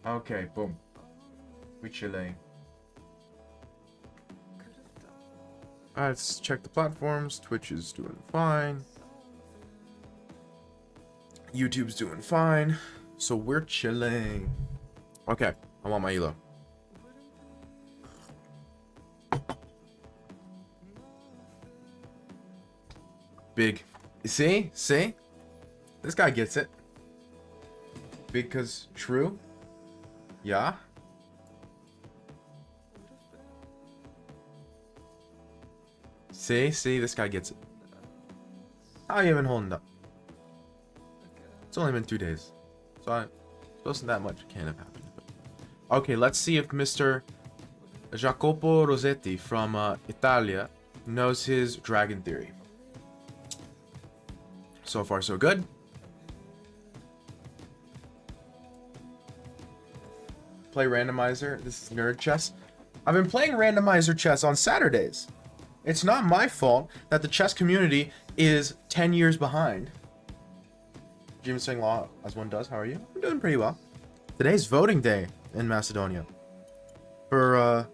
Okay, boom. We chilling. Alright, let's check the platforms. Twitch is doing fine. YouTube's doing fine. So we're chilling. Okay, I want my elo. Big. See? See? This guy gets it. Big cause true? Yeah? See? See? This guy gets it. How you been holding up? It's only been 2 days. So it wasn't that much can't have happened. But... Okay, let's see if Mr. Jacopo Rossetti from Italia knows his dragon theory. So far, so good. Play randomizer. This is nerd chess. I've been playing randomizer chess on Saturdays. It's not my fault that the chess community is 10 years behind. Jim saying law as one does. How are you? I'm doing pretty well. Today's voting day in Macedonia for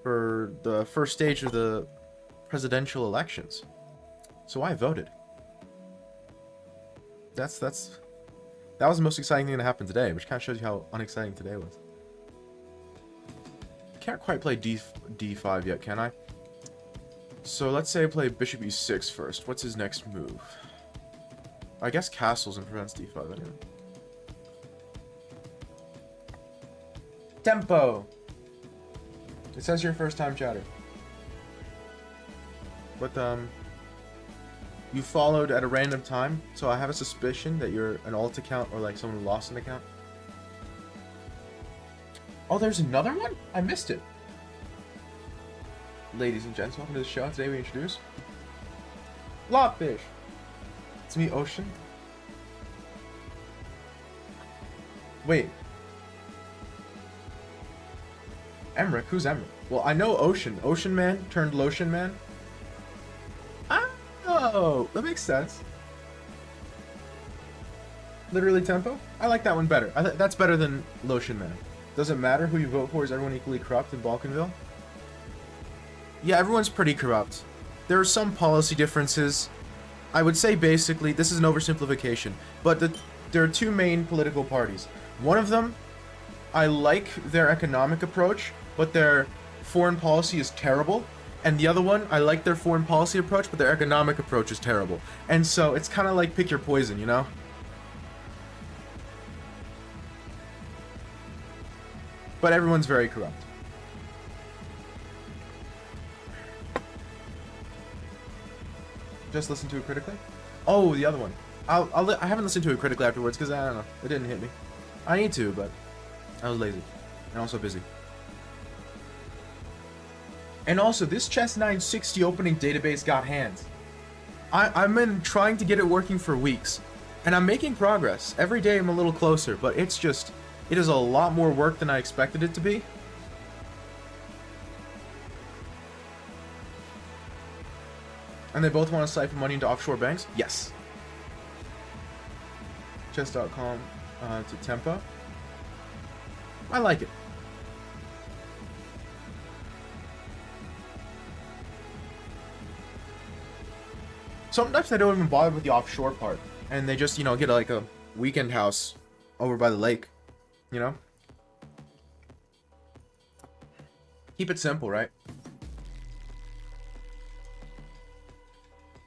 the first stage of the presidential elections. So I voted. That was the most exciting thing that happened today, which kind of shows you how unexciting today was. I can't quite play D5 yet, can I? So let's say I play bishop E6 first. What's his next move? I guess castles and prevents D5 anyway. Tempo! It says your first time chatter. But, you followed at a random time, so I have a suspicion that you're an alt account or like someone who lost an account. Oh, there's another one? I missed it. Ladies and gents, welcome to the show. Today we introduce Lobfish. It's me, Ocean. Wait. Emmerich? Who's Emmerich? Well, I know Ocean. Ocean Man turned Lotion Man. Oh, that makes sense. Literally tempo? I like that one better. That's better than Lotion Man. Doesn't matter who you vote for, is everyone equally corrupt in Balkanville? Yeah, everyone's pretty corrupt. There are some policy differences. I would say basically, this is an oversimplification, but there are two main political parties. One of them, I like their economic approach, but their foreign policy is terrible. And the other one, I like their foreign policy approach, but their economic approach is terrible. And so it's kind of like pick your poison, you know? But everyone's very corrupt. Just listen to it critically? Oh, the other one. I haven't listened to it critically afterwards because I don't know. It didn't hit me. I need to, but I was lazy. And also busy. And also, this Chess 960 opening database got hands. I've been trying to get it working for weeks. And I'm making progress. Every day I'm a little closer, but it is a lot more work than I expected it to be. And they both want to siphon money into offshore banks? Yes. Chess.com to Tempo. I like it. Sometimes I don't even bother with the offshore part. And they just, you know, get like a weekend house over by the lake. You know? Keep it simple, right?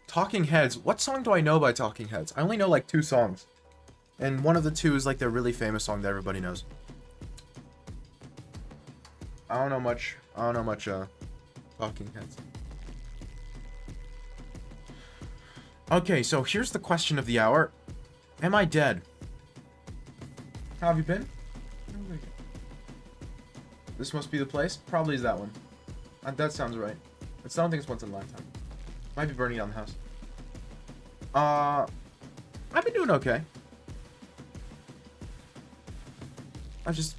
Talking Heads. What song do I know by Talking Heads? I only know like 2 songs. And one of the 2 is like their really famous song that everybody knows. I don't know much Talking Heads. Okay, so here's the question of the hour. Am I dead? How have you been? This must be the place? Probably is that one. That sounds right. I don't think it's once in a lifetime. Might be burning down the house. I've been doing okay. I just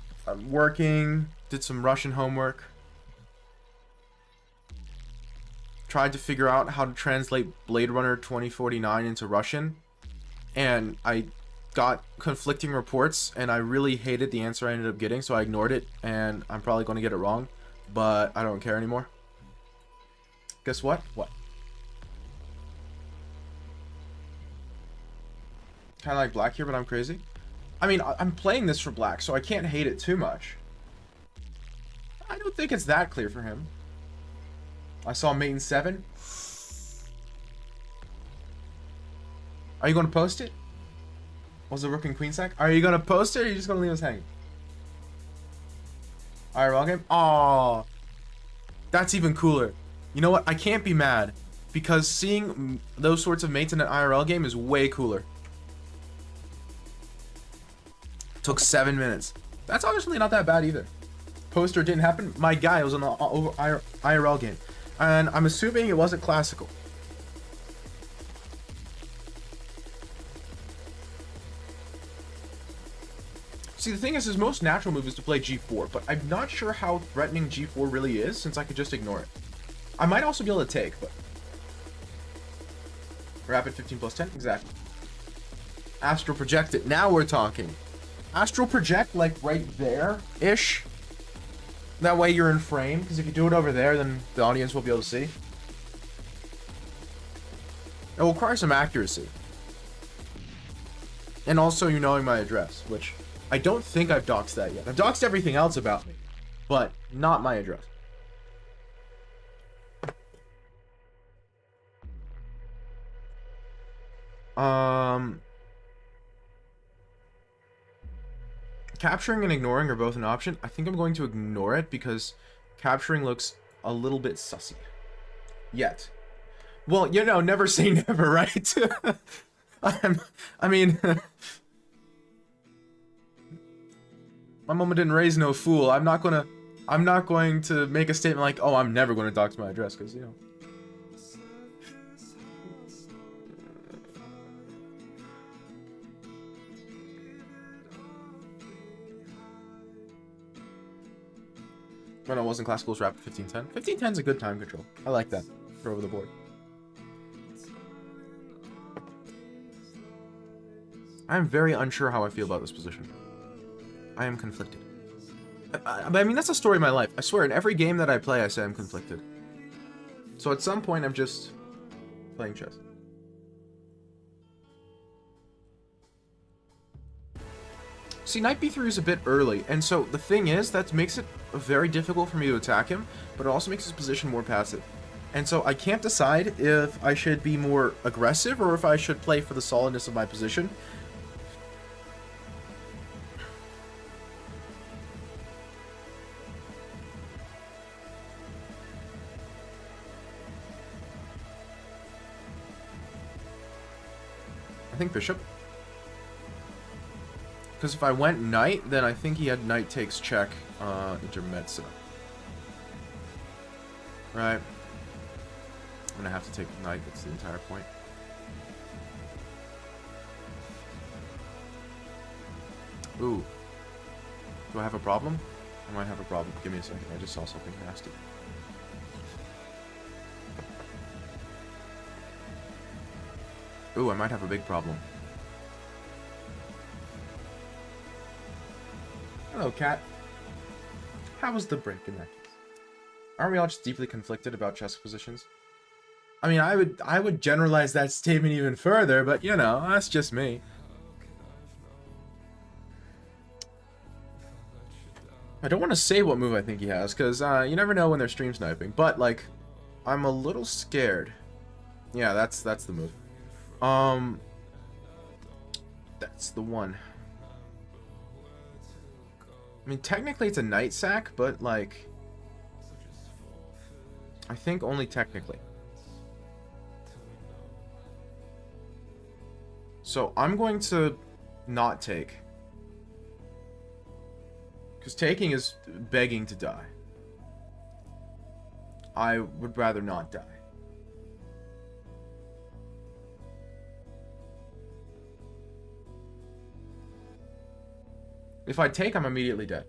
working, did some Russian homework. Tried to figure out how to translate Blade Runner 2049 into Russian. And I got conflicting reports, and I really hated the answer I ended up getting, so I ignored it, and I'm probably going to get it wrong, but I don't care anymore. Guess what? What? Kind of like black here, but I'm crazy. I mean, I'm playing this for black, so I can't hate it too much. I don't think it's that clear for him. I saw mate in 7. Are you going to post it? Was it rook and queen sack? Are you going to post it, or are you just going to leave us hanging? IRL game? Aww. That's even cooler. You know what? I can't be mad, because seeing those sorts of mates in an IRL game is way cooler. Took 7 minutes. That's obviously not that bad either. Poster didn't happen. My guy was on the IRL game, and I'm assuming it wasn't classical. See, the thing is, his most natural move is to play g4, but I'm not sure how threatening g4 really is, since I could just ignore it. I might also be able to take, but... Rapid 15 plus 10? Exactly. Astral project it. Now we're talking. Astral project, like, right there-ish. That way you're in frame, because if you do it over there, then the audience will be able to see. It will require some accuracy. And also you knowing my address, which... I don't think I've doxed that yet. I've doxed everything else about me, but not my address. Capturing and ignoring are both an option. I think I'm going to ignore it because capturing looks a little bit sussy. Yet. Well, you know, never say never, right? I mean... My mama didn't raise no fool. I'm not going to make a statement like, oh, I'm never going to dox my address, because, you know. When I wasn't classical, rapid 1510. 1510 is a good time control. I like that for over the board. I'm very unsure how I feel about this position. I am conflicted. I mean, that's the story of my life. I swear, in every game that I play, I say I'm conflicted. So at some point, I'm just playing chess. See, knight b3 is a bit early, and so the thing is, that makes it very difficult for me to attack him, but it also makes his position more passive. And so I can't decide if I should be more aggressive or if I should play for the solidness of my position. I think bishop. Because if I went knight, then I think he had knight takes check intermezzo. Right. I'm gonna have to take knight, that's the entire point. Ooh. Do I have a problem? I might have a problem. Give me a second, I just saw something nasty. Ooh, I might have a big problem. Hello, cat. How was the break in that case? Aren't we all just deeply conflicted about chess positions? I mean, I would generalize that statement even further, but you know, that's just me. I don't want to say what move I think he has, because you never know when they're stream sniping. But like, I'm a little scared. Yeah, that's the move. That's the one. I mean, technically it's a knight sack, but like, I think only technically. So I'm going to not take. Because taking is begging to die. I would rather not die. If I take, I'm immediately dead.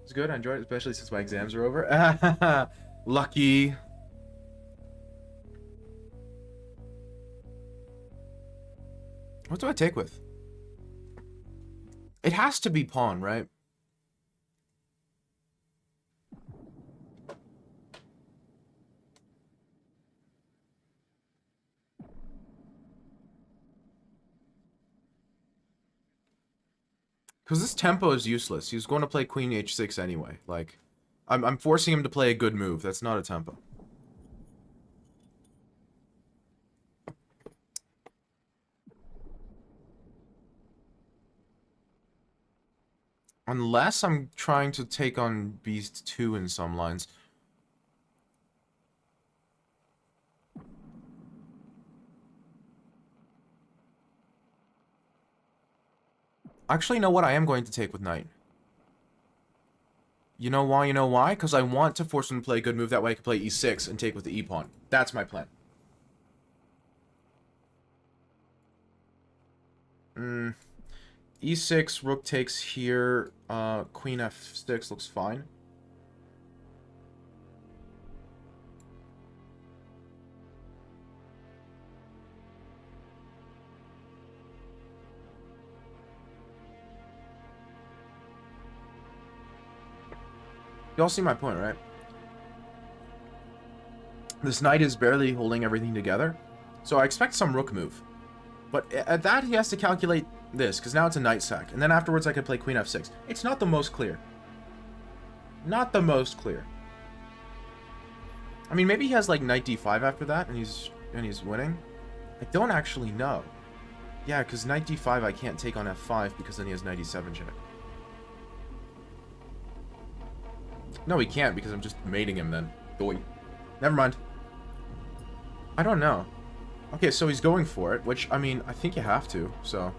It's good, I enjoyed it, especially since my exams are over. Lucky. What do I take with? It has to be pawn, right? Because this tempo is useless. He's going to play queen h6 anyway. Like, I'm forcing him to play a good move. That's not a tempo. Unless I'm trying to take on beast 2 in some lines. Actually, you know what? I am going to take with knight. You know why? You know why? Because I want to force him to play a good move. That way I can play e6 and take with the e-pawn. That's my plan. E6, rook takes here. Queen f6 looks fine. Y'all see my point, right? This knight is barely holding everything together. So I expect some rook move. But at that, he has to calculate this, because now it's a knight sack. And then afterwards, I could play queen f6. It's not the most clear. Not the most clear. I mean, maybe he has, like, knight d5 after that, and he's winning. I don't actually know. Yeah, because knight d5 I can't take on f5, because then he has knight e7 check. No, he can't, because I'm just mating him then. Boy. Never mind. I don't know. Okay, so he's going for it, which, I mean, I think you have to, so...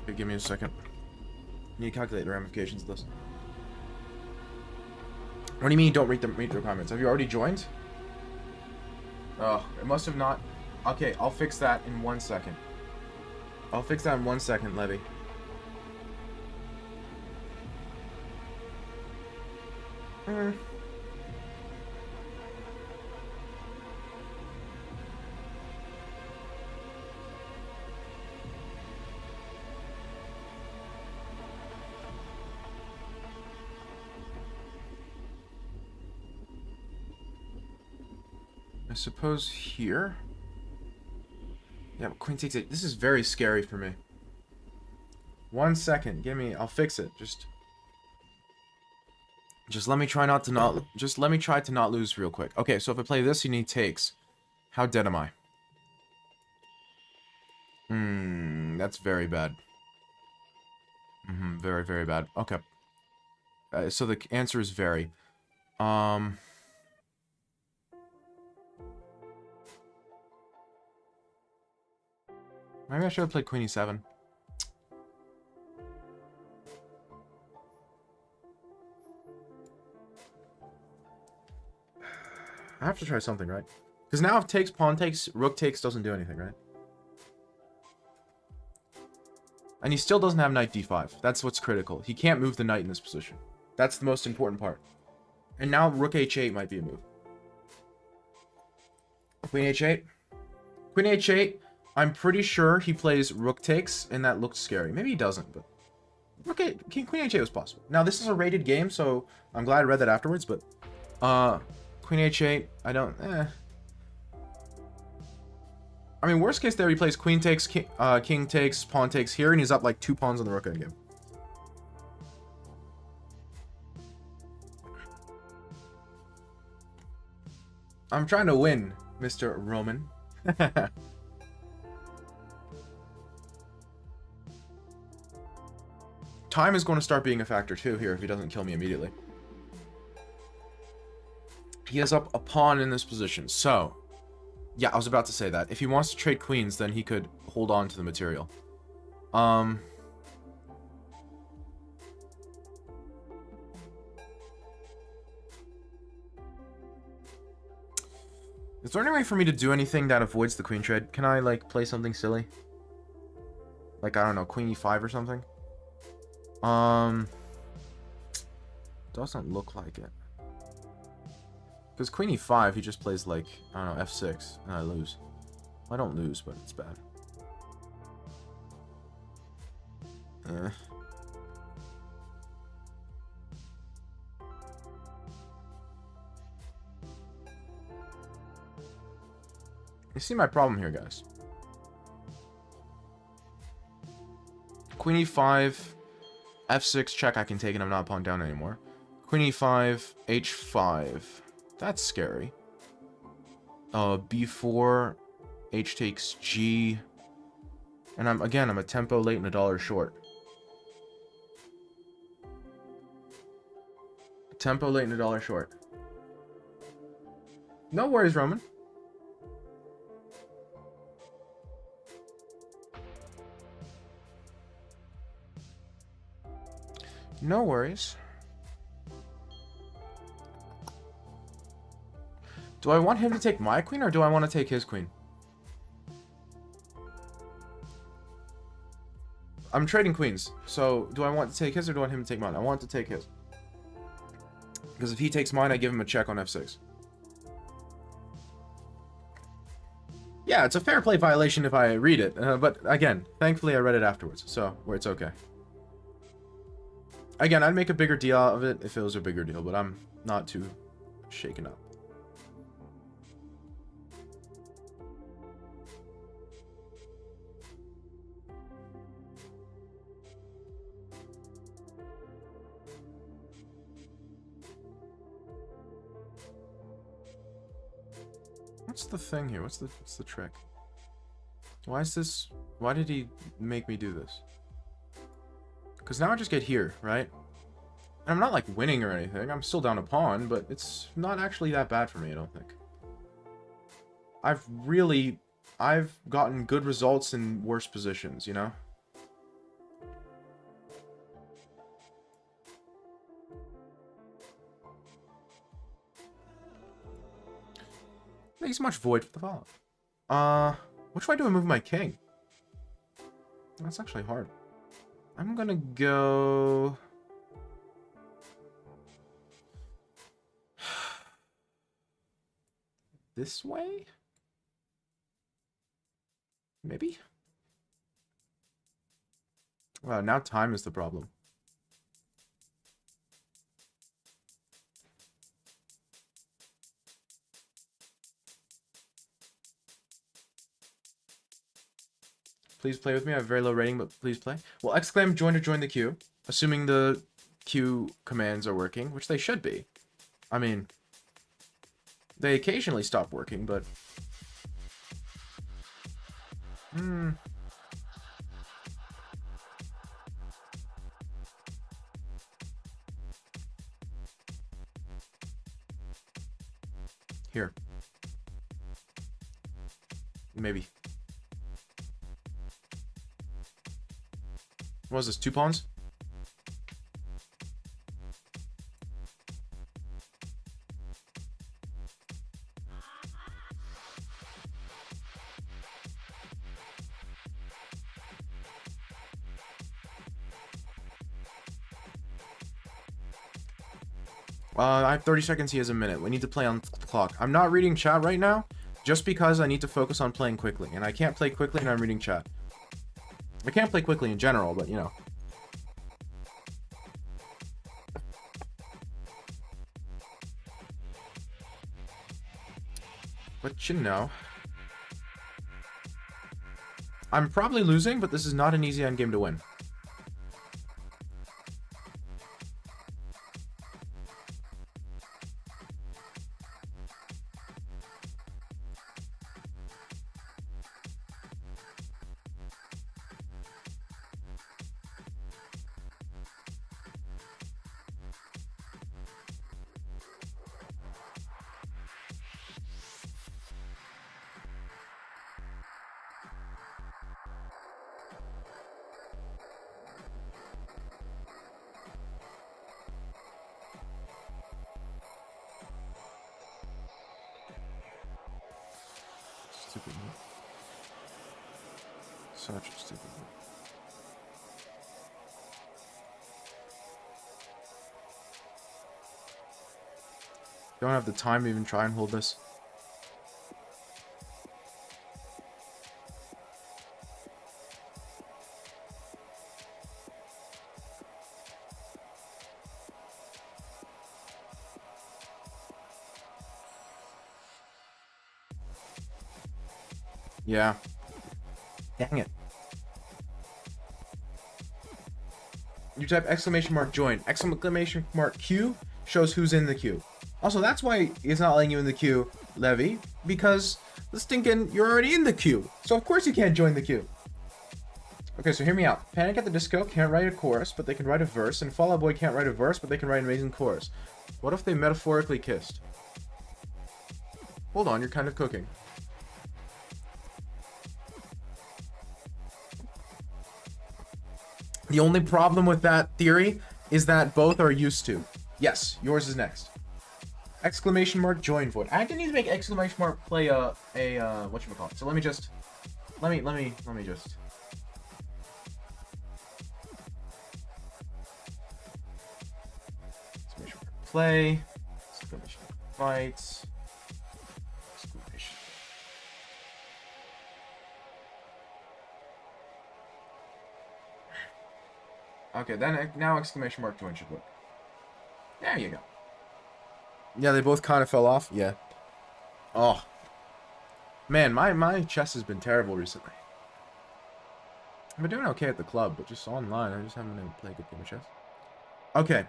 Okay, give me a second. I need to calculate the ramifications of this. What do you mean you don't read the comments? Have you already joined? Oh, it must have not... Okay, I'll fix that in 1 second. I'll fix that in 1 second, Levy. I suppose here? Yeah, but queen takes 8. This is very scary for me. 1 second. Give me... I'll fix it. Just let me try not to just let me try to not lose real quick. Okay, so if I play this, you need takes. How dead am I? That's very bad. Very, very bad. Okay. So the answer is very. Maybe I should have played queen e7. I have to try something, right? Because now if takes, pawn takes, rook takes doesn't do anything, right? And he still doesn't have knight d5. That's what's critical. He can't move the knight in this position. That's the most important part. And now rook h8 might be a move. Queen h8. Queen h8. I'm pretty sure he plays rook takes, and that looked scary. Maybe he doesn't, but... Queen h8 was possible. Now, this is a rated game, so I'm glad I read that afterwards, but... Queen h8, I don't... I mean, worst case there, he plays queen takes, king takes, pawn takes here, and he's up like 2 pawns on the rook endgame. I'm trying to win, Mr. Roman. Time is going to start being a factor too here if he doesn't kill me immediately. He is up a pawn in this position, so... Yeah, I was about to say that. If he wants to trade queens, then he could hold on to the material. Is there any way for me to do anything that avoids the queen trade? Can I, like, play something silly? Like, I don't know, queen e5 or something. Doesn't look like it. Because queen e5, he just plays like, I don't know, f6, and I lose. I don't lose, but it's bad. Eh. You see my problem here, guys. Queen e5, f6 check, I can take it, I'm not pawn down anymore. Queen e5, h5. That's scary. b4, h takes g. And I'm a tempo late and a dollar short. Tempo late and a dollar short. No worries, Roman. No worries. Do I want him to take my queen, or do I want to take his queen? I'm trading queens, so do I want to take his, or do I want him to take mine? I want to take his. Because if he takes mine, I give him a check on f6. Yeah, it's a fair play violation if I read it, but again, thankfully I read it afterwards, so it's okay. Again, I'd make a bigger deal out of it if it was a bigger deal, but I'm not too shaken up. What's the thing here? What's the trick? Why is this... Why did he make me do this? Because now I just get here, right? And I'm not, like, winning or anything. I'm still down a pawn, but it's not actually that bad for me, I don't think. I've gotten good results in worse positions, you know? Makes much void for the follow. Which way do I move my king? That's actually hard. I'm gonna go... this way? Maybe? Wow, now time is the problem. Please play with me. I have a very low rating, but please play. Well, exclaim join to join the queue. Assuming the queue commands are working, which they should be. I mean, they occasionally stop working, but... Here. Maybe. What was this, 2 pawns? I have 30 seconds, he has a minute. We need to play on the clock. I'm not reading chat right now, just because I need to focus on playing quickly. And I can't play quickly and I'm reading chat. I can't play quickly in general, but you know. But you know. I'm probably losing, but this is not an easy endgame to win. Stupid move. Such a stupid move. Don't have the time to even try and hold this. Yeah. Dang it. You type exclamation mark join. Exclamation mark Q shows who's in the queue. Also, that's why it's not letting you in the queue, Levy, because the stinking you're already in the queue. So of course you can't join the queue. Okay, so hear me out. Panic at the Disco can't write a chorus, but they can write a verse, and Fall Out Boy can't write a verse, but they can write an amazing chorus. What if they metaphorically kissed? Hold on, you're kind of cooking. The only problem with that theory is that both are used to. Yes, yours is next. Exclamation mark join void. I didn't need to make exclamation mark play whatchamacallit. So let me just let me just exclamation mark play, exclamation mark fights, exclamation. Okay, then now exclamation mark join should work. There you go. Yeah, they both kind of fell off. Yeah. Oh. Man, my chess has been terrible recently. I've been doing okay at the club, but just online, I just haven't been able to play a good game of chess. Okay.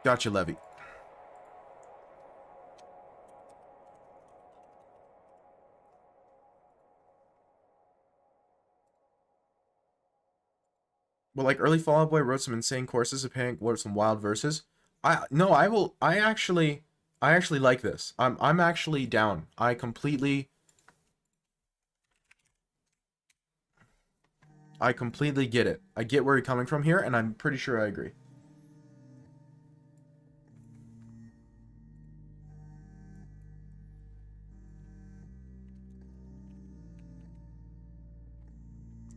Gotcha, Levy. Well, like early Fall Out Boy wrote some insane courses, apparently wrote some wild verses. I actually like this. I'm actually down. I completely get it. I get where you're coming from here, and I'm pretty sure I agree.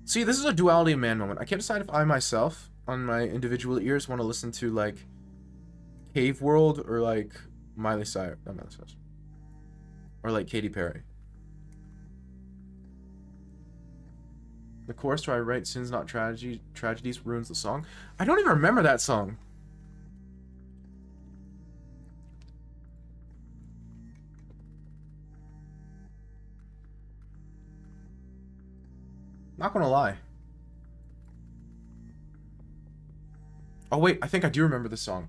See, this is a duality of man moment. I can't decide if I myself, on my individual ears, want to listen to, like, Cave World or, like, Miley Cyrus. Not Miley Cyrus. Or, like, Katy Perry. The chorus where I write sins not tragedies ruins the song. I don't even remember that song. Not gonna lie. Oh wait, I think I do remember this song.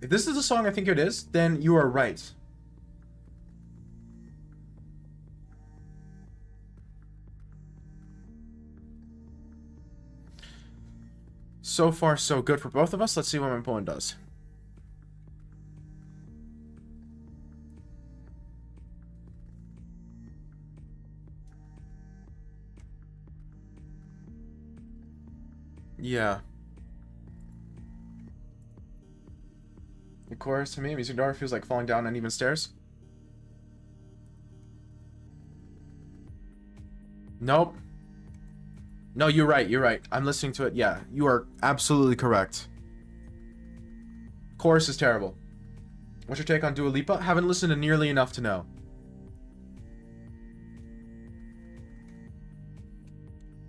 If this is the song I think it is, then you are right. So far, so good for both of us. Let's see what my opponent does. Yeah. The chorus to me, music door feels like falling down uneven stairs. Nope. No, you're right, you're right. I'm listening to it. Yeah, you are absolutely correct. Chorus is terrible. What's your take on Dua Lipa? Haven't listened to nearly enough to know.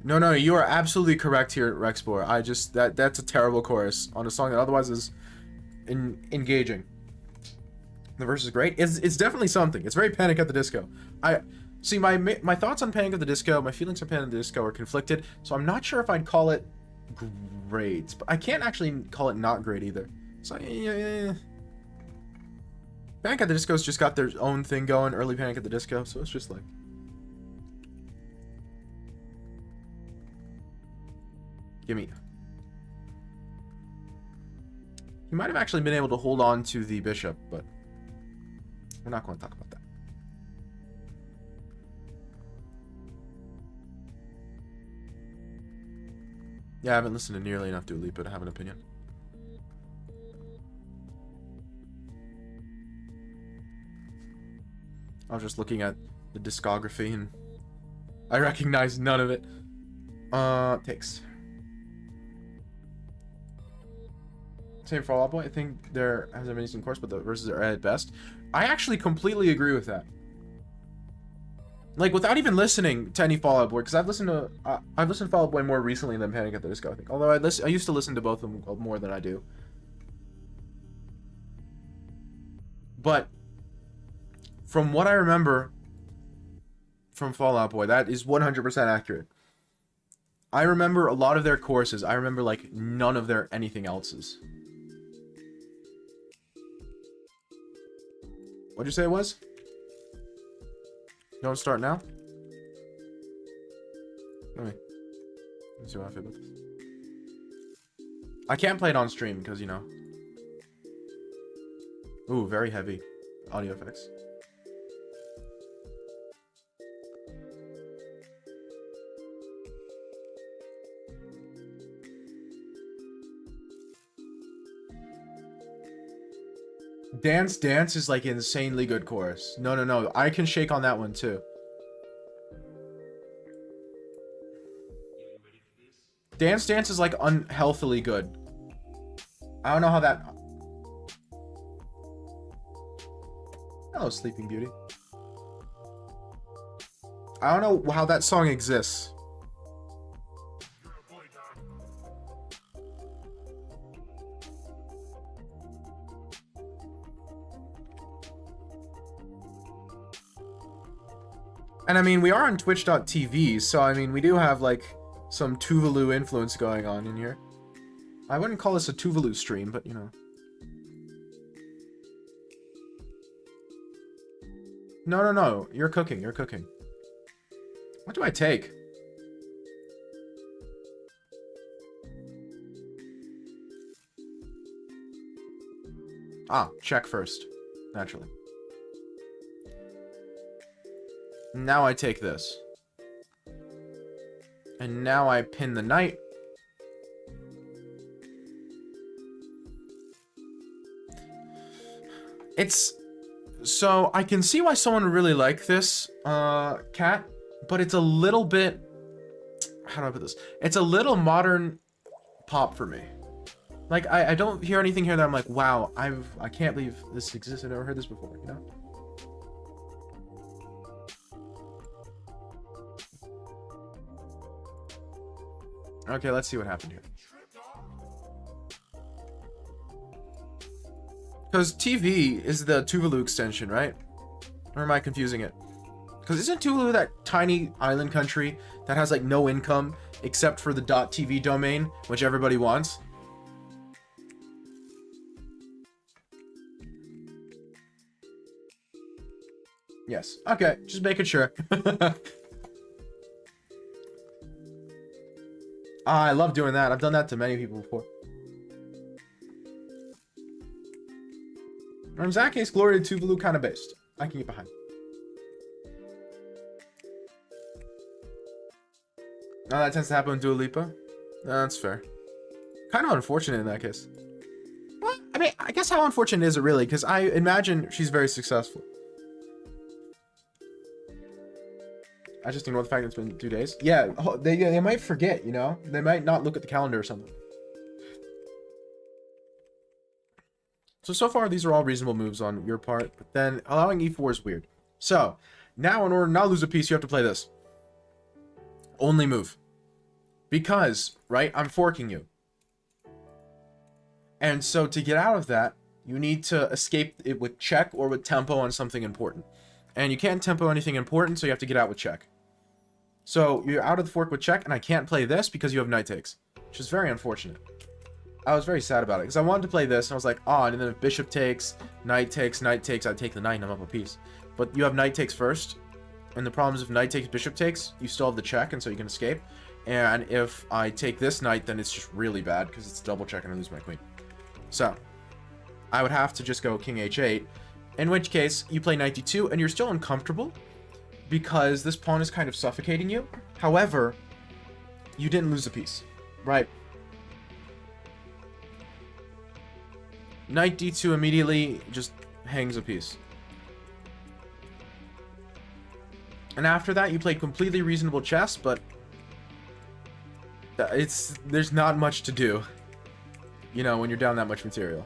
No, you are absolutely correct here, Rexpor. That's a terrible chorus on a song that otherwise is engaging. The verse is great. It's definitely something. It's very Panic at the Disco. See, my thoughts on Panic at the Disco, my feelings on Panic at the Disco are conflicted, so I'm not sure if I'd call it great. But I can't actually call it not great either. So, yeah. Panic at the Disco's just got their own thing going, early Panic at the Disco, so it's just like... Gimme. He might have actually been able to hold on to the bishop, but we're not going to talk about that. Yeah, I haven't listened to nearly enough Dua Lipa to have an opinion. I was just looking at the discography and I recognize none of it. Takes. Same for Fallout Boy. I think there has an amazing course, but the verses are at best. I actually completely agree with that. Like, without even listening to any Fallout Boy, because I've listened to Fallout Boy more recently than Panic at the Disco, I think. Although I used to listen to both of them more than I do. But from what I remember from Fallout Boy, that is 100% accurate. I remember a lot of their courses. I remember, like, none of their anything else's. What'd you say it was? Don't start now? Let me see what I feel about this. I can't play it on stream because, you know. Ooh, very heavy audio effects. Dance Dance is like insanely good chorus. No. I can shake on that one too. Dance Dance is like unhealthily good. I don't know how that... Hello, Sleeping Beauty. I don't know how that song exists. And I mean, we are on twitch.tv, so I mean, we do have like some Tuvalu influence going on in here. I wouldn't call this a Tuvalu stream, but you know. No. You're cooking. What do I take? Ah, check first. Naturally. Now I take this. And now I pin the knight. It's... So, I can see why someone would really like this, cat. But it's a little bit... How do I put this? It's a little modern pop for me. Like, I don't hear anything here that I'm like, wow, I can't believe this exists. I've never heard this before, you know? Okay, let's see what happened here. Because TV is the Tuvalu extension, right? Or am I confusing it? Because isn't Tuvalu that tiny island country that has like no income except for the .tv domain, which everybody wants? Yes. Okay, just making sure. I love doing that. I've done that to many people before. In that case, Gloria Tuvalu kind of based. I can get behind. Oh, that tends to happen with Dua Lipa. No, that's fair. Kind of unfortunate in that case. Well, I mean, I guess how unfortunate is it really? Because I imagine she's very successful. I just ignore the fact that it's been 2 days. Yeah, they might forget, you know? They might not look at the calendar or something. So far, these are all reasonable moves on your part, but then allowing e4 is weird. So, now in order to not lose a piece, you have to play this. Only move. Because, right, I'm forking you. And so to get out of that, you need to escape it with check or with tempo on something important. And you can't tempo anything important, so you have to get out with check. So you're out of the fork with check, and I can't play this because you have knight takes, which is very unfortunate. I was very sad about it because I wanted to play this, and I was like, oh, and then if bishop takes, knight takes, I'd take the knight and I'm up a piece. But you have knight takes first, and the problem is if knight takes, bishop takes, you still have the check, and so you can escape. And if I take this knight, then it's just really bad because it's double check and I lose my queen. So I would have to just go king h8, in which case you play knight d2, and you're still uncomfortable because this pawn is kind of suffocating you. However, you didn't lose a piece, right? Knight d2 immediately just hangs a piece. And after that, you played completely reasonable chess, but there's not much to do. You know, when you're down that much material.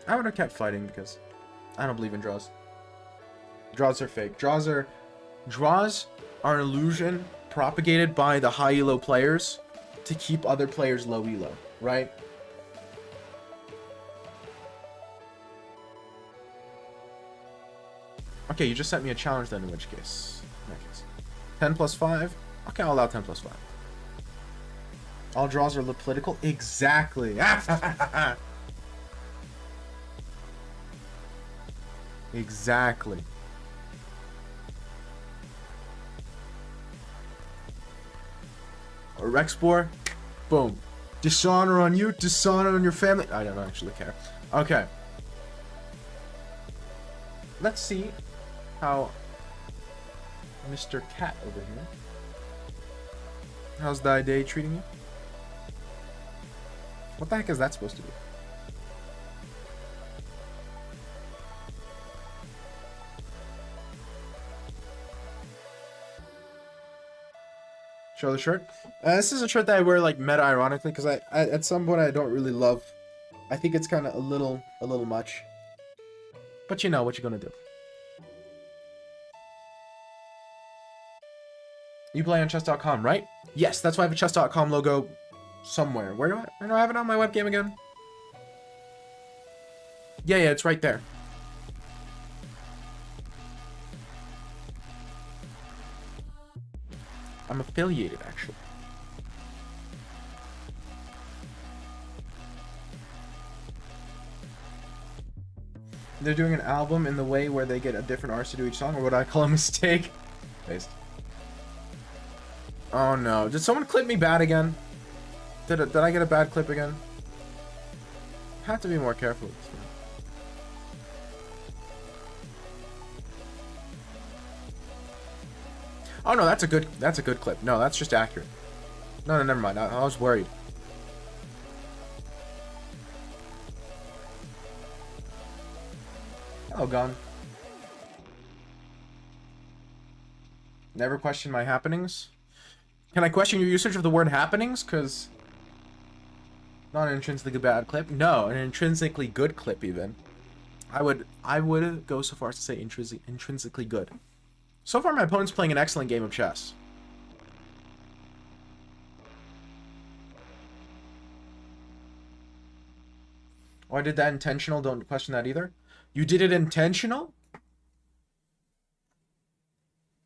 I would have kept fighting because I don't believe in draws. Draws are fake. Draws are an illusion propagated by the high elo players to keep other players low elo, right? Okay, you just sent me a challenge then, in which case. 10 plus 5? Okay, I'll allow 10 plus 5. All draws are political? Exactly. Exactly. Or Rexpor? Boom. Dishonor on you, dishonor on your family. I don't actually care. Okay. Let's see how Mr. Cat over here. How's thy day treating you? What the heck is that supposed to be? Show the shirt. This is a shirt that I wear like meta ironically because I at some point I don't really love. I think it's kind of a little much. But you know what you're gonna do. You play on chess.com, right? Yes, that's why I have a chess.com logo somewhere. Where do I have it on my webcam again? Yeah, it's right there. I'm affiliated, actually. They're doing an album in the way where they get a different artist to do each song, or what I call a mistake. Based. Oh no, did someone clip me bad again? Did I get a bad clip again? I have to be more careful with this one. Oh no, that's a good clip. No, that's just accurate. No, never mind. I was worried. Oh, gone. Never question my happenings. Can I question your usage of the word happenings? Because not an intrinsically bad clip. No, an intrinsically good clip even. I would go so far as to say intrinsically good. So far, my opponent's playing an excellent game of chess. Oh, I did that intentional. Don't question that either. You did it intentional?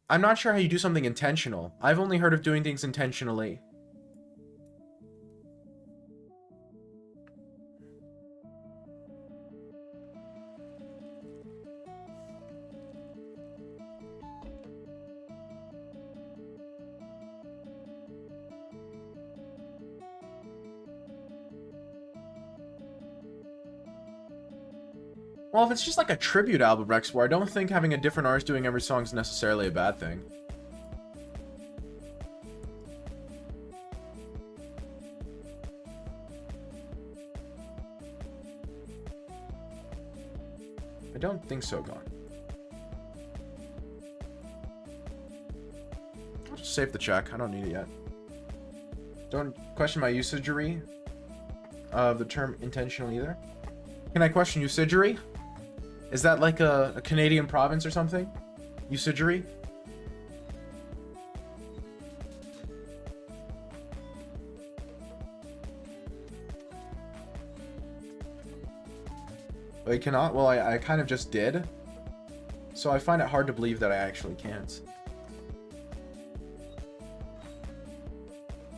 I'm not sure how you do something intentional. I've only heard of doing things intentionally. Well, if it's just like a tribute album, Rexpor, I don't think having a different artist doing every song is necessarily a bad thing. I don't think so, Gone. I'll just save the check. I don't need it yet. Don't question my usagery of the term intentional either. Can I question usagery? Is that like a Canadian province or something? Usagery? Oh, you cannot? Well, I kind of just did. So I find it hard to believe that I actually can't.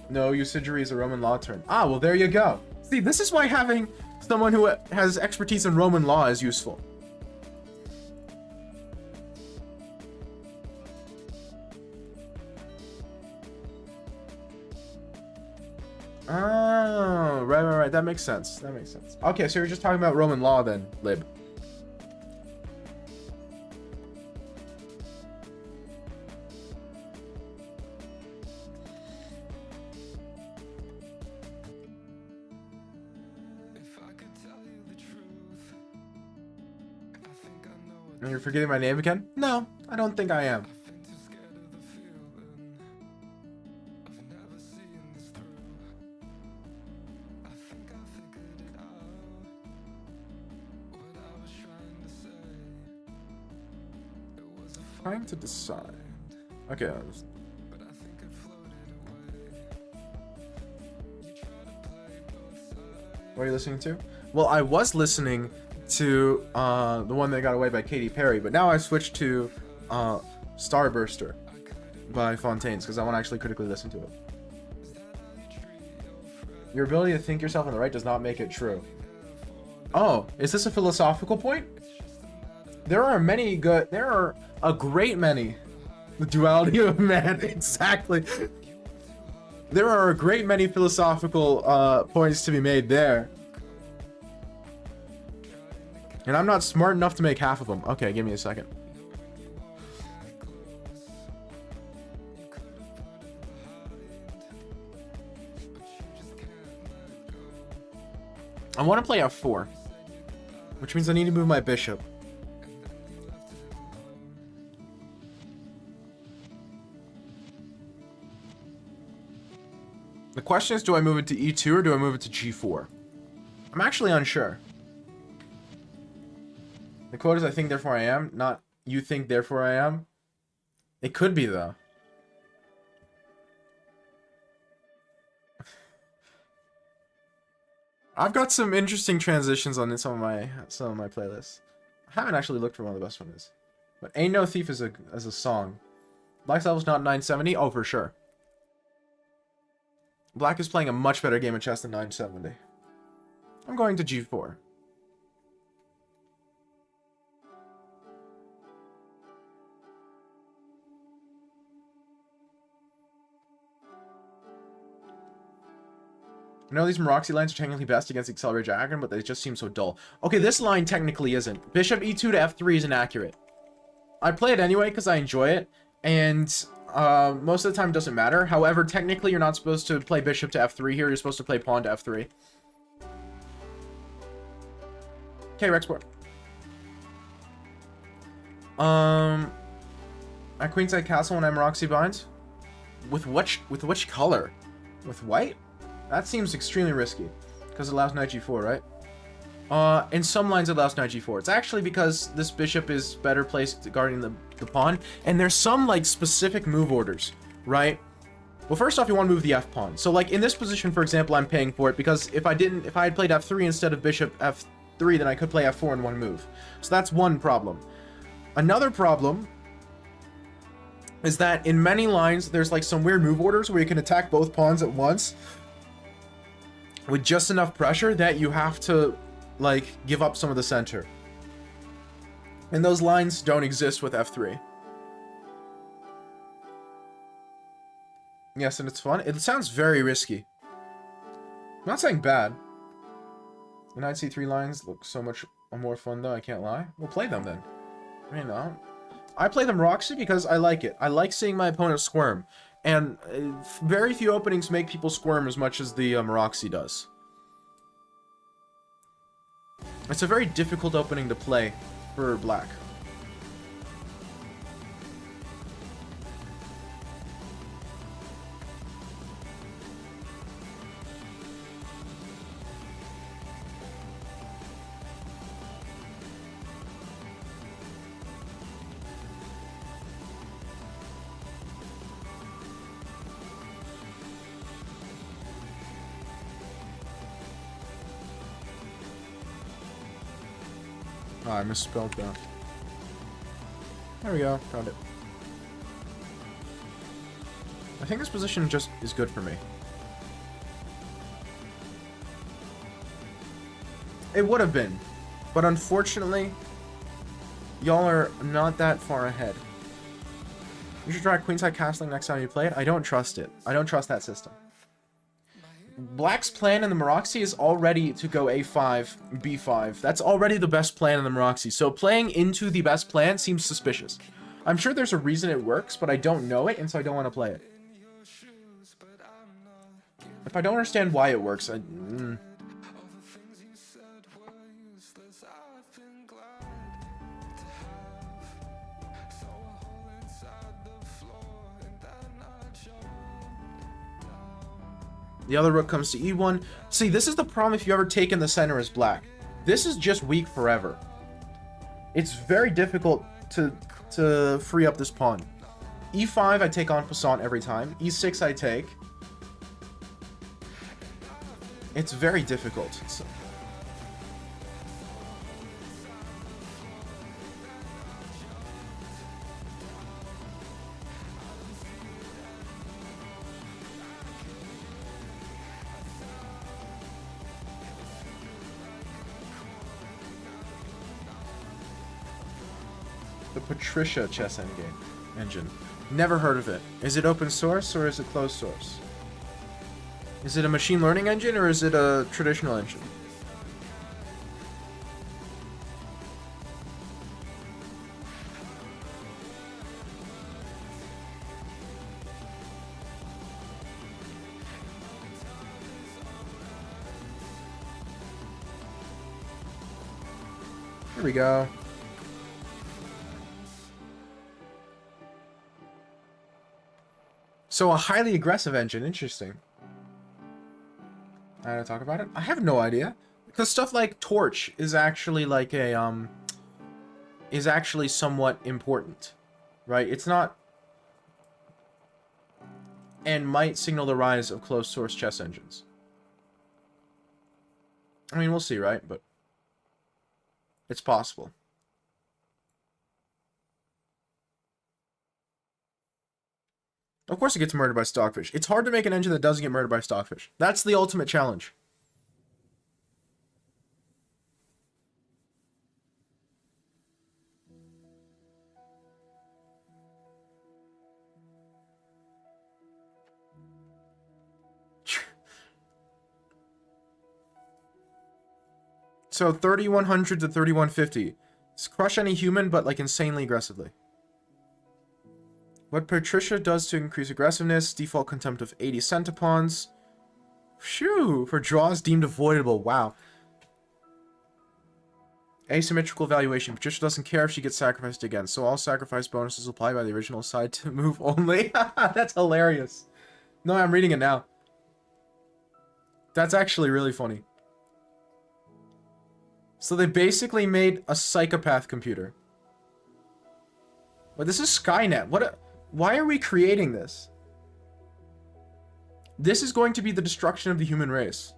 No, usagery is a Roman law term. Ah, well, there you go. See, this is why having someone who has expertise in Roman law is useful. Oh, right. That makes sense. That makes sense. Okay, so you're just talking about Roman law then, Lib. And you're forgetting my name again? No, I don't think I am. trying to decide. Okay. What are you listening to? Well, I was listening to the one that got away by Katy Perry, but now I switched to Starburster by Fontaines because I want to actually critically listen to it. Your ability to think yourself on the right does not make it true. Oh, is this a philosophical point? There are a great many. The duality of man, exactly. There are a great many philosophical points to be made there. And I'm not smart enough to make half of them. Okay, give me a second. I want to play f4, which means I need to move my bishop. The question is, do I move it to e2 or do I move it to g4? I'm actually unsure. The quote is, I think, therefore I am, not you think, therefore I am. It could be, though. I've got some interesting transitions on some of my playlists. I haven't actually looked for one of the best ones. But Ain't No Thief is a song. Black's level's not 970? Oh, for sure. Black is playing a much better game of chess than 970. I'm going to g4. I know these Maroxy lines are technically best against the accelerated diagram, but they just seem so dull. Okay, this line technically isn't. Bishop e2 to f3 is inaccurate. I play it anyway because I enjoy it, and most of the time it doesn't matter. However, technically you're not supposed to play bishop to f3 here. You're supposed to play pawn to f3. Okay, Rexport. At Queenside Castle when I'm Maroxy binds? With which color? With white? That seems extremely risky, because it allows knight g4, right? In some lines it allows knight g4. It's actually because this bishop is better placed guarding the pawn, and there's some, like, specific move orders, right? Well, first off, you want to move the f-pawn. So, like, in this position, for example, I'm paying for it, because if I had played f3 instead of bishop f3, then I could play f4 in one move. So that's one problem. Another problem is that in many lines, there's, like, some weird move orders where you can attack both pawns at once, with just enough pressure that you have to, like, give up some of the center. And those lines don't exist with f3. Yes, and it's fun. It sounds very risky. I'm not saying bad. The knight c3 lines look so much more fun, though, I can't lie. We'll play them, then. You know. I play them Roxy because I like it. I like seeing my opponent squirm. And very few openings make people squirm as much as the Maroxy does. It's a very difficult opening to play for black. Oh, I misspelled that. There we go. Found it. I think this position just is good for me. It would have been. But unfortunately, y'all are not that far ahead. You should try Queenside Castling next time you play it. I don't trust it. I don't trust that system. Black's plan in the Maroxy is already to go a5, b5. That's already the best plan in the Maroxy. So playing into the best plan seems suspicious. I'm sure there's a reason it works, but I don't know it, and so I don't want to play it. If I don't understand why it works, The other rook comes to e1. See, this is the problem if you ever take in the center as black. This is just weak forever. It's very difficult to to free up this pawn. E5, I take en passant every time. E6, I take. It's very difficult. The Patricia chess engine. Never heard of it. Is it open source or is it closed source? Is it a machine learning engine or is it a traditional engine? Here we go. So a highly aggressive engine, interesting. I gotta talk about it. I have no idea, because stuff like Torch is actually like a is actually somewhat important, right? It's not, and might signal the rise of closed source chess engines. I mean, we'll see, right? But it's possible. Of course it gets murdered by Stockfish. It's hard to make an engine that doesn't get murdered by Stockfish. That's the ultimate challenge. So 3100 to 3150. Crush any human, but like insanely aggressively. What Patricia does to increase aggressiveness, default contempt of 80 centipawns. Phew, for draws deemed avoidable. Wow. Asymmetrical valuation. Patricia doesn't care if she gets sacrificed again, so all sacrifice bonuses apply by the original side to move only. That's hilarious. No, I'm reading it now. That's actually really funny. So they basically made a psychopath computer. But this is Skynet. Why are we creating this? This is going to be the destruction of the human race.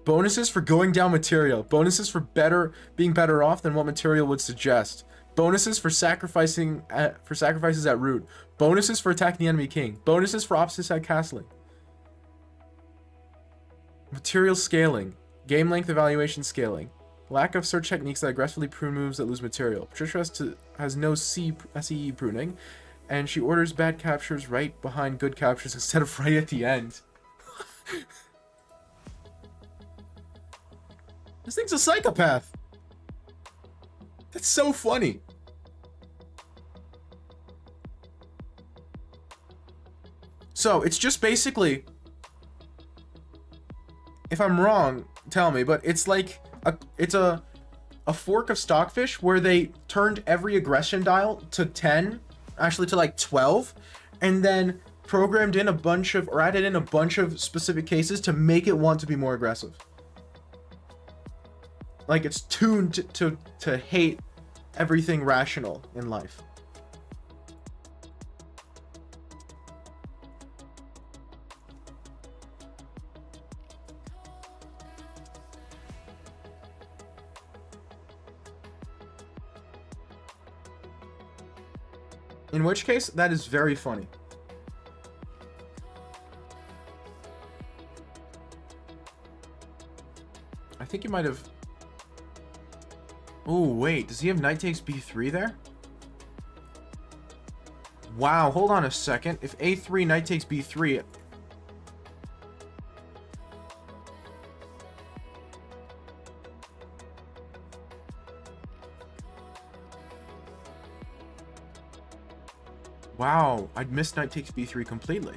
Bonuses for going down material. Bonuses for being better off than what material would suggest. Bonuses for sacrifices at root. Bonuses for attacking the enemy king. Bonuses for opposite side castling. Material scaling. Game length evaluation scaling. Lack of search techniques that aggressively prune moves that lose material. Patricia has no SEE pruning, and she orders bad captures right behind good captures instead of right at the end. This thing's a psychopath. That's so funny. So it's just basically, if I'm wrong, tell me, but it's like it's a fork of Stockfish where they turned every aggression dial to 10, actually to like 12, and then programmed in a bunch of, or added in a bunch of specific cases to make it want to be more aggressive. Like it's tuned to hate everything rational in life. In which case, that is very funny. I think you might have... Oh, wait. Does he have knight takes b3 there? Wow, hold on a second. If a3, knight takes b3... Wow, I'd missed knight takes b3 completely.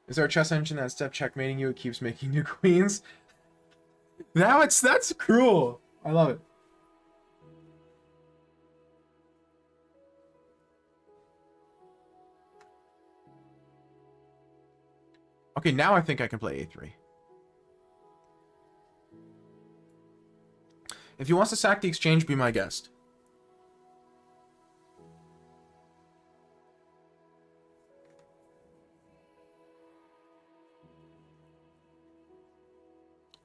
Is there a chess engine that step checkmating you? It keeps making new queens. That's cruel. I love it. Okay, now I think I can play A3. If he wants to sack the exchange, be my guest.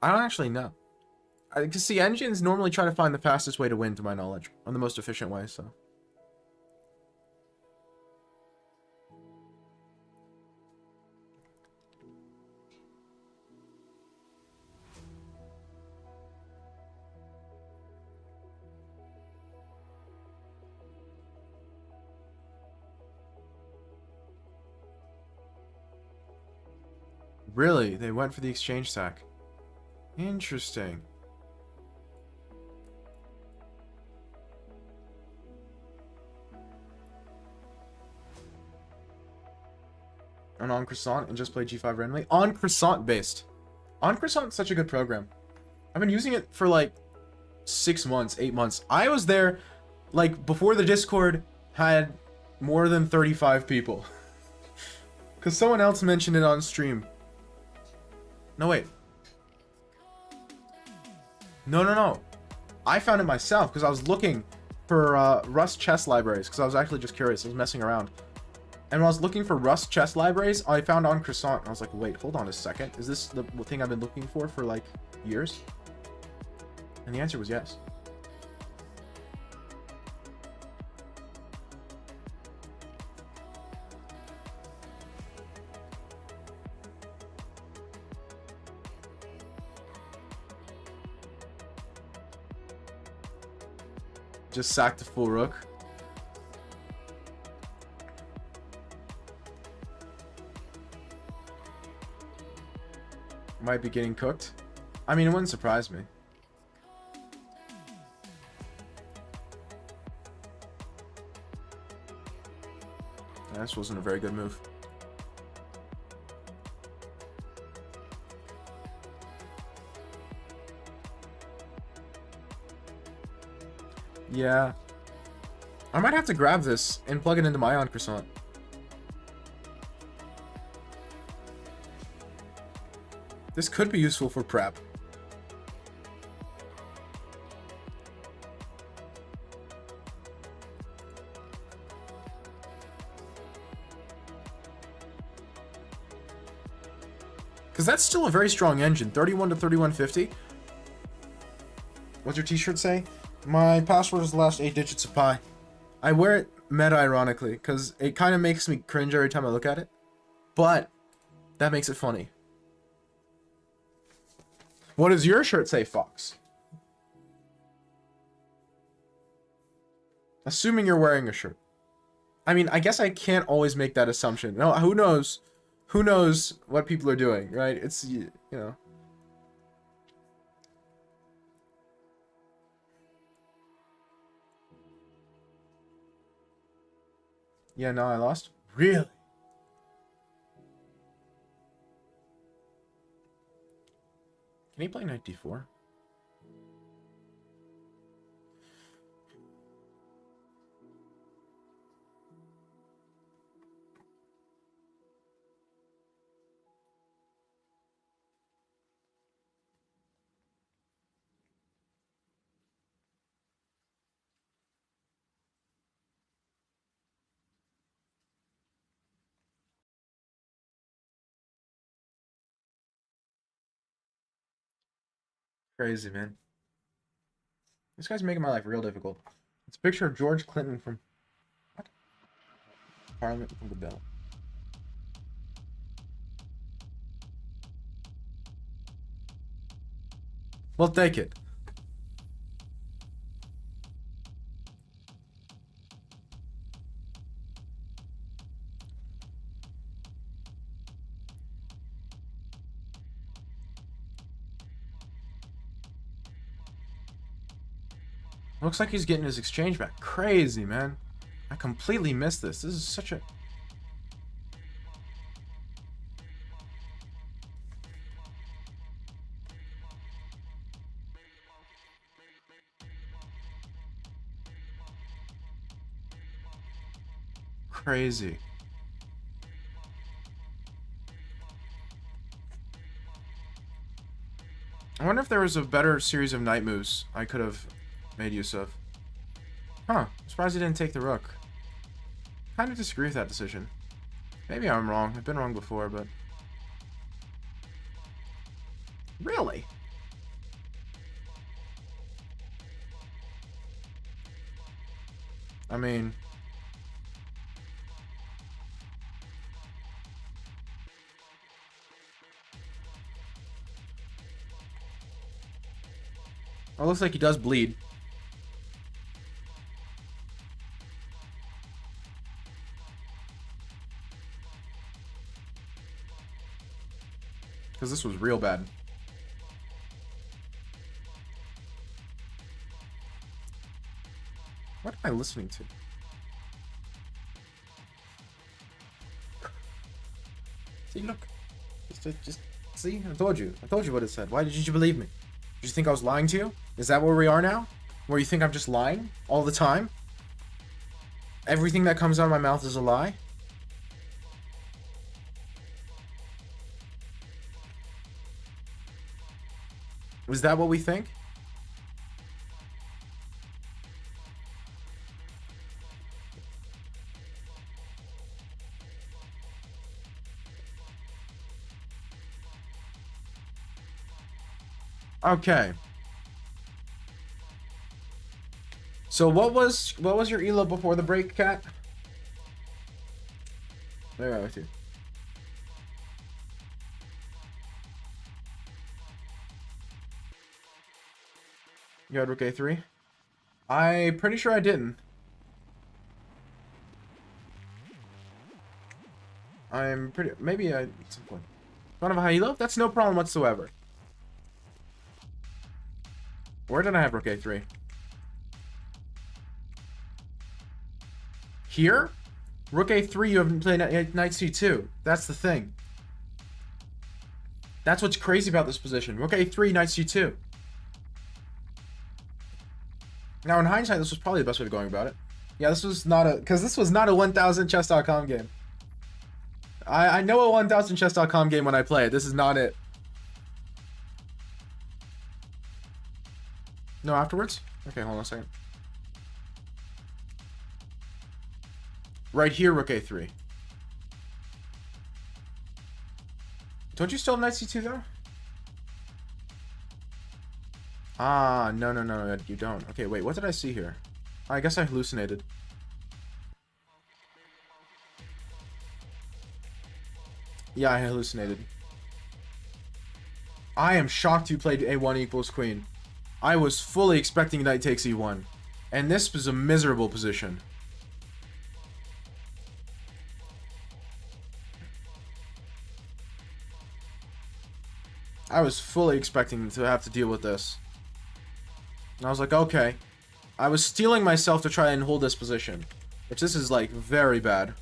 I don't actually know. Because the engines normally try to find the fastest way to win, to my knowledge. Or the most efficient way, so. Really? They went for the exchange sack. Interesting. And on Croissant and just play G5 randomly? On Croissant based. On Croissant is such a good program. I've been using it for like 6 months, 8 months. I was there like before the Discord had more than 35 people. Because someone else mentioned it on stream. No, wait. No. I found it myself because I was looking for Rust chess libraries because I was actually just curious. I was messing around. And when I was looking for Rust chess libraries, I found on Croissant. And I was like, wait, hold on a second. Is this the thing I've been looking for like years? And the answer was yes. Just sacked a full rook. Might be getting cooked. I mean, it wouldn't surprise me. This wasn't a very good move. Yeah. I might have to grab this and plug it into my on Croissant. This could be useful for prep. Because that's still a very strong engine. 31 to 3150. What's your t-shirt say? My password is the last 8 digits of pi. I wear it meta-ironically, because it kind of makes me cringe every time I look at it. But that makes it funny. What does your shirt say, Fox? Assuming you're wearing a shirt. I mean, I guess I can't always make that assumption. No, who knows? Who knows what people are doing, right? It's, you know. Yeah, no, I lost. Really? Can he play knight d4? Crazy, man. This guy's making my life real difficult. It's a picture of George Clinton from... What? Parliament from the Bill. We'll take it. Looks like he's getting his exchange back. Crazy, man. I completely missed this. This is such a... Crazy. I wonder if there was a better series of knight moves I could have made use of. Huh. I'm surprised he didn't take the rook. Kind of disagree with that decision. Maybe I'm wrong. I've been wrong before, but... Really? I mean... Oh, looks like he does bleed. Because this was real bad. What am I listening to? See, look. Just see? I told you. I told you what it said. Why didn't you believe me? Did you think I was lying to you? Is that where we are now? Where you think I'm just lying all the time? Everything that comes out of my mouth is a lie? Was that what we think? Okay. So what was your elo before the break, Cat? There, with you. You had rook a3? I'm pretty sure I didn't. I'm pretty... Maybe at some point. Don't have a high elo? That's no problem whatsoever. Where did I have rook a3? Here? Rook a3, you haven't played knight c2. That's the thing. That's what's crazy about this position. Rook a3, knight c2. Now, in hindsight, this was probably the best way of going about it. Yeah, this was not a... Because this was not a 1000chess.com game. I know a 1000chess.com game when I play it. This is not it. No, afterwards? Okay, hold on a second. Right here, rook a3. Don't you still have knight c2, though? Ah, no, you don't. Okay, wait, what did I see here? I guess I hallucinated. Yeah, I hallucinated. I am shocked you played a1 equals queen. I was fully expecting knight takes e1. And this was a miserable position. I was fully expecting to have to deal with this. And I was like, okay. I was steeling myself to try and hold this position. Which this is, like, very bad.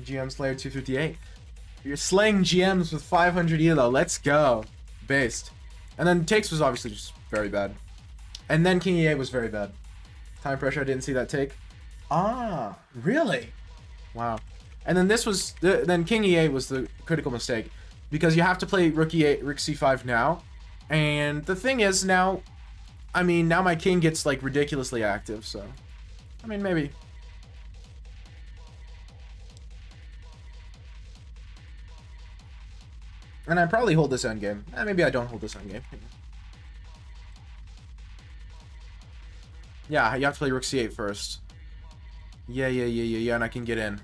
GM Slayer 258. You're slaying GMs with 500 elo. Let's go. Based. And then takes was obviously just very bad. And then King E8 was very bad. Time pressure, I didn't see that take. Ah, really? Wow. And then this was... Then King E8 was the critical mistake. Because you have to play rook E8, rook C5 now. And the thing is now... I mean, now my king gets, like, ridiculously active, so... I mean, maybe... And I probably hold this endgame. Maybe I don't hold this endgame. Yeah, you have to play rook c8 first. Yeah, and I can get in.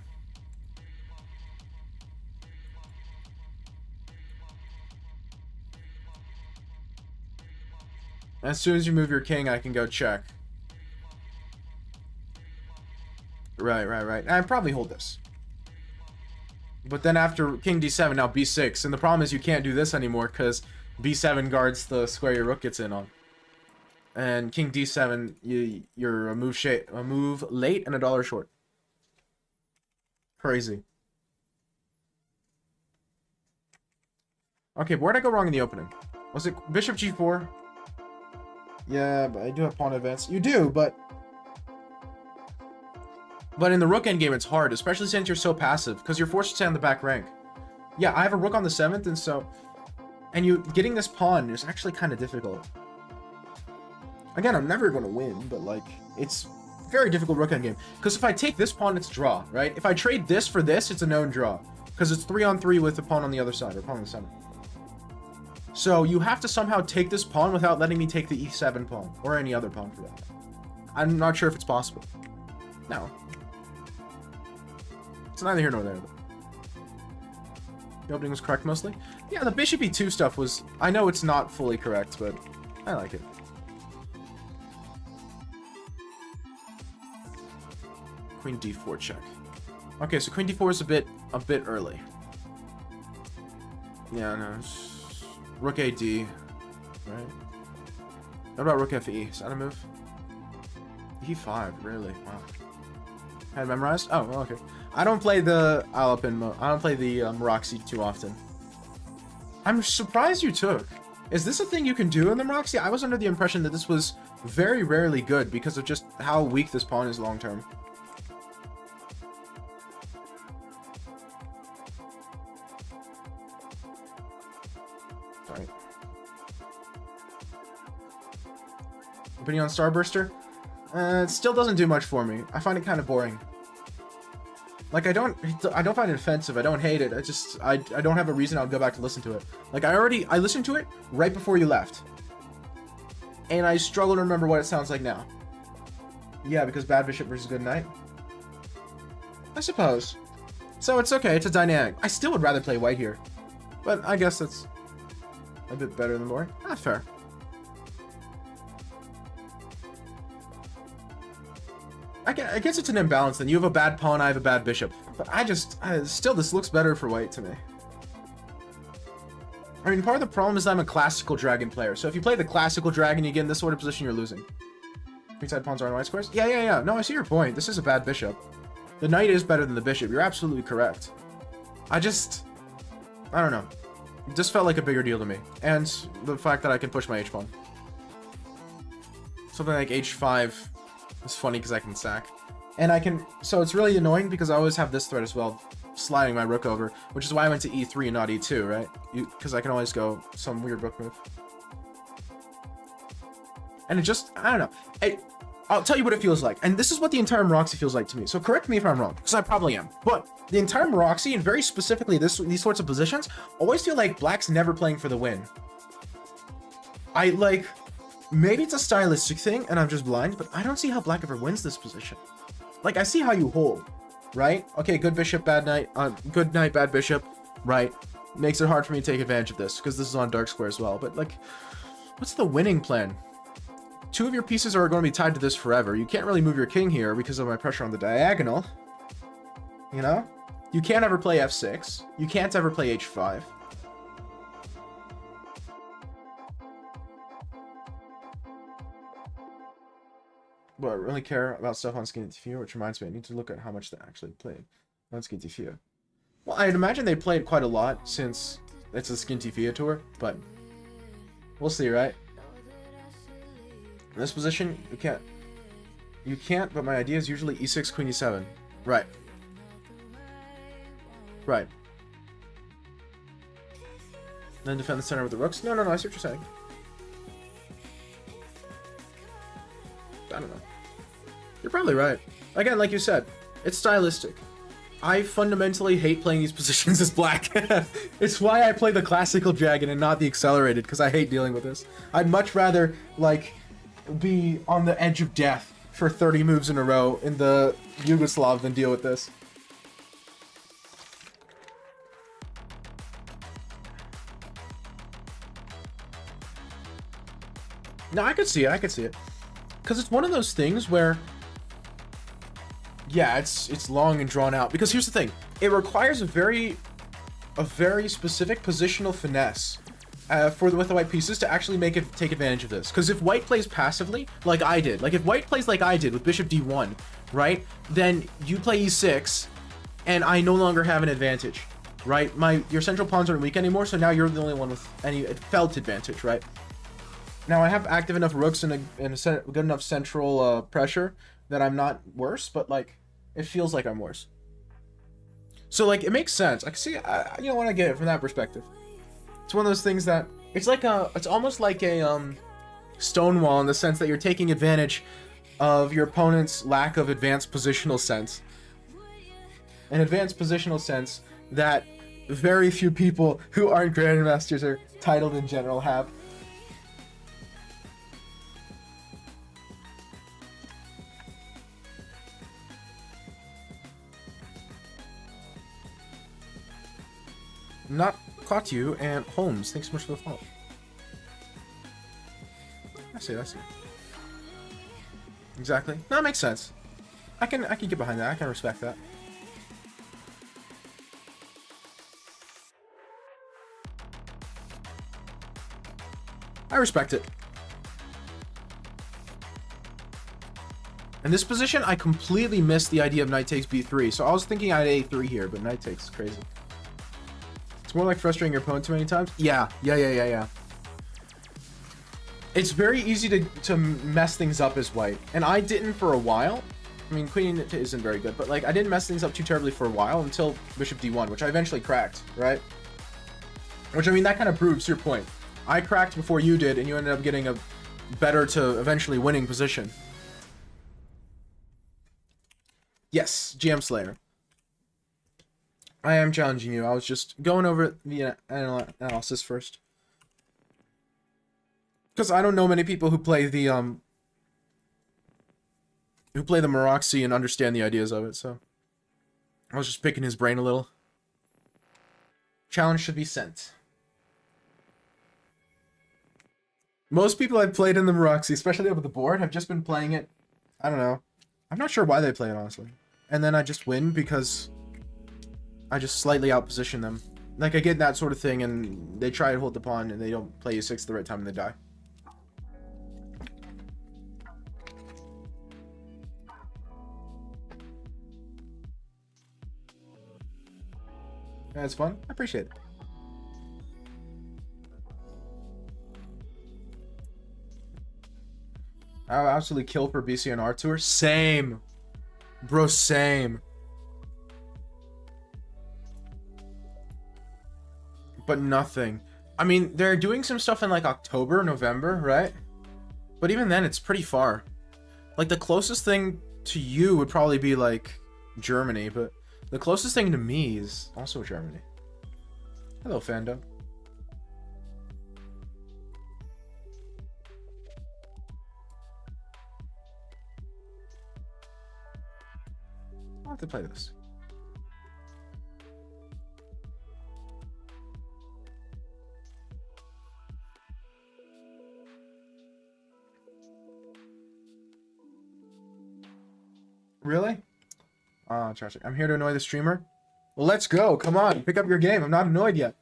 As soon as you move your king, I can go check. Right. I probably hold this. But then after king d7, now b6. And the problem is you can't do this anymore because b7 guards the square your rook gets in on. And king d7, you're a move late and $1 short. Crazy. Okay, but where'd I go wrong in the opening? Was it bishop g4? Yeah, but I do have pawn advance. You do, but in the rook endgame, it's hard, especially since you're so passive, because you're forced to stay on the back rank. Yeah, I have a rook on the 7th, and so... And you getting this pawn is actually kind of difficult. Again, I'm never going to win, but, like, it's very difficult rook endgame. Because if I take this pawn, it's draw, right? If I trade this for this, it's a known draw. Because it's 3-on-3 with the pawn on the other side, or pawn on the center. So you have to somehow take this pawn without letting me take the e7 pawn, or any other pawn for that. I'm not sure if it's possible. No. It's neither here nor there. The opening was correct mostly. Yeah, the bishop e2 stuff was... I know it's not fully correct, but I like it. Queen d4 check. Okay, so queen d4 is a bit early. Yeah, no. Rook ad, right? What about rook fe? Is that a move? e5, really? Wow. Had memorized? Oh, well, okay. I don't play the Alapin mode. I don't play the Roxy too often. I'm surprised you took. Is this a thing you can do in the Roxy? I was under the impression that this was very rarely good because of just how weak this pawn is long term. Sorry. Opinion on Starburster? It still doesn't do much for me. I find it kind of boring. Like, I don't find it offensive. I don't hate it. I don't have a reason I'll go back to listen to it. Like, I listened to it right before you left. And I struggle to remember what it sounds like now. Yeah, because bad bishop versus good knight. I suppose. So it's okay. It's a dynamic. I still would rather play white here. But I guess that's a bit better than boring. Ah, fair. I guess it's an imbalance then. You have a bad pawn, I have a bad bishop. But still, this looks better for white to me. I mean, part of the problem is I'm a classical dragon player. So if you play the classical dragon, you get in this sort of position, you're losing. Queenside pawns are on white squares? Yeah. No, I see your point. This is a bad bishop. The knight is better than the bishop. You're absolutely correct. I don't know. It just felt like a bigger deal to me. And the fact that I can push my h-pawn. Something like h5... It's funny because I can sack. And I can... So it's really annoying because I always have this threat as well, sliding my rook over, which is why I went to e3 and not e2, right? Because I can always go some weird rook move. And it just... I don't know. I'll tell you what it feels like. And this is what the entire Roxy feels like to me. So correct me if I'm wrong, because I probably am. But the entire Roxy, and very specifically these sorts of positions, always feel like Black's never playing for the win. Maybe it's a stylistic thing, and I'm just blind, but I don't see how Black ever wins this position. Like, I see how you hold, right? Okay, good bishop, bad knight. Good knight, bad bishop, right? Makes it hard for me to take advantage of this, because this is on dark square as well. But, like, what's the winning plan? Two of your pieces are going to be tied to this forever. You can't really move your king here because of my pressure on the diagonal. You know? You can't ever play f6. You can't ever play h5. But I really care about stuff on Skinny Tifia, which reminds me, I need to look at how much they actually played on Skinny Tifia. Well, I'd imagine they played quite a lot since it's a Skinny Tifia tour, but we'll see, right? In this position, you can't, but my idea is usually e6, queen e7. Right. Right. Then defend the center with the rooks? No, I see what you're saying. I don't know. You're probably right. Again, like you said, it's stylistic. I fundamentally hate playing these positions as Black. It's why I play the classical dragon and not the accelerated, because I hate dealing with this. I'd much rather, like, be on the edge of death for 30 moves in a row in the Yugoslav than deal with this. No, I could see it. Because it's one of those things where... Yeah, it's long and drawn out. Because here's the thing. It requires a very specific positional finesse with the white pieces to actually take advantage of this. Because if white plays passively, like I did, like if white plays like I did with bishop d1, right? Then you play e6, and I no longer have an advantage. right? Your central pawns aren't weak anymore, so now you're the only one with any felt advantage, right? Now I have active enough rooks and a good enough central pressure that I'm not worse, but like it feels like I'm worse. So like it makes sense. I can see, you know, when I get it from that perspective. It's one of those things that it's like it's almost like a stonewall in the sense that you're taking advantage of your opponent's lack of advanced positional sense. An advanced positional sense that very few people who aren't grandmasters or titled in general have. Not caught you, and Holmes, thanks so much for the follow. I see. Exactly. No, that makes sense. I can get behind that. I can respect that. I respect it. In this position, I completely missed the idea of knight takes b3, so I was thinking I'd a3 here, but knight takes is crazy. It's more like frustrating your opponent too many times. Yeah. It's very easy to mess things up as white, and I didn't for a while. I mean, queen isn't very good, but like I didn't mess things up too terribly for a while until bishop d1, which I eventually cracked, right? Which, I mean, that kind of proves your point. I cracked before you did, and you ended up getting a better to eventually winning position. Yes, GM Slayer. I am challenging you. I was just going over the analysis first. Because I don't know many people who play the Maroxy and understand the ideas of it, so I was just picking his brain a little. Challenge should be sent. Most people I've played in the Maroxy, especially over the board, have just been playing it. I don't know. I'm not sure why they play it, honestly. And then I just win because I just slightly outposition them. Like, I get that sort of thing, and they try to hold the pawn, and they don't play e6 at the right time, and they die. Yeah, it's fun. I appreciate it. I'll absolutely kill for BCNR tour. Same. Bro, same. But nothing. I mean, they're doing some stuff in like October, November, right? But even then, it's pretty far. Like, the closest thing to you would probably be like Germany, but the closest thing to me is also Germany. Hello, Fando. I'll have to play this. Really? Ah, tragic. I'm here to annoy the streamer. Well, let's go. Come on, pick up your game. I'm not annoyed yet.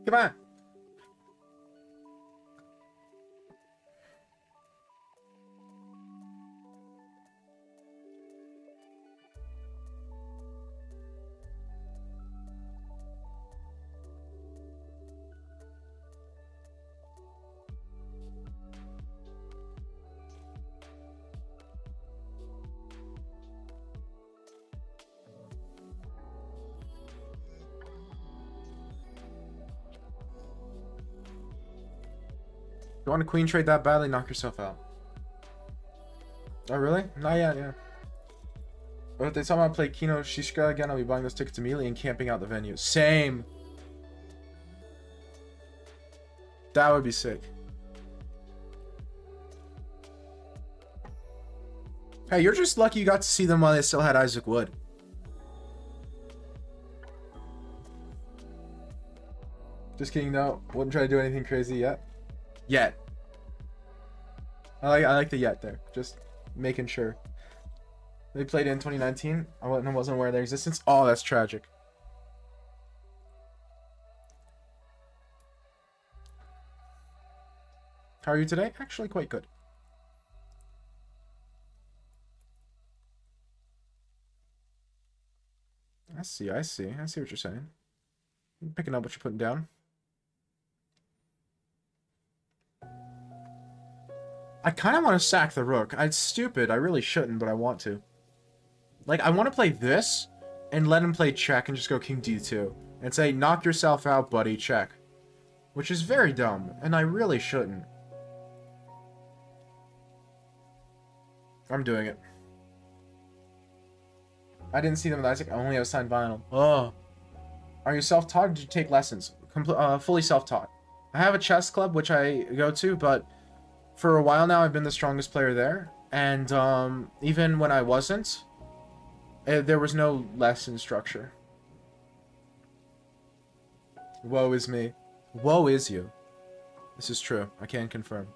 Come on. You want to queen trade that badly, knock yourself out. Oh, really? Not yet, yeah. But if they somehow play Kino Shishka again, I'll be buying those tickets immediately and camping out the venue. Same! That would be sick. Hey, you're just lucky you got to see them while they still had Isaac Wood. Just kidding, though. Wouldn't try to do anything crazy yet. Yet. I like the yet there. Just making sure. They played in 2019. I wasn't aware of their existence. Oh, that's tragic. How are you today? Actually, quite good. I see, I see. I see what you're saying. I'm picking up what you're putting down. I kind of want to sack the rook. It's stupid. I really shouldn't, but I want to. Like, I want to play this and let him play check and just go king d2. And say, knock yourself out, buddy, check. Which is very dumb, and I really shouldn't. I'm doing it. I didn't see them with Isaac. I only have signed vinyl. Oh. Are you self-taught or did you take lessons? Fully self-taught. I have a chess club, which I go to, but for a while now, I've been the strongest player there. And even when I wasn't, there was no lesson structure. Woe is me. Woe is you. This is true. I can confirm.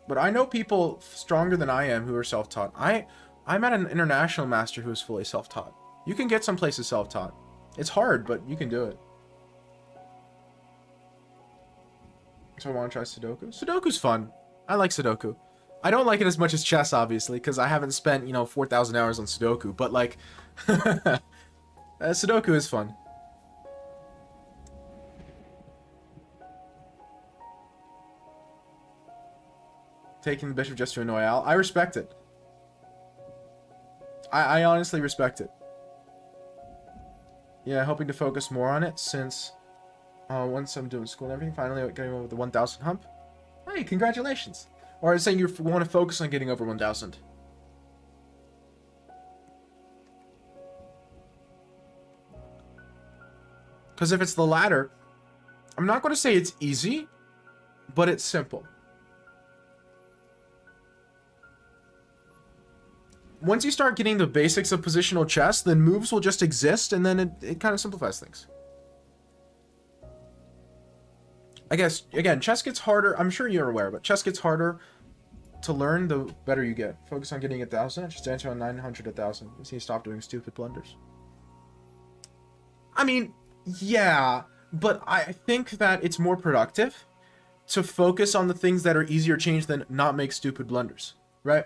But I know people stronger than I am who are self-taught. I'm at an international master who is fully self-taught. You can get some places self-taught. It's hard, but you can do it. So I want to try Sudoku. Sudoku's fun. I like Sudoku. I don't like it as much as chess, obviously, because I haven't spent, 4,000 hours on Sudoku. But, like, Sudoku is fun. Taking the bishop just to annoy Al. I respect it. I honestly respect it. Yeah, hoping to focus more on it since once I'm doing school and everything, finally getting over the 1,000 hump. Hey, congratulations. Or I'm saying you want to focus on getting over 1,000. Because if it's the latter, I'm not going to say it's easy, but it's simple. Once you start getting the basics of positional chess, then moves will just exist, and then it kind of simplifies things. I guess, again, chess gets harder. I'm sure you're aware, but chess gets harder to learn the better you get. Focus on getting 1,000. Just answer on 900, 1,000. You see, stop doing stupid blunders. I mean, yeah, but I think that it's more productive to focus on the things that are easier change than not make stupid blunders, right?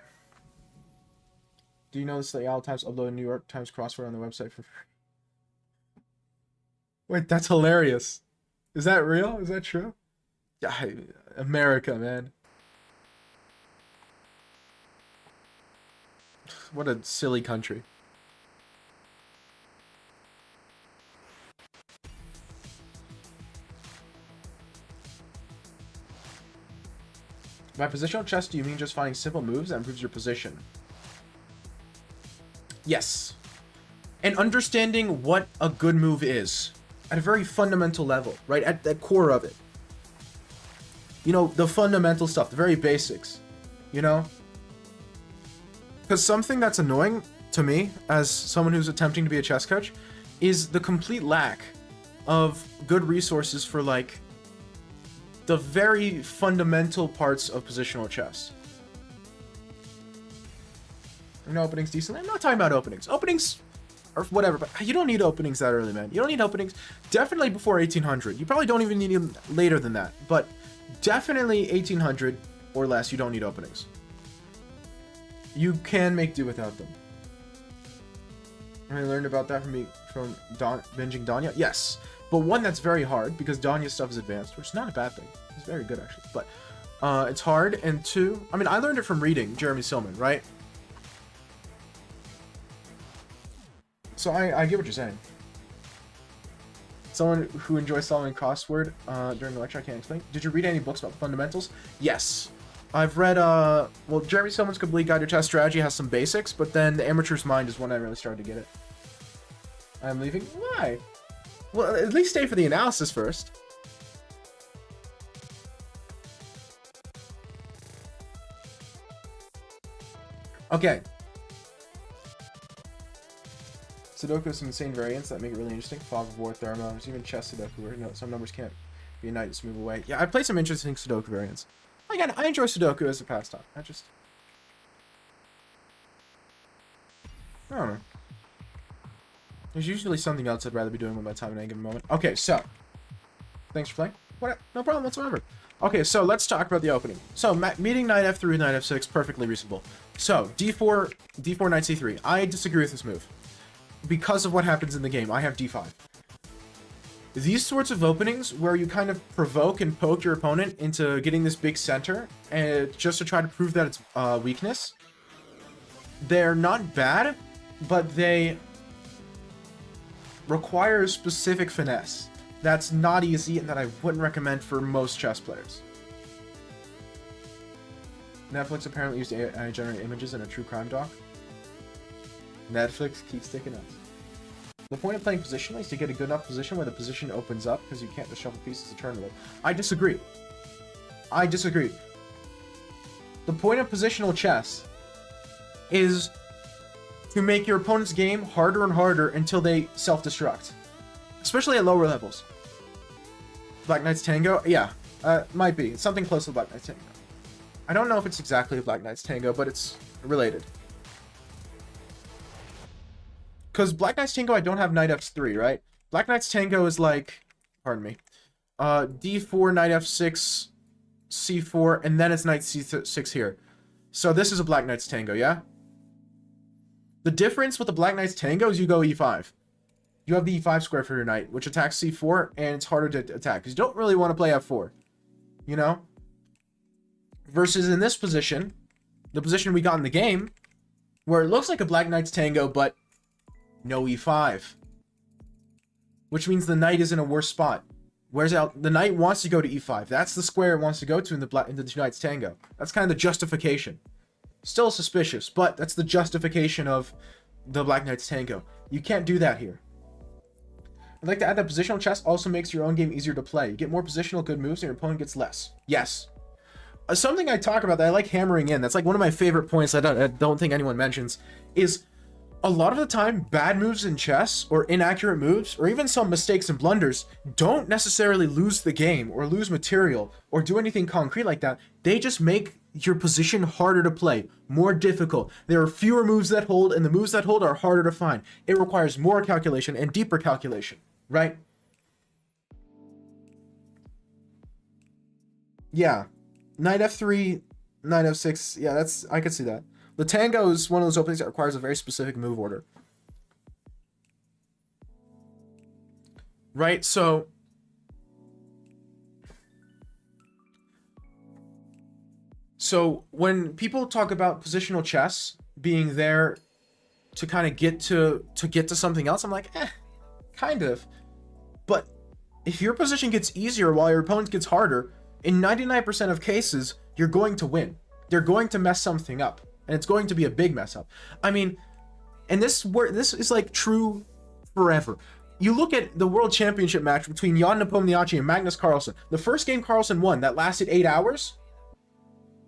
Do you know this? The Al Times upload a New York Times crossword on the website for free? Wait, that's hilarious. Is that real? Is that true? Yeah, America, man. What a silly country. By positional chess, do you mean just finding simple moves that improves your position? Yes. And understanding what a good move is at a very fundamental level, right? At the core of it. The fundamental stuff, the very basics, Because something that's annoying to me as someone who's attempting to be a chess coach is the complete lack of good resources for, like, the very fundamental parts of positional chess. Openings decently. I'm not talking about openings. Openings or whatever, but you don't need openings that early, man. You don't need openings. Definitely before 1800. You probably don't even need them later than that. But definitely 1800 or less, you don't need openings. You can make do without them. I learned about that from binging Danya. Yes, but one that's very hard because Danya's stuff is advanced, which is not a bad thing. It's very good, actually. But it's hard. And two, I mean, I learned it from reading Jeremy Silman, right? So I get what you're saying. Someone who enjoys solving crossword during the lecture, I can't explain. Did you read any books about the fundamentals? Yes. I've read, well, Jeremy Silman's Complete Guide to Chess Strategy has some basics, but then The Amateur's Mind is when I really started to get it. I'm leaving? Why? Well, at least stay for the analysis first. Okay. Sudoku has some insane variants that make it really interesting. Fog of War, Thermo, there's even chess Sudoku where some numbers can't be united, just move away. Yeah, I played some interesting Sudoku variants. Again, I enjoy Sudoku as a pastime. I don't know. There's usually something else I'd rather be doing with my time at any given moment. Okay, so. Thanks for playing. What? No problem whatsoever. Okay, so let's talk about the opening. So meeting knight f3, knight f6, perfectly reasonable. So d4, knight c3. I disagree with this move because of what happens in the game. I have d5. These sorts of openings where you kind of provoke and poke your opponent into getting this big center and just to try to prove that it's weakness, they're not bad, but they require specific finesse. That's not easy and that I wouldn't recommend for most chess players. Netflix apparently used AI generate images in a true crime doc. Netflix keeps sticking us. The point of playing positionally is to get a good enough position where the position opens up because you can't just shuffle pieces to turn with it. I disagree. I disagree. The point of positional chess is to make your opponent's game harder and harder until they self-destruct. Especially at lower levels. Black Knight's Tango? Yeah, might be. It's something close to Black Knight's Tango. I don't know if it's exactly Black Knight's Tango, but it's related. Because Black Knight's Tango, I don't have Knight f3, right? Black Knight's Tango is like, pardon me, d4, Knight f6, c4, and then it's Knight c6 here. So this is a Black Knight's Tango, yeah? The difference with the Black Knight's Tango is you go e5. You have the e5 square for your knight, which attacks c4, and it's harder to attack, because you don't really want to play f4, you know? Versus in this position, the position we got in the game, where it looks like a Black Knight's Tango, but no e5. Which means the knight is in a worse spot. Whereas the knight wants to go to e5. That's the square it wants to go to in the Knight's Tango. That's kind of the justification. Still suspicious, but that's the justification of the Black Knight's Tango. You can't do that here. I'd like to add that positional chess also makes your own game easier to play. You get more positional good moves and your opponent gets less. Yes. Something I talk about that I like hammering in, that's like one of my favorite points I don't think anyone mentions, is a lot of the time bad moves in chess or inaccurate moves or even some mistakes and blunders don't necessarily lose the game or lose material or do anything concrete like that. They just make your position harder to play, more difficult. There are fewer moves that hold, and the moves that hold are harder to find. It requires more calculation and deeper calculation, right? Yeah. Knight f3, knight f6. Yeah, I could see that. The Tango is one of those openings that requires a very specific move order. Right, so when people talk about positional chess being there to kind of get to something else, I'm like, kind of. But if your position gets easier while your opponent gets harder, in 99% of cases, you're going to win. They're going to mess something up, and it's going to be a big mess up. I mean, and this is like true forever. You look at the World Championship match between Jan Nepomniachtchi and Magnus Carlsen. The first game Carlsen won, that lasted 8 hours.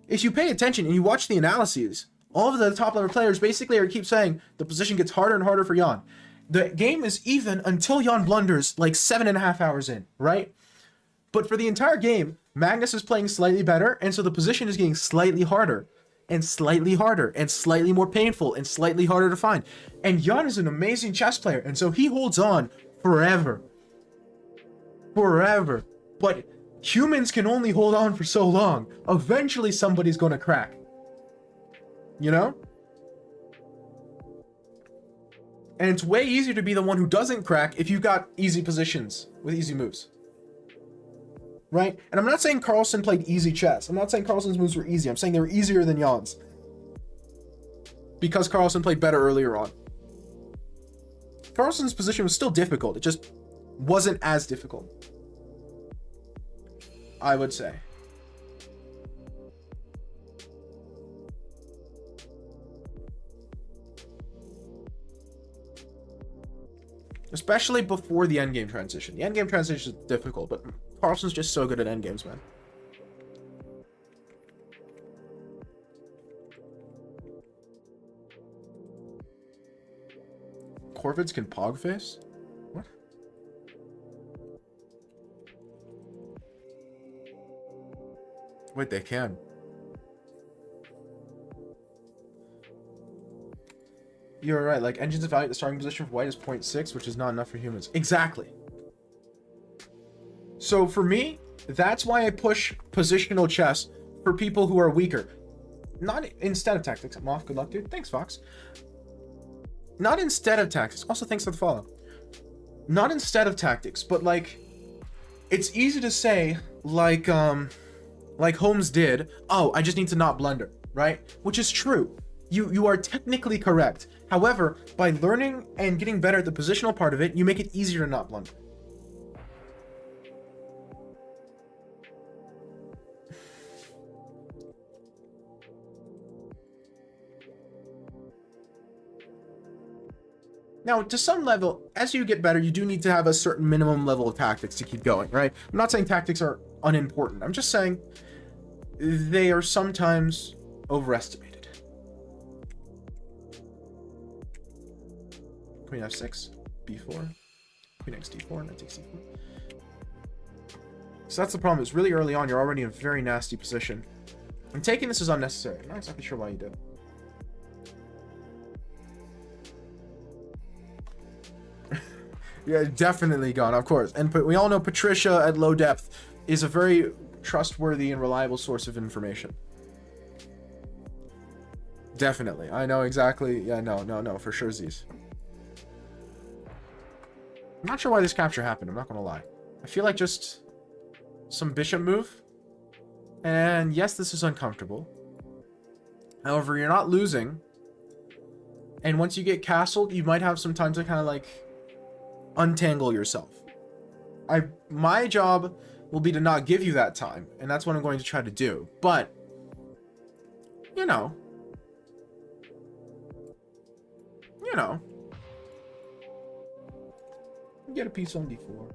If you pay attention and you watch the analyses, all of the top level players basically keep saying the position gets harder and harder for Jan. The game is even until Jan blunders like 7.5 hours in, right? But for the entire game, Magnus is playing slightly better, and so the position is getting slightly harder, and slightly harder, and slightly more painful, and slightly harder to find. And Jan is an amazing chess player, and so he holds on forever. Forever. But humans can only hold on for so long. Eventually somebody's gonna crack. You know? And it's way easier to be the one who doesn't crack if you've got easy positions with easy moves. Right? And I'm not saying Carlsen played easy chess. I'm not saying Carlsen's moves were easy. I'm saying they were easier than Jan's. Because Carlsen played better earlier on. Carlsen's position was still difficult. It just wasn't as difficult, I would say. Especially before the endgame transition. The endgame transition is difficult, but Carlsen's just so good at endgames, man. Corvids can pog face? What? Wait, they can. You're right, like engines evaluate the starting position for white as 0.6, which is not enough for humans. Exactly. So for me, that's why I push positional chess for people who are weaker. Not instead of tactics. I'm off. Good luck, dude. Thanks, Fox. Not instead of tactics. Also, thanks for the follow. Not instead of tactics, but like, it's easy to say, like Holmes did, oh, I just need to not blunder, right? Which is true. You are technically correct. However, by learning and getting better at the positional part of it, you make it easier to not blunder. Now, to some level, as you get better, you do need to have a certain minimum level of tactics to keep going, right? I'm not saying tactics are unimportant. I'm just saying they are sometimes overestimated. Queen f6, b4, queen x d4, knight takes c4. So that's the problem. It's really early on. You're already in a very nasty position. And taking this is unnecessary. I'm not exactly sure why you did. Yeah, definitely gone, of course. And we all know Patricia at low depth is a very trustworthy and reliable source of information. Definitely. I know exactly. Yeah, no, for sure, Z's. I'm not sure why this capture happened. I'm not going to lie. I feel like just some bishop move. And yes, this is uncomfortable. However, you're not losing. And once you get castled, you might have some time to kind of like untangle yourself. My job will be to not give you that time, and that's what I'm going to try to do. But you know, get a piece on d4.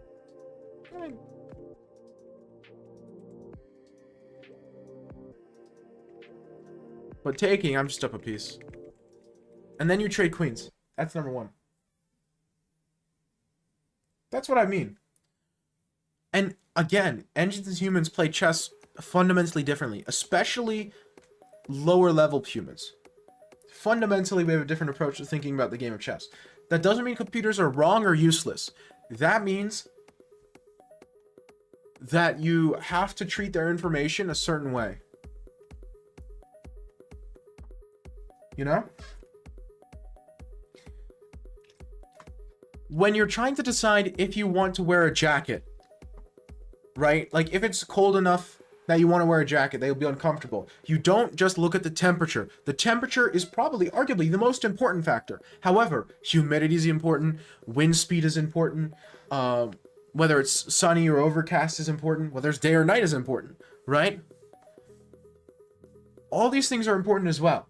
But taking, I'm just up a piece, and then you trade queens. That's number one. That's what I mean. And again, engines and humans play chess fundamentally differently, especially lower level humans. Fundamentally, we have a different approach to thinking about the game of chess. That doesn't mean computers are wrong or useless. That means that you have to treat their information a certain way. You know? When you're trying to decide if you want to wear a jacket, right? Like if it's cold enough that you want to wear a jacket, they'll be uncomfortable. You don't just look at the temperature. The temperature is probably, arguably, the most important factor. However, humidity is important. Wind speed is important. Whether it's sunny or overcast is important. Whether it's day or night is important, right? All these things are important as well.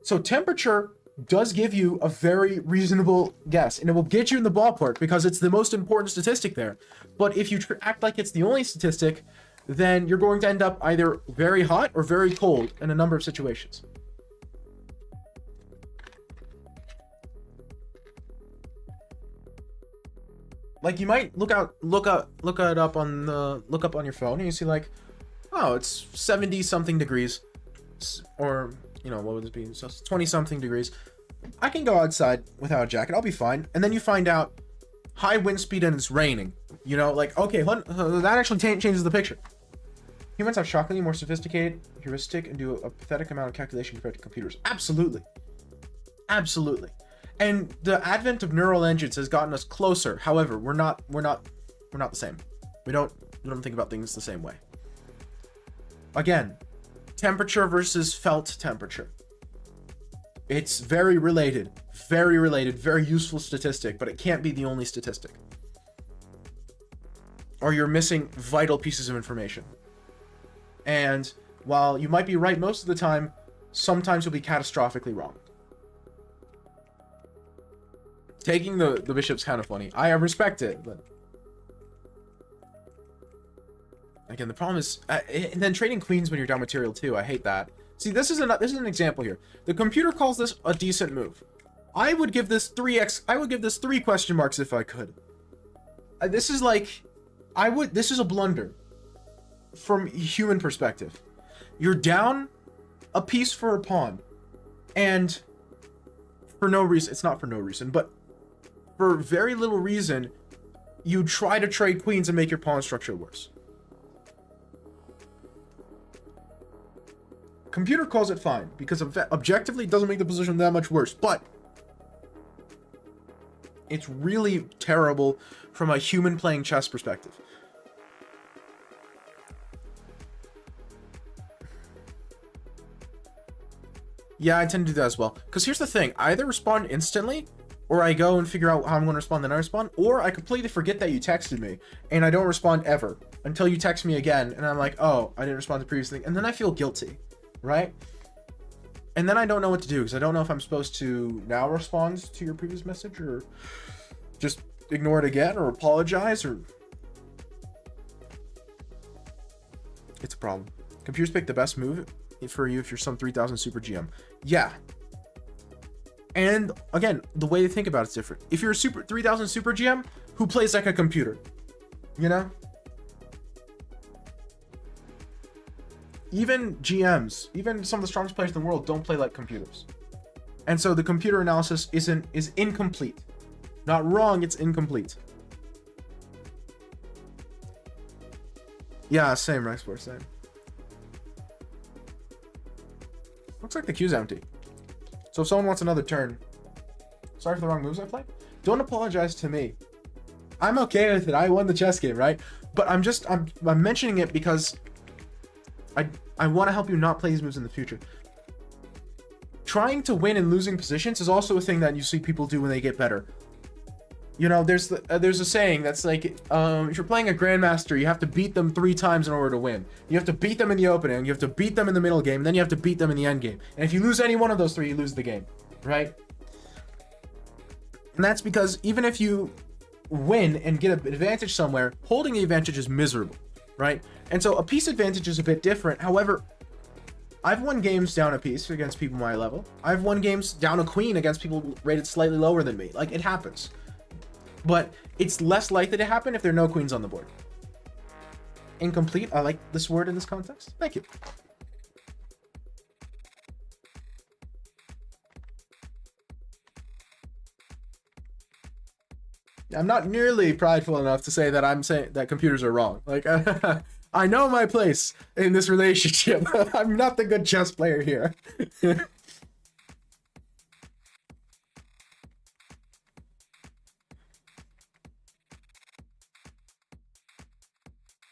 So temperature does give you a very reasonable guess, and it will get you in the ballpark because it's the most important statistic there. But if you act like it's the only statistic, then you're going to end up either very hot or very cold in a number of situations. Like you might look up on your phone and you see like, oh, it's 70 something degrees, or you know, what would it be? So 20 something degrees. I can go outside without a jacket. I'll be fine. And then you find out high wind speed and it's raining. You know, like, okay, that actually changes the picture. Humans have shockingly more sophisticated heuristic and do a pathetic amount of calculation compared to computers. Absolutely. Absolutely. And the advent of neural engines has gotten us closer. However, we're not the same. We don't think about things the same way. Again, temperature versus felt temperature. It's very related, very useful statistic, but it can't be the only statistic. Or you're missing vital pieces of information. And while you might be right most of the time, sometimes you'll be catastrophically wrong. Taking the bishop's kind of funny. I respect it, but again, the problem is, and then trading queens when you're down material too. I hate that. See, this is an example here. The computer calls this a decent move. I would give this 3x. I would give this 3 question marks if I could. This is like, this is a blunder from a human perspective. You're down a piece for a pawn, and for no reason. It's not for no reason, but for very little reason, you try to trade queens and make your pawn structure worse. Computer calls it fine, because objectively it doesn't make the position that much worse, but it's really terrible from a human playing chess perspective. Yeah, I tend to do that as well. Because here's the thing, I either respond instantly, or I go and figure out how I'm going to respond, then I respond, or I completely forget that you texted me, and I don't respond ever, until you text me again, and I'm like, oh, I didn't respond to the previous thing, and then I feel guilty, right? And then I don't know what to do, because I don't know if I'm supposed to now respond to your previous message, or just ignore it again, or apologize, or... It's a problem. Computers pick the best move for you if you're some 3000 super GM. Yeah. And again, the way to think about it's different. If you're a 3000 super GM who plays like a computer, you know? Even GMs, even some of the strongest players in the world don't play like computers. And so the computer analysis is incomplete. Not wrong, it's incomplete. Yeah, same, Rexport, same. Looks like the queue's empty. So if someone wants another turn, sorry for the wrong moves I played. Don't apologize to me. I'm okay with it. I won the chess game, right? But I'm mentioning it because I want to help you not play these moves in the future. Trying to win in losing positions is also a thing that you see people do when they get better. You know, there's a saying that's like, if you're playing a grandmaster, you have to beat them 3 times in order to win. You have to beat them in the opening, you have to beat them in the middle game, then you have to beat them in the end game. And if you lose any one of those 3, you lose the game, right? And that's because even if you win and get an advantage somewhere, holding the advantage is miserable, right? And so a piece advantage is a bit different. However, I've won games down a piece against people my level. I've won games down a queen against people rated slightly lower than me. Like, it happens. But it's less likely to happen if there are no queens on the board. Incomplete. I like this word in this context. Thank you. I'm not nearly prideful enough to say that I'm saying that computers are wrong. Like, I know my place in this relationship. I'm not the good chess player here.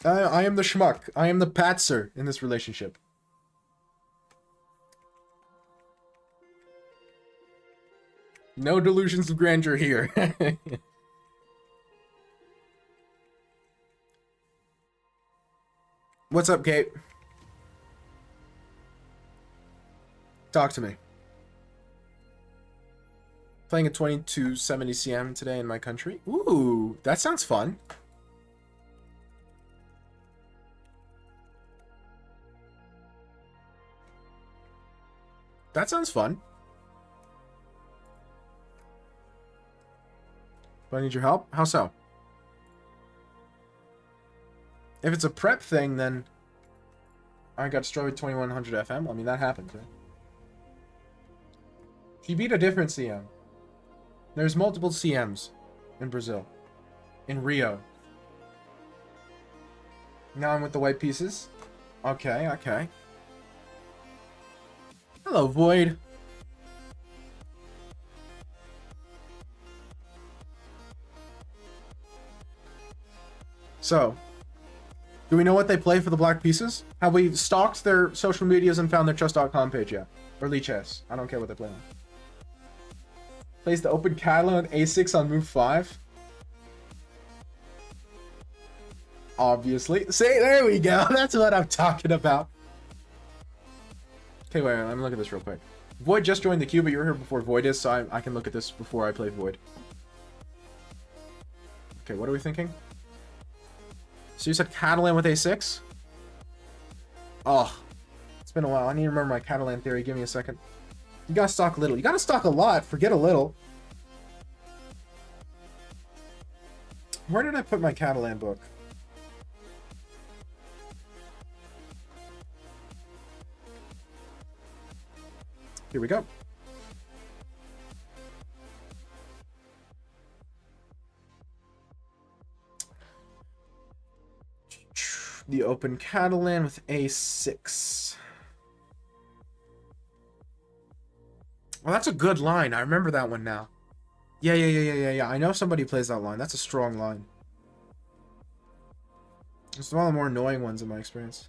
I am the schmuck. I am the patzer in this relationship. No delusions of grandeur here. What's up, Kate? Talk to me. Playing a 2270 CM today in my country. Ooh, that sounds fun. That sounds fun. Do I need your help? How so? If it's a prep thing, then I got destroyed with 2100 FM. I mean, that happens, right? She beat a different CM. There's multiple CMs in Brazil. In Rio. Now I'm with the white pieces. Okay, okay. Hello, Void. So, do we know what they play for the black pieces? Have we stalked their social medias and found their chess.com page yet? Or Lee Chess. I don't care what they play on. Plays the open Catalan A6 on move 5. Obviously. See, there we go. That's what I'm talking about. Okay, wait, let me look at this real quick. Void just joined the queue, but you were here before Void is, so I can look at this before I play Void. Okay, what are we thinking? So you said Catalan with A6? Oh, it's been a while. I need to remember my Catalan theory. Give me a second. You gotta stock a little. You gotta stock a lot. Forget a little. Where did I put my Catalan book? Here we go. the open Catalan with a6. Well, that's a good line. I remember that one now. Yeah. I know somebody plays that line. That's a strong line. It's one of the more annoying ones in my experience.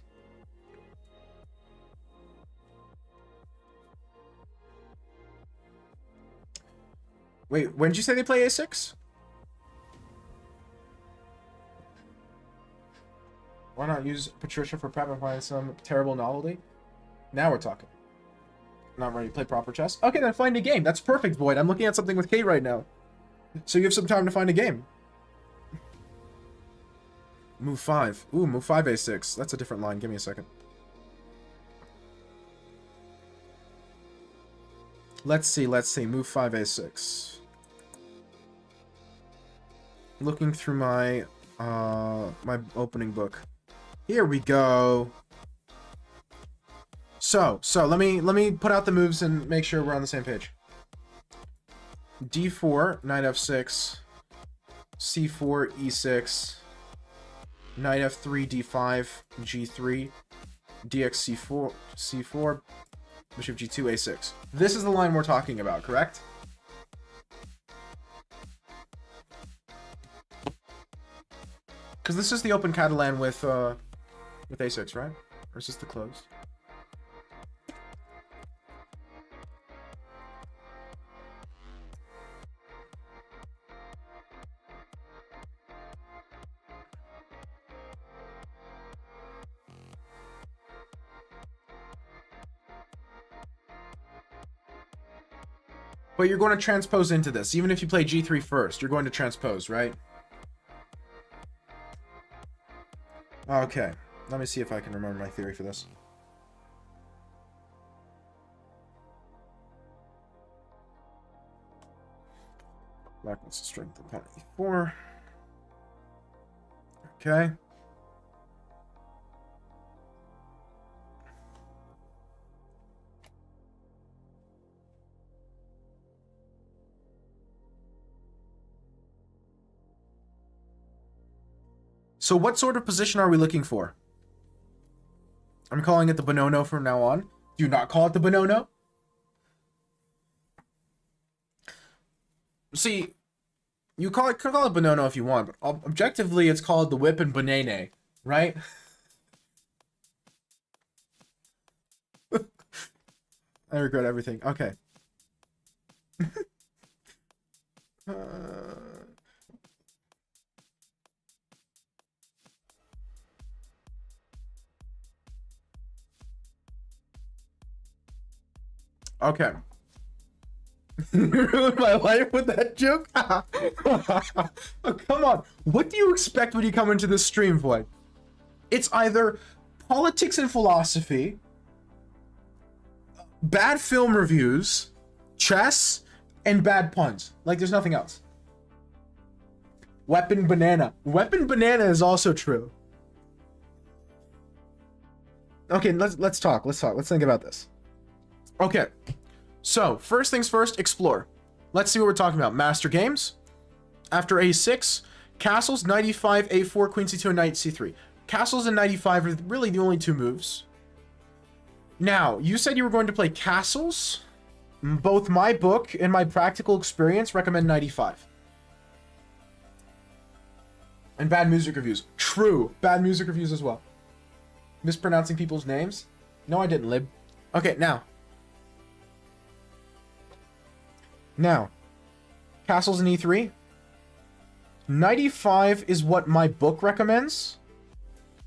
Wait, when did you say they play a6? Why not use Patricia for prep and find some terrible novelty? Now we're talking. Not ready to play proper chess? Okay, then find a game. That's perfect, Void. I'm looking at something with Kate right now. So you have some time to find a game. Move 5. Ooh, move 5 a6. That's a different line. Give me a second. Let's see. Move 5 a6. Looking through my my opening book. Here we go. So let me put out the moves and make sure we're on the same page. D4, knight f6, C4, E6, knight f3, D5, G3, DX C4, C4, bishop G2, A6. This is the line we're talking about, correct? Because this is the open Catalan with A6, right? Or is this the closed? But you're going to transpose into this. Even if you play G3 first, you're going to transpose, right? Okay. Let me see if I can remember my theory for this. Black wants to strengthen pawn E4. Okay. So what sort of position are we looking for? I'm calling it the Bonono from now on. Do you not call it the Bonono? See, you call it Bonono if you want, but objectively it's called the Whip and Banane, right? I regret everything. Okay. Okay. You ruined my life with that joke? Oh, come on. What do you expect when you come into this stream, Void? It's either politics and philosophy, bad film reviews, chess, and bad puns. Like, there's nothing else. Weapon banana. Weapon banana is also true. Okay, let's talk. Let's think about this. Okay. So, first things first, explore. Let's see what we're talking about. Master games. After a6, castles, knight e5, a4, queen c2, and knight c3. Castles and knight e5 are really the only two moves. Now, you said you were going to play castles. Both my book and my practical experience recommend knight e5. And bad music reviews. True. Bad music reviews as well. Mispronouncing people's names? No, I didn't, Lib. Okay, now, castles in e3. Knight e5 is what my book recommends.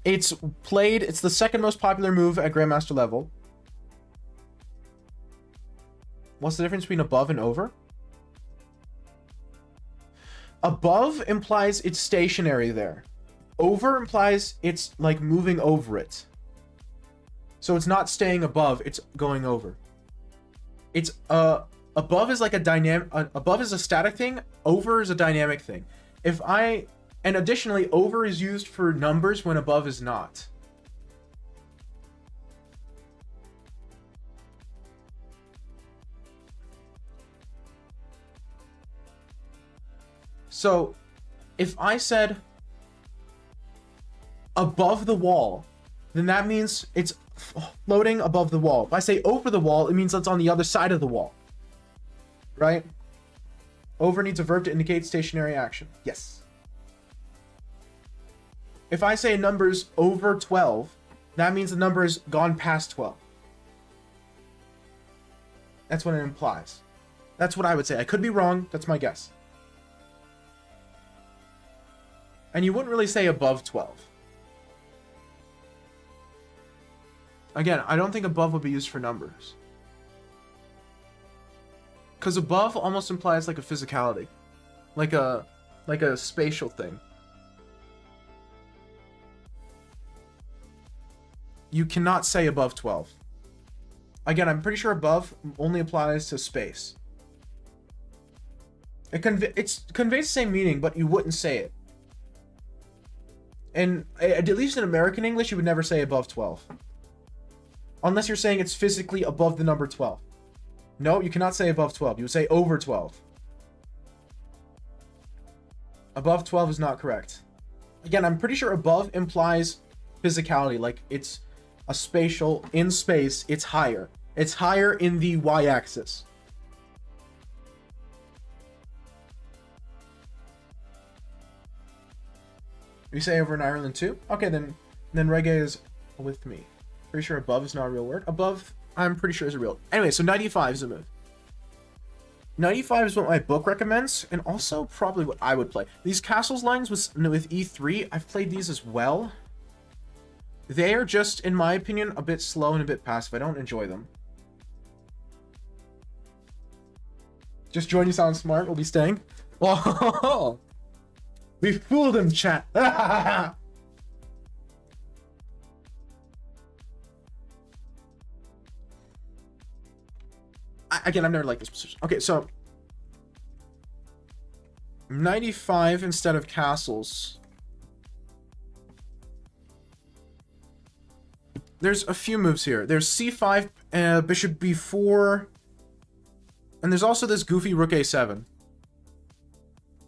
It's the second most popular move at Grandmaster level. What's the difference between above and over? Above implies it's stationary there. Over implies it's like moving over it. So it's not staying above, it's going over. It's above is like a dynamic, above is a static thing, over is a dynamic thing. And additionally, over is used for numbers when above is not. So, if I said above the wall, then that means it's floating above the wall. If I say over the wall, it means it's on the other side of the wall. Right? Over needs a verb to indicate stationary action. Yes. If I say a number's over 12, that means the number has gone past 12. That's what it implies. That's what I would say. I could be wrong. That's my guess. And you wouldn't really say above 12. Again, I don't think above would be used for numbers. Because above almost implies like a physicality. Like a spatial thing. You cannot say above 12. Again, I'm pretty sure above only applies to space. It conveys the same meaning, but you wouldn't say it. And at least in American English, you would never say above 12. Unless you're saying it's physically above the number 12. No, you cannot say above 12. You would say over 12. Above 12 is not correct. Again, I'm pretty sure above implies physicality. Like it's a spatial, in space, it's higher. It's higher in the y-axis. You say over in Ireland too? Okay, then reggae is with me. Pretty sure above is not a real word. Above, I'm pretty sure is a real. Anyway, so 95 is a move. 95 is what my book recommends, and also probably what I would play. These castles lines with E3, I've played these as well. They are just, in my opinion, a bit slow and a bit passive. I don't enjoy them. Just join you sound smart. We'll be staying. Oh, we fooled him, chat. Again, I've never liked this position. Okay, so 95 instead of castles. There's a few moves here. There's c5, bishop b4, and there's also this goofy rook a7.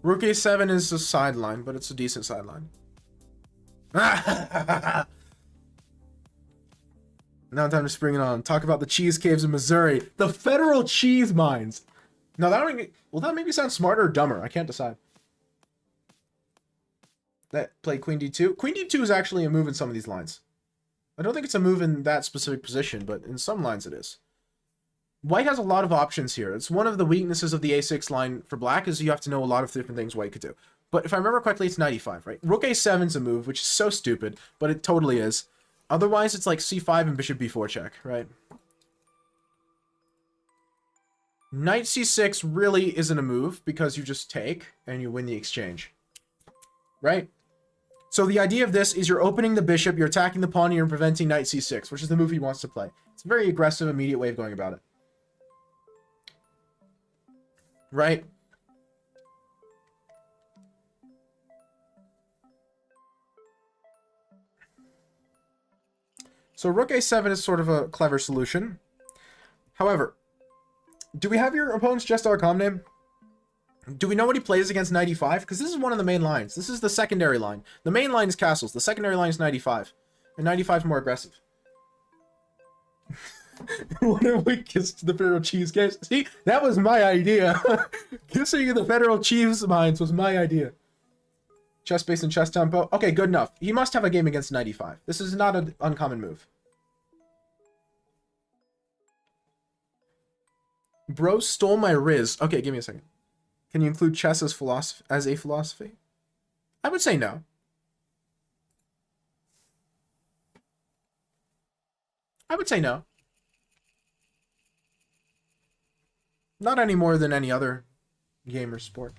Rook a7 is a sideline, but it's a decent sideline. Now time to spring it on. Talk about the cheese caves in Missouri. The federal cheese mines. Now will that make me sound smarter or dumber? I can't decide. That play queen d2. Queen d2 is actually a move in some of these lines. I don't think it's a move in that specific position, but in some lines it is. White has a lot of options here. It's one of the weaknesses of the a6 line for black is you have to know a lot of different things white could do. But if I remember correctly, it's 95, right? Rook a7 is a move, which is so stupid, but it totally is. Otherwise, it's like c5 and bishop b4 check, right? Knight c6 really isn't a move because you just take and you win the exchange, right? So the idea of this is you're opening the bishop, you're attacking the pawn, and you're preventing knight c6, which is the move he wants to play. It's a very aggressive, immediate way of going about it. Right? So rook a7 is sort of a clever solution. However, do we have your opponent's chess.com name? Do we know what he plays against 95? Because this is one of the main lines. This is the secondary line. The main line is castles. The secondary line is 95. And 95 is more aggressive. What if we kissed the federal cheese guys? See, that was my idea. Kissing the federal cheese mines was my idea. Chess base and chess tempo. Okay, good enough. He must have a game against 95. This is not an uncommon move. Bro stole my Riz. Okay, give me a second. Can you include chess as a philosophy? I would say no. I would say no. Not any more than any other game or sport.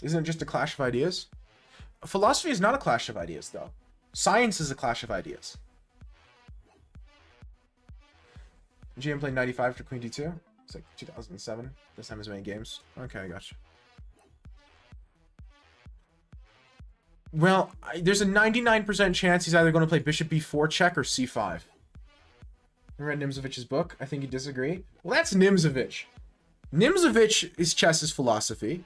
Isn't it just a clash of ideas? Philosophy is not a clash of ideas, though. Science is a clash of ideas. GM played 95 for Queen D2. It's like 2007. This time as many games. Okay, I gotcha. Well, there's a 99% chance he's either going to play Bishop B4 check or C5. I read Nimzovich's book. I think you disagree. Well, that's Nimzovich. Nimzovich is chess's philosophy.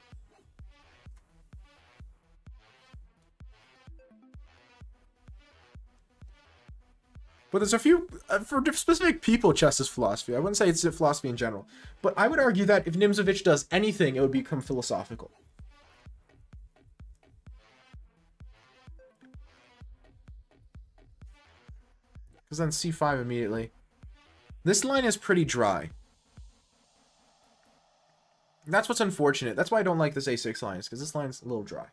But there's a few, for specific people, chess is philosophy. I wouldn't say it's philosophy in general. But I would argue that if Nimzovich does anything, it would become philosophical. Because then c5 immediately. This line is pretty dry. That's what's unfortunate. That's why I don't like this a6 line, because this line's a little dry.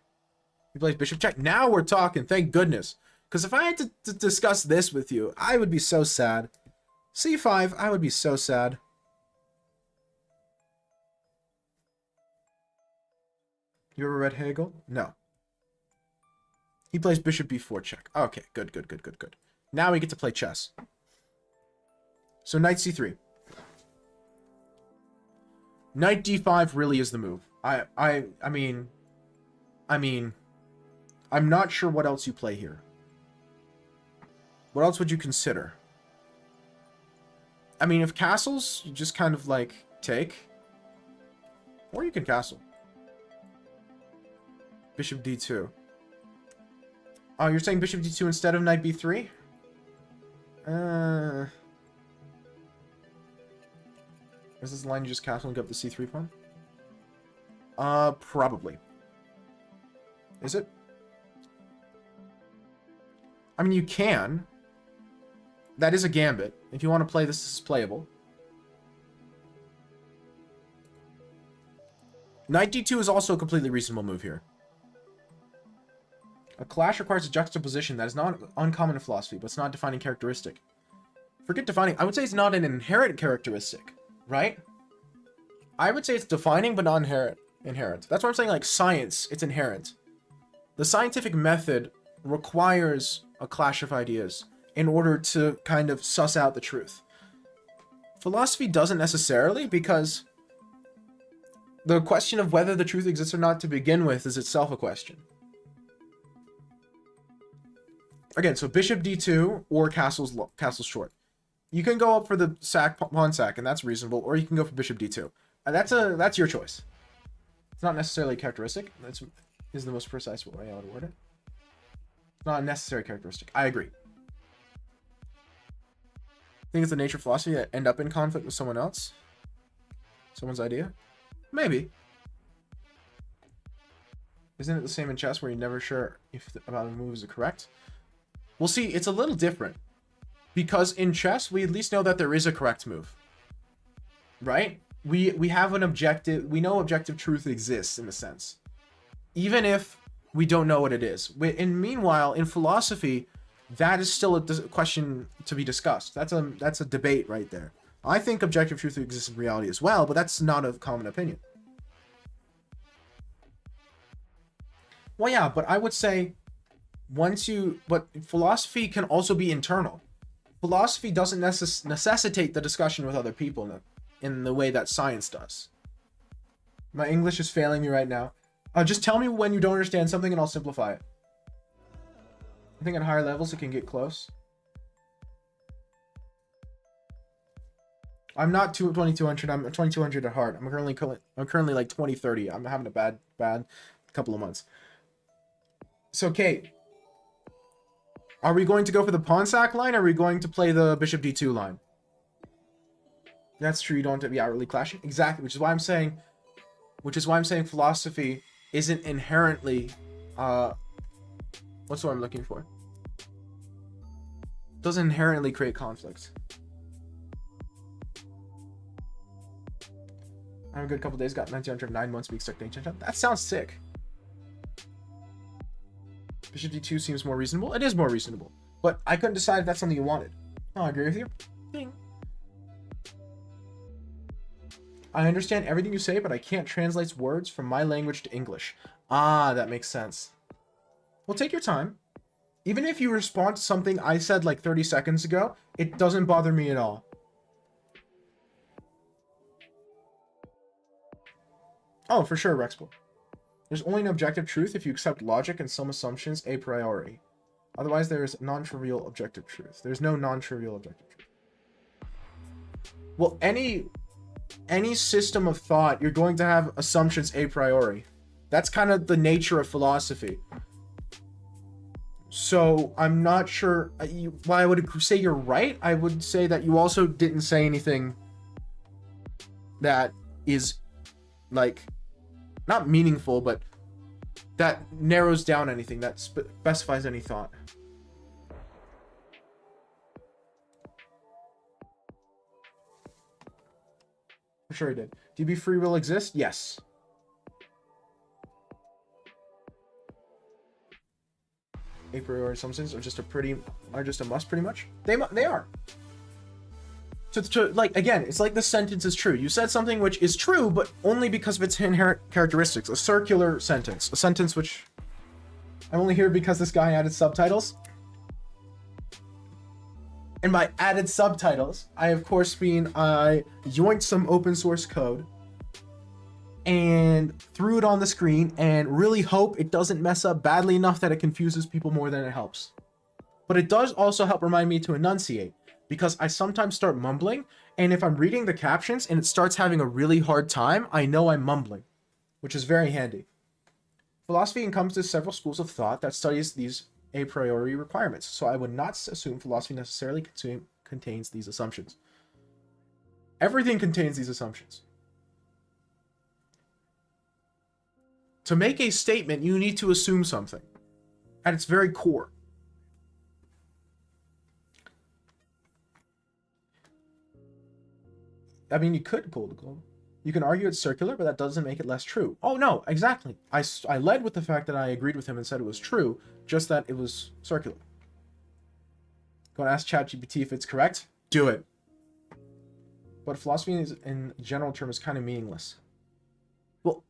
He plays bishop check. Now we're talking, thank goodness. Because if I had to discuss this with you, I would be so sad. c5, I would be so sad. You ever read Hegel? No. He plays bishop b4 check. Okay, good. Now we get to play chess. So knight c3. Knight d5 really is the move. I mean, I'm not sure what else you play here. What else would you consider? I mean, if castles, you just kind of like take. Or you can castle. Bishop d2. Oh, you're saying bishop d2 instead of knight b3? Is this the line you just castle and go up the c3 pawn? Probably. Is it? I mean, you can. That is a gambit. If you want to play this, this is playable. Knight d2 is also a completely reasonable move here. A clash requires a juxtaposition that is not uncommon in philosophy, but it's not a defining characteristic. Forget defining. I would say it's not an inherent characteristic, right? I would say it's defining, but not inherent. That's why I'm saying, like, science, it's inherent. The scientific method requires a clash of ideas in order to kind of suss out the truth. Philosophy doesn't necessarily, because the question of whether the truth exists or not to begin with is itself a question. Again, so bishop d2 or castle's short. You can go up for the pawn sack, and that's reasonable, or you can go for bishop d2. And that's your choice. It's not necessarily a characteristic. That is the most precise way I would word it. It's not a necessary characteristic. I agree. Think it's the nature of philosophy to end up in conflict with someone else? Someone's idea? Maybe. Isn't it the same in chess where you're never sure if about a move is correct? Well, see, it's a little different. Because in chess, we at least know that there is a correct move. Right? We have an objective, we know objective truth exists in a sense. Even if we don't know what it is. And meanwhile, in philosophy, that is still a question to be discussed. That's a debate right there. I think objective truth exists in reality as well, but that's not a common opinion. Well, yeah, but I would say but philosophy can also be internal. Philosophy doesn't necessitate the discussion with other people in the way that science does. My English is failing me right now. Just tell me when you don't understand something and I'll simplify it. I think at higher levels it can get close. I'm not 2200. I'm 2200 at heart. I'm currently like 2030. I'm having a bad couple of months. So Kate, are we going to go for the pawn sack line, or are we going to play the bishop d2 line? That's true. You don't have to be outwardly clashing. Exactly, which is why I'm saying philosophy isn't inherently what's the word I'm looking for? Doesn't inherently create conflict. I have a good couple days, got 1900, 9 months, weeks, stagnation. That sounds sick. Bishop d2 seems more reasonable. It is more reasonable. But I couldn't decide if that's something you wanted. Oh, I agree with you. Ding. I understand everything you say, but I can't translate words from my language to English. Ah, that makes sense. Well, take your time. Even if you respond to something I said like 30 seconds ago, it doesn't bother me at all. Oh, for sure, Rexpool. There's only an objective truth if you accept logic and some assumptions a priori. Otherwise, there is non-trivial objective truth. There's no non-trivial objective truth. Well, any system of thought, you're going to have assumptions a priori. That's kind of the nature of philosophy. So I'm not sure. While I would say you're right, I would say that you also didn't say anything that is like not meaningful, but that narrows down anything, that specifies any thought. For sure he did. Do you believe free will exists? Yes. A priori assumptions are just a must, pretty much. They are. To like, again, it's like the sentence is true. You said something which is true, but only because of its inherent characteristics. A circular sentence. A sentence which I'm only here because this guy added subtitles. And by added subtitles, I of course mean I yoinked some open source code and threw it on the screen and really hope it doesn't mess up badly enough that it confuses people more than it helps. But it does also help remind me to enunciate, because I sometimes start mumbling, and if I'm reading the captions and it starts having a really hard time, I know I'm mumbling, which is very handy. Philosophy encompasses several schools of thought that studies these a priori requirements, so I would not assume philosophy necessarily contains these assumptions. Everything contains these assumptions. To make a statement, you need to assume something at its very core. I mean, you could pull the globe. You can argue it's circular, but that doesn't make it less true. Oh, no, exactly. I led with the fact that I agreed with him and said it was true, just that it was circular. Go and ask ChatGPT if it's correct. Do it. But philosophy is, in general term, is kind of meaningless. Well,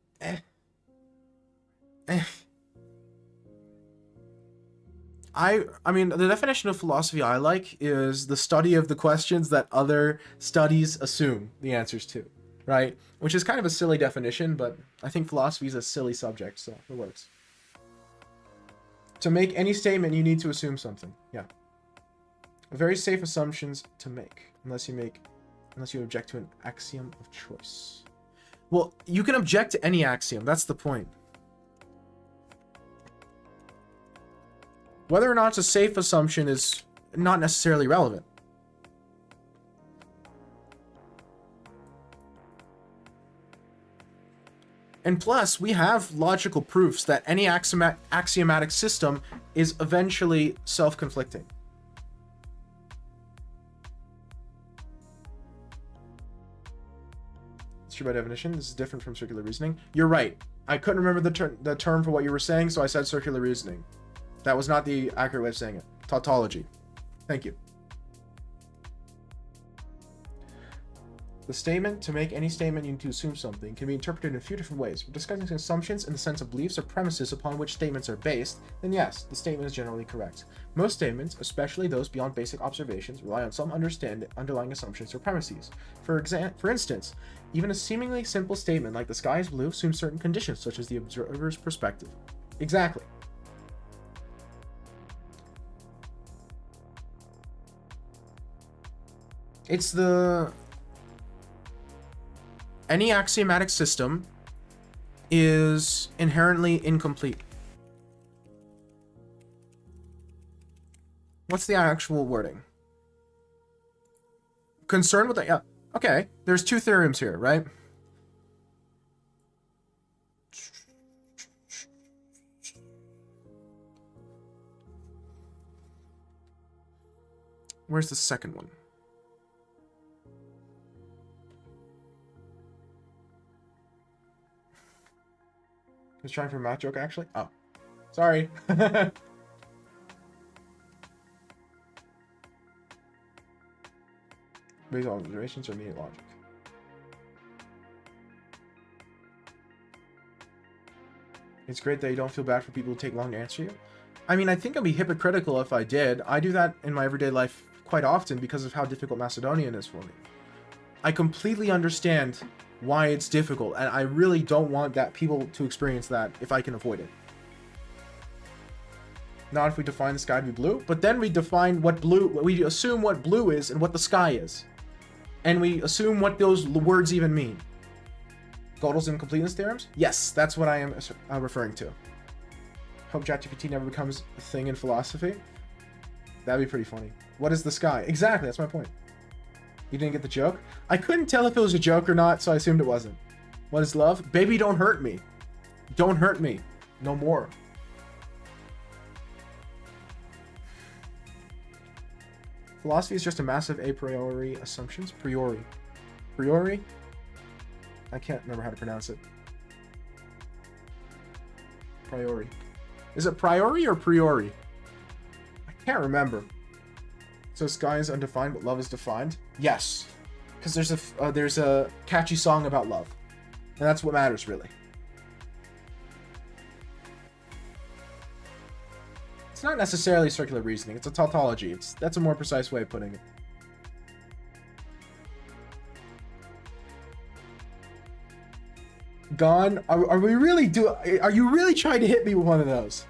I mean, the definition of philosophy I like is the study of the questions that other studies assume the answers to, right? Which is kind of a silly definition, but I think philosophy is a silly subject, so it works. To make any statement, you need to assume something. Yeah. Very safe assumptions to make, unless you object to an axiom of choice. Well, you can object to any axiom. That's the point. Whether or not it's a safe assumption is not necessarily relevant. And plus, we have logical proofs that any axiomatic system is eventually self-conflicting. It's true by definition. This is different from circular reasoning. You're right. I couldn't remember the term for what you were saying, so I said circular reasoning. That was not the accurate way of saying it. Tautology. Thank you. The statement, to make any statement you need to assume something, can be interpreted in a few different ways. We're discussing assumptions in the sense of beliefs or premises upon which statements are based, then yes, the statement is generally correct. Most statements, especially those beyond basic observations, rely on some underlying assumptions or premises. For instance, even a seemingly simple statement like the sky is blue assumes certain conditions, such as the observer's perspective. Exactly. It's any axiomatic system is inherently incomplete. What's the actual wording? Concerned with the, yeah, okay. There's two theorems here, right? Where's the second one? I was trying for a math joke, actually. Oh, sorry. Based on observations or immediate logic. It's great that you don't feel bad for people who take long to answer you. I mean, I think I'd be hypocritical if I did. I do that in my everyday life quite often because of how difficult Macedonian is for me. I completely understand why it's difficult, and I really don't want that people to experience that if I can avoid it. Not if we define the sky to be blue, but then we define what blue, we assume what blue is and what the sky is. And we assume what those words even mean. Gödel's incompleteness theorems? Yes, that's what I am referring to. Hope ChatGPT never becomes a thing in philosophy. That'd be pretty funny. What is the sky? Exactly, that's my point. You didn't get the joke? I couldn't tell if it was a joke or not, so I assumed it wasn't. What is love? Baby, don't hurt me. Don't hurt me. No more. Philosophy is just a massive a priori assumptions. Priori. Priori? I can't remember how to pronounce it. Priori. Is it priori or priori? I can't remember. So sky is undefined, but love is defined? Yes. Because there's a catchy song about love. And that's what matters, really. It's not necessarily circular reasoning. It's a tautology. That's a more precise way of putting it. Gone? Are you really trying to hit me with one of those?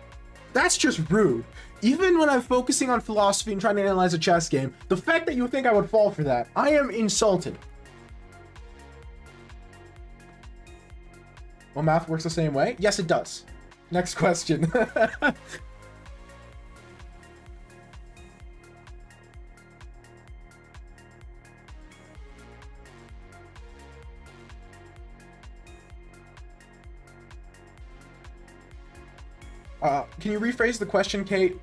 That's just rude. Even when I'm focusing on philosophy and trying to analyze a chess game, the fact that you think I would fall for that, I am insulted. Well, math works the same way? Yes, it does. Next question. Can you rephrase the question, Kate?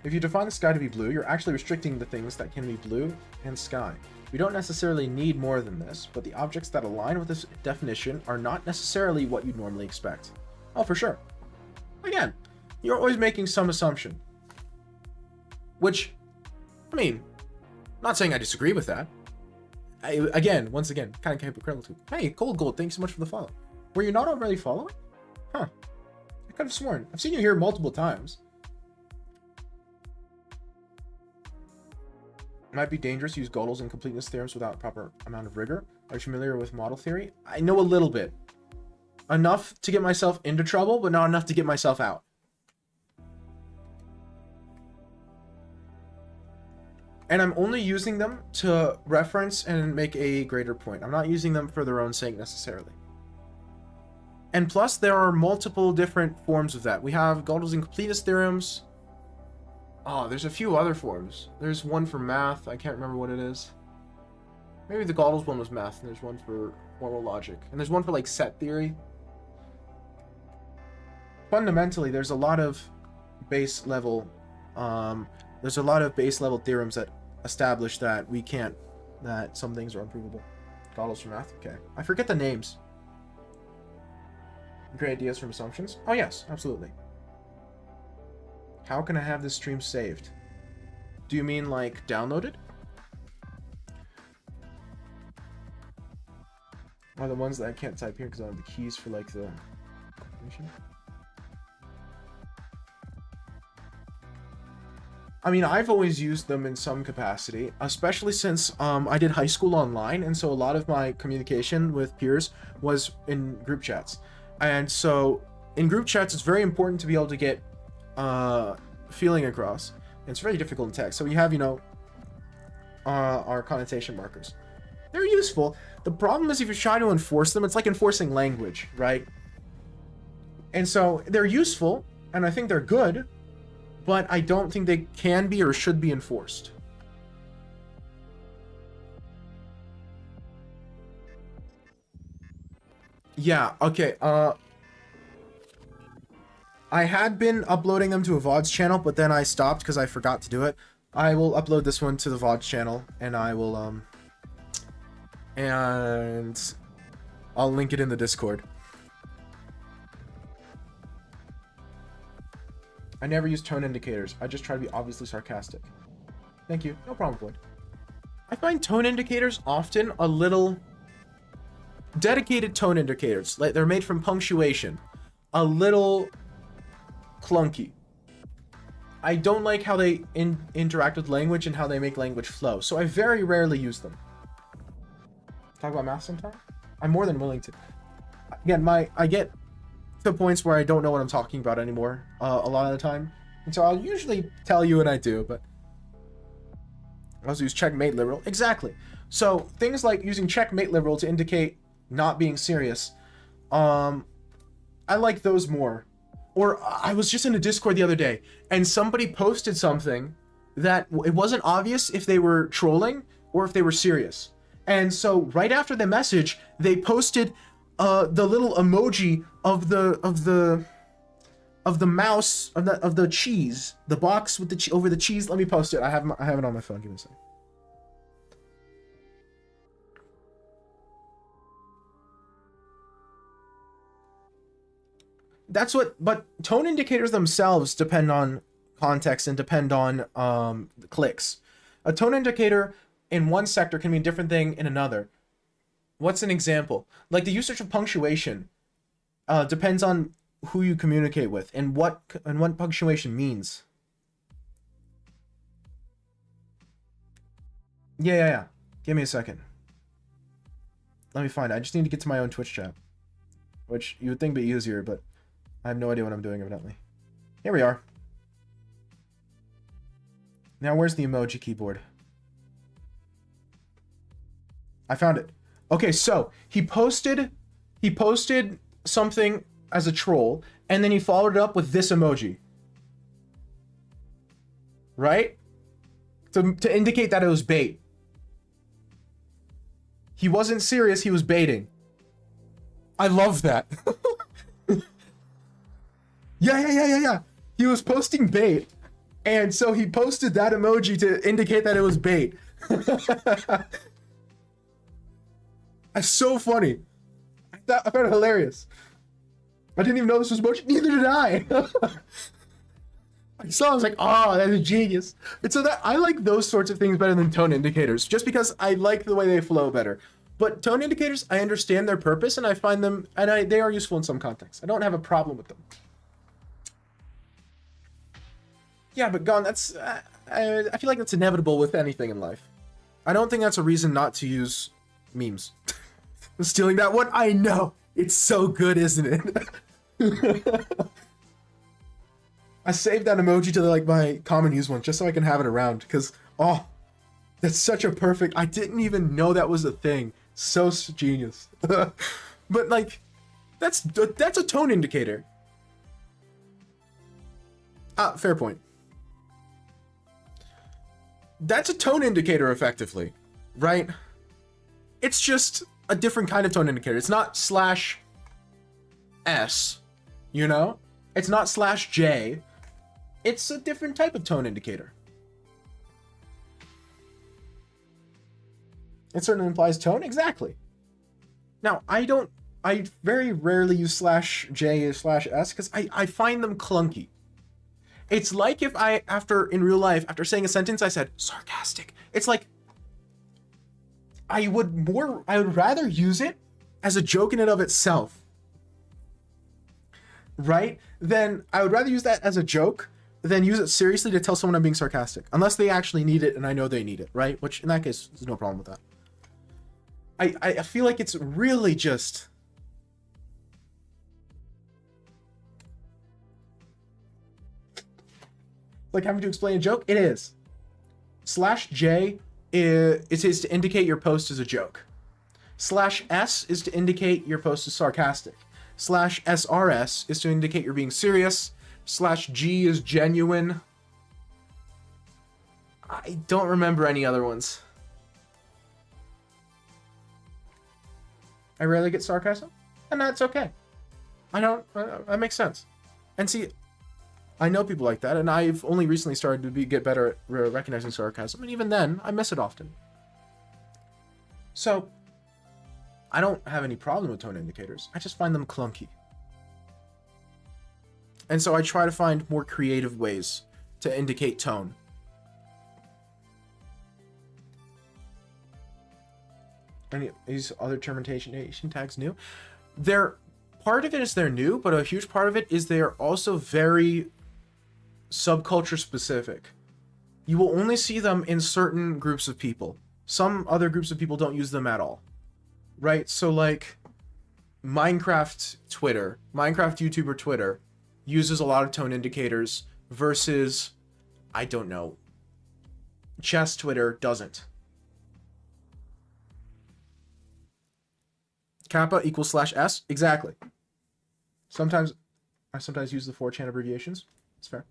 If you define the sky to be blue, you're actually restricting the things that can be blue and sky. We don't necessarily need more than this, but the objects that align with this definition are not necessarily what you'd normally expect. Oh, for sure. Again, you're always making some assumption. Which, I mean, I'm not saying I disagree with that. Once again, kind of hypocritical. Hey, Cold Gold, thanks so much for the follow. Were you not already following? Huh. I could have sworn. I've seen you here multiple times. It might be dangerous to use Gödel's and completeness theorems without proper amount of rigor. Are you familiar with model theory? I know a little bit. Enough to get myself into trouble, but not enough to get myself out. And I'm only using them to reference and make a greater point. I'm not using them for their own sake necessarily. And plus, there are multiple different forms of that. We have Gödel's and completeness theorems. Oh, there's a few other forms. There's one for math. I can't remember what it is. Maybe the Gödel's one was math, and there's one for moral logic. And there's one for, like, set theory. Fundamentally, there's a lot of base level theorems that establish that that some things are unprovable. Gödel's for math? Okay. I forget the names. Great ideas from assumptions? Oh, yes, absolutely. How can I have this stream saved? Do you mean, like, downloaded? Are the ones that I can't type here because I don't have the keys for, like, the... I mean, I've always used them in some capacity, especially since I did high school online, and so a lot of my communication with peers was in group chats. And so in group chats, it's very important to be able to get feeling across. And it's very difficult in text. So we have, our connotation markers. They're useful. The problem is if you try to enforce them, it's like enforcing language, right? And so they're useful, and I think they're good, but I don't think they can be or should be enforced. Yeah, okay, I had been uploading them to a VODs channel, but then I stopped because I forgot to do it. I will upload this one to the VODs channel, and I will, and I'll link it in the Discord. I never use tone indicators. I just try to be obviously sarcastic. Thank you. No problem, Boyd. I find tone indicators often a little... dedicated tone indicators, like they're made from punctuation, a little clunky. I don't like how they interact with language and how they make language flow, so I very rarely use them. Talk about math sometime? I'm more than willing to. Again, I get to points where I don't know what I'm talking about anymore a lot of the time, and so I'll usually tell you when I do, but I also use checkmate liberal. Exactly. So things like using checkmate liberal to indicate not being serious I like those more. Or I was just in a Discord the other day, and somebody posted something that it wasn't obvious if they were trolling or if they were serious. And so right after the message, they posted the little emoji of the mouse of the cheese, the box with the over the cheese. Let me post it. I have it on my phone. Give me a second. That's what, but tone indicators themselves depend on context and depend on clicks. A tone indicator in one sector can mean a different thing in another. What's an example? Like the usage of punctuation depends on who you communicate with and what punctuation means. Yeah. Give me a second. Let me find it. I just need to get to my own Twitch chat, which you would think would be easier, but I have no idea what I'm doing, evidently. Here we are. Now, where's the emoji keyboard? I found it. Okay, so he posted something as a troll, and then he followed it up with this emoji. Right? To indicate that it was bait. He wasn't serious, he was baiting. I love that. Yeah. He was posting bait. And so he posted that emoji to indicate that it was bait. That's so funny. I found it hilarious. I didn't even know this was emoji. Neither did I. I saw it, I was like, oh, that's a genius. And so that I like those sorts of things better than tone indicators, just because I like the way they flow better. But tone indicators, I understand their purpose, and I find them, and they are useful in some contexts. I don't have a problem with them. Yeah, but Gone, that's, I feel like that's inevitable with anything in life. I don't think that's a reason not to use memes. I'm stealing that one? I know! It's so good, isn't it? I saved that emoji to like my common use one, just so I can have it around, because, oh, that's such a perfect, I didn't even know that was a thing. So genius. But like, that's a tone indicator. Fair point. That's a tone indicator, effectively, right? It's just a different kind of tone indicator. It's not /S, you know? It's not /J. It's a different type of tone indicator. It certainly implies tone, exactly. Now, I very rarely use /J or /S because I find them clunky. It's like if in real life, after saying a sentence, I said sarcastic. It's like, I would rather use it as a joke in and of itself, right? I would rather use that as a joke than use it seriously to tell someone I'm being sarcastic, unless they actually need it and I know they need it, right? Which in that case, there's no problem with that. I feel like it's really just, like having to explain a joke. It is. /J is to indicate your post is a joke. /S is to indicate your post is sarcastic. /SRS is to indicate you're being serious. /G is genuine. I don't remember any other ones. I rarely get sarcasm, and that's okay. That makes sense. And see, I know people like that, and I've only recently started to get better at recognizing sarcasm, and even then, I miss it often. So, I don't have any problem with tone indicators. I just find them clunky. And so I try to find more creative ways to indicate tone. Any these other termination tags new? Part of it is they're new, but a huge part of it is they're also very subculture specific. You will only see them in certain groups of people. Some other groups of people don't use them at all. Right? So like Minecraft YouTuber Twitter uses a lot of tone indicators versus, I don't know, chess Twitter doesn't. Kappa equals /S? Exactly. Sometimes I use the 4chan abbreviations. It's fair.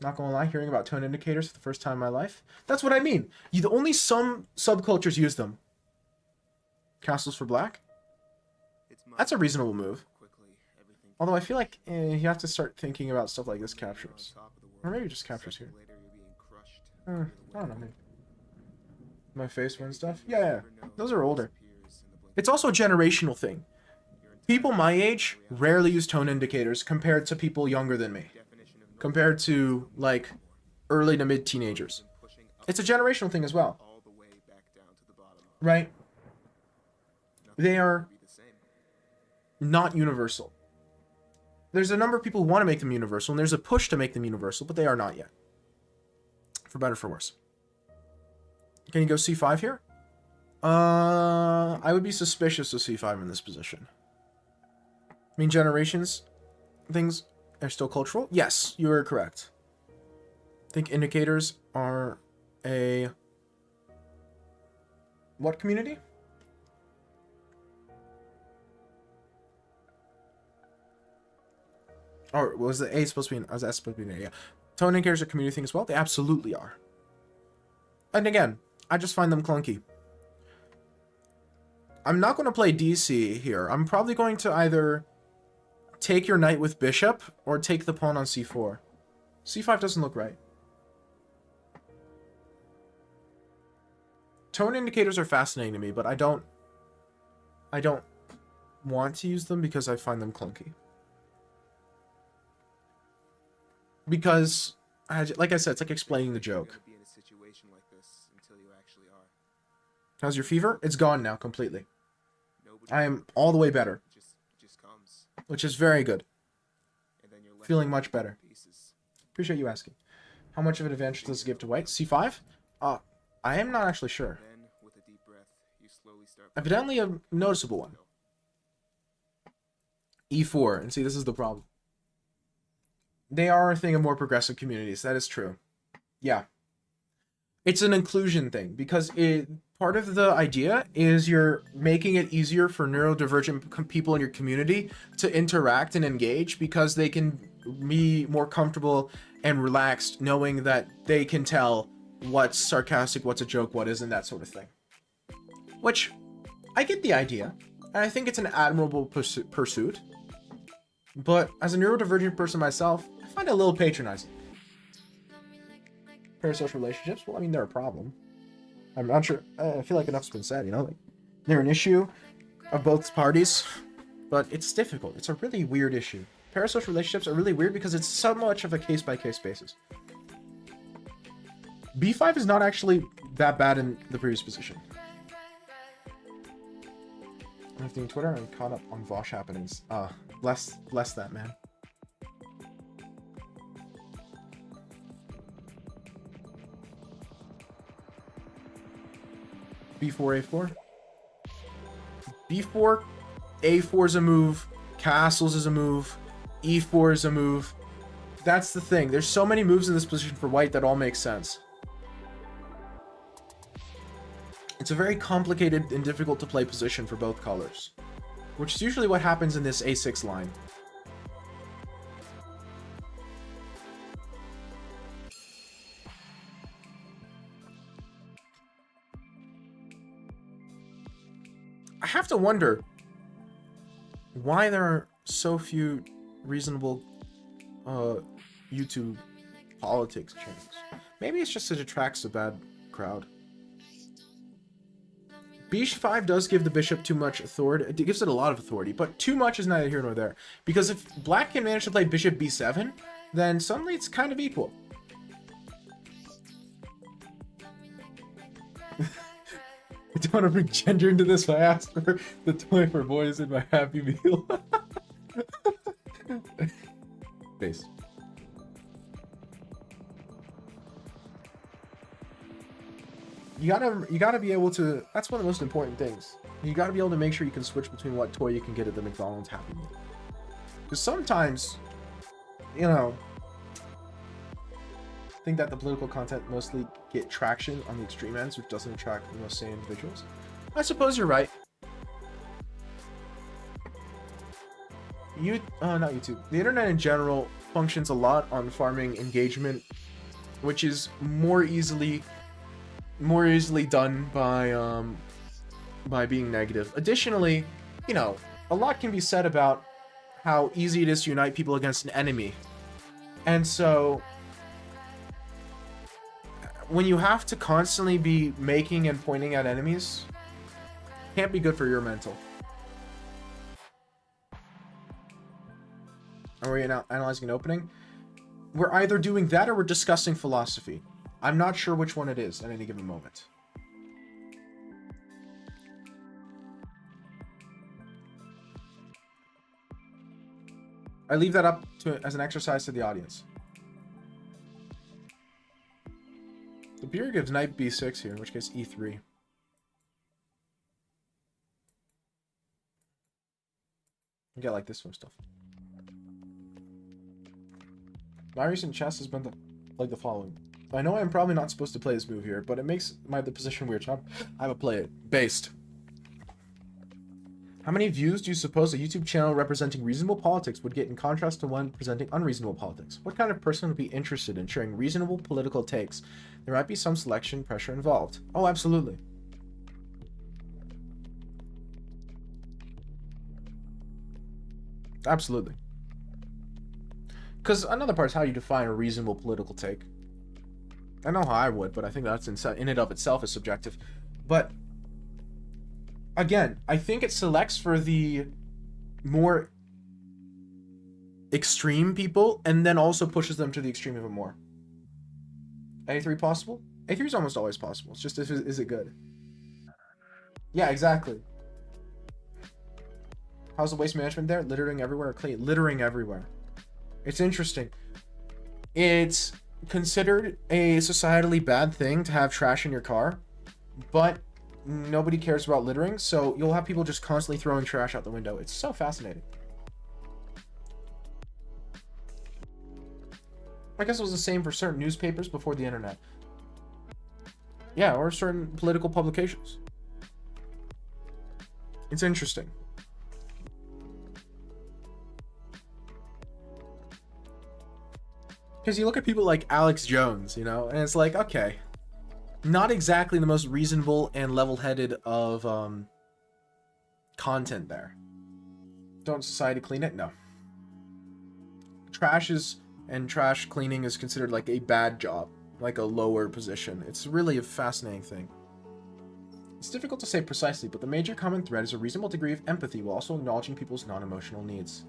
Not gonna lie, hearing about tone indicators for the first time in my life. That's what I mean. Only some subcultures use them. Castles for black? That's a reasonable move. Although I feel like you have to start thinking about stuff like this captures. Or maybe just captures here. I don't know, maybe. My face and stuff? Yeah. Those are older. It's also a generational thing. People my age rarely use tone indicators compared to people younger than me. Compared to, like, early to mid-teenagers. It's a generational thing as well. Right? They are not universal. There's a number of people who want to make them universal, and there's a push to make them universal, but they are not yet. For better or for worse. Can you go c5 here? I would be suspicious of c5 in this position. I mean, generations, things are still cultural? Yes, you are correct. I think indicators are a... what community? Or was the A supposed to be an... was that supposed to be an A? Yeah. Tone indicators are a community thing as well? They absolutely are. And again, I just find them clunky. I'm not going to play DC here. I'm probably going to either take your knight with bishop or take the pawn on c4. c5 doesn't look right. Tone indicators are fascinating to me, but I don't want to use them because I find them clunky. Because, like I said, it's like explaining the joke. How's your fever? It's gone now, completely. I am all the way better. Which is very good. Feeling much better. Appreciate you asking. How much of an advantage does it give to white? c5? I am not actually sure. Evidently a noticeable one. e4. And see, this is the problem. They are a thing of more progressive communities. That is true. Yeah. It's an inclusion thing, because part of the idea is you're making it easier for neurodivergent people in your community to interact and engage, because they can be more comfortable and relaxed knowing that they can tell what's sarcastic, what's a joke, what isn't, that sort of thing. Which, I get the idea, and I think it's an admirable pursuit. But as a neurodivergent person myself, I find it a little patronizing. Parasocial relationships? Well, I mean, they're a problem. I'm not sure. I feel like enough's been said, you know? Like, they're an issue of both parties, but it's difficult. It's a really weird issue. Parasocial relationships are really weird because it's so much of a case-by-case basis. b5 is not actually that bad in the previous position. I'm doing Twitter and I'm caught up on Vosh happenings. Bless that, man. b4, a4. b4, a4 is a move. Castles is a move. e4 is a move. That's the thing. There's so many moves in this position for white that all make sense. It's a very complicated and difficult to play position for both colors, which is usually what happens in this a6 line. I have to wonder why there are so few reasonable YouTube politics channels. Maybe it's just it attracts a bad crowd. b5 does give the bishop too much authority. It gives it a lot of authority, but too much is neither here nor there. Because if black can manage to play bishop b7, then suddenly it's kind of equal. I don't want to bring gender into this, but I asked for the toy for boys in my Happy Meal. Face. You gotta be able to. That's one of the most important things. You gotta be able to make sure you can switch between what toy you can get at the McDonald's Happy Meal. Because sometimes, you know, I think that the political content mostly get traction on the extreme ends, which doesn't attract the most sane individuals. I suppose you're right. not YouTube. The internet in general functions a lot on farming engagement, which is more easily done by being negative. Additionally, you know, a lot can be said about how easy it is to unite people against an enemy. And so when you have to constantly be making and pointing at enemies, can't be good for your mental. Are we now analyzing an opening? We're either doing that or we're discussing philosophy. I'm not sure which one it is at any given moment. I leave that up as an exercise to the audience. The beer gives knight b6 here, in which case e3. You get like this one stuff. My recent chess has been like the following. I know I'm probably not supposed to play this move here, but it makes the position weird, so I have to play it. Based. How many views do you suppose a YouTube channel representing reasonable politics would get in contrast to one presenting unreasonable politics? What kind of person would be interested in sharing reasonable political takes? There might be some selection pressure involved. Oh, absolutely. Absolutely. Because another part is how you define a reasonable political take. I know how I would, but I think that's in and of itself is subjective. But again, I think it selects for the more extreme people and then also pushes them to the extreme even more. A3 possible? A3 is almost always possible. It's just, is it good? Yeah, exactly. How's the waste management there? Littering everywhere? Clean? Littering everywhere. It's interesting. It's considered a societally bad thing to have trash in your car, but nobody cares about littering, so you'll have people just constantly throwing trash out the window. It's so fascinating. I guess it was the same for certain newspapers before the internet. Yeah, or certain political publications. It's interesting. Because you look at people like Alex Jones, you know, and it's like, okay, not exactly the most reasonable and level-headed of content there. Don't society clean it? No. Trash cleaning is considered like a bad job, like a lower position. It's really a fascinating thing. It's difficult to say precisely, but the major common thread is a reasonable degree of empathy while also acknowledging people's non-emotional needs.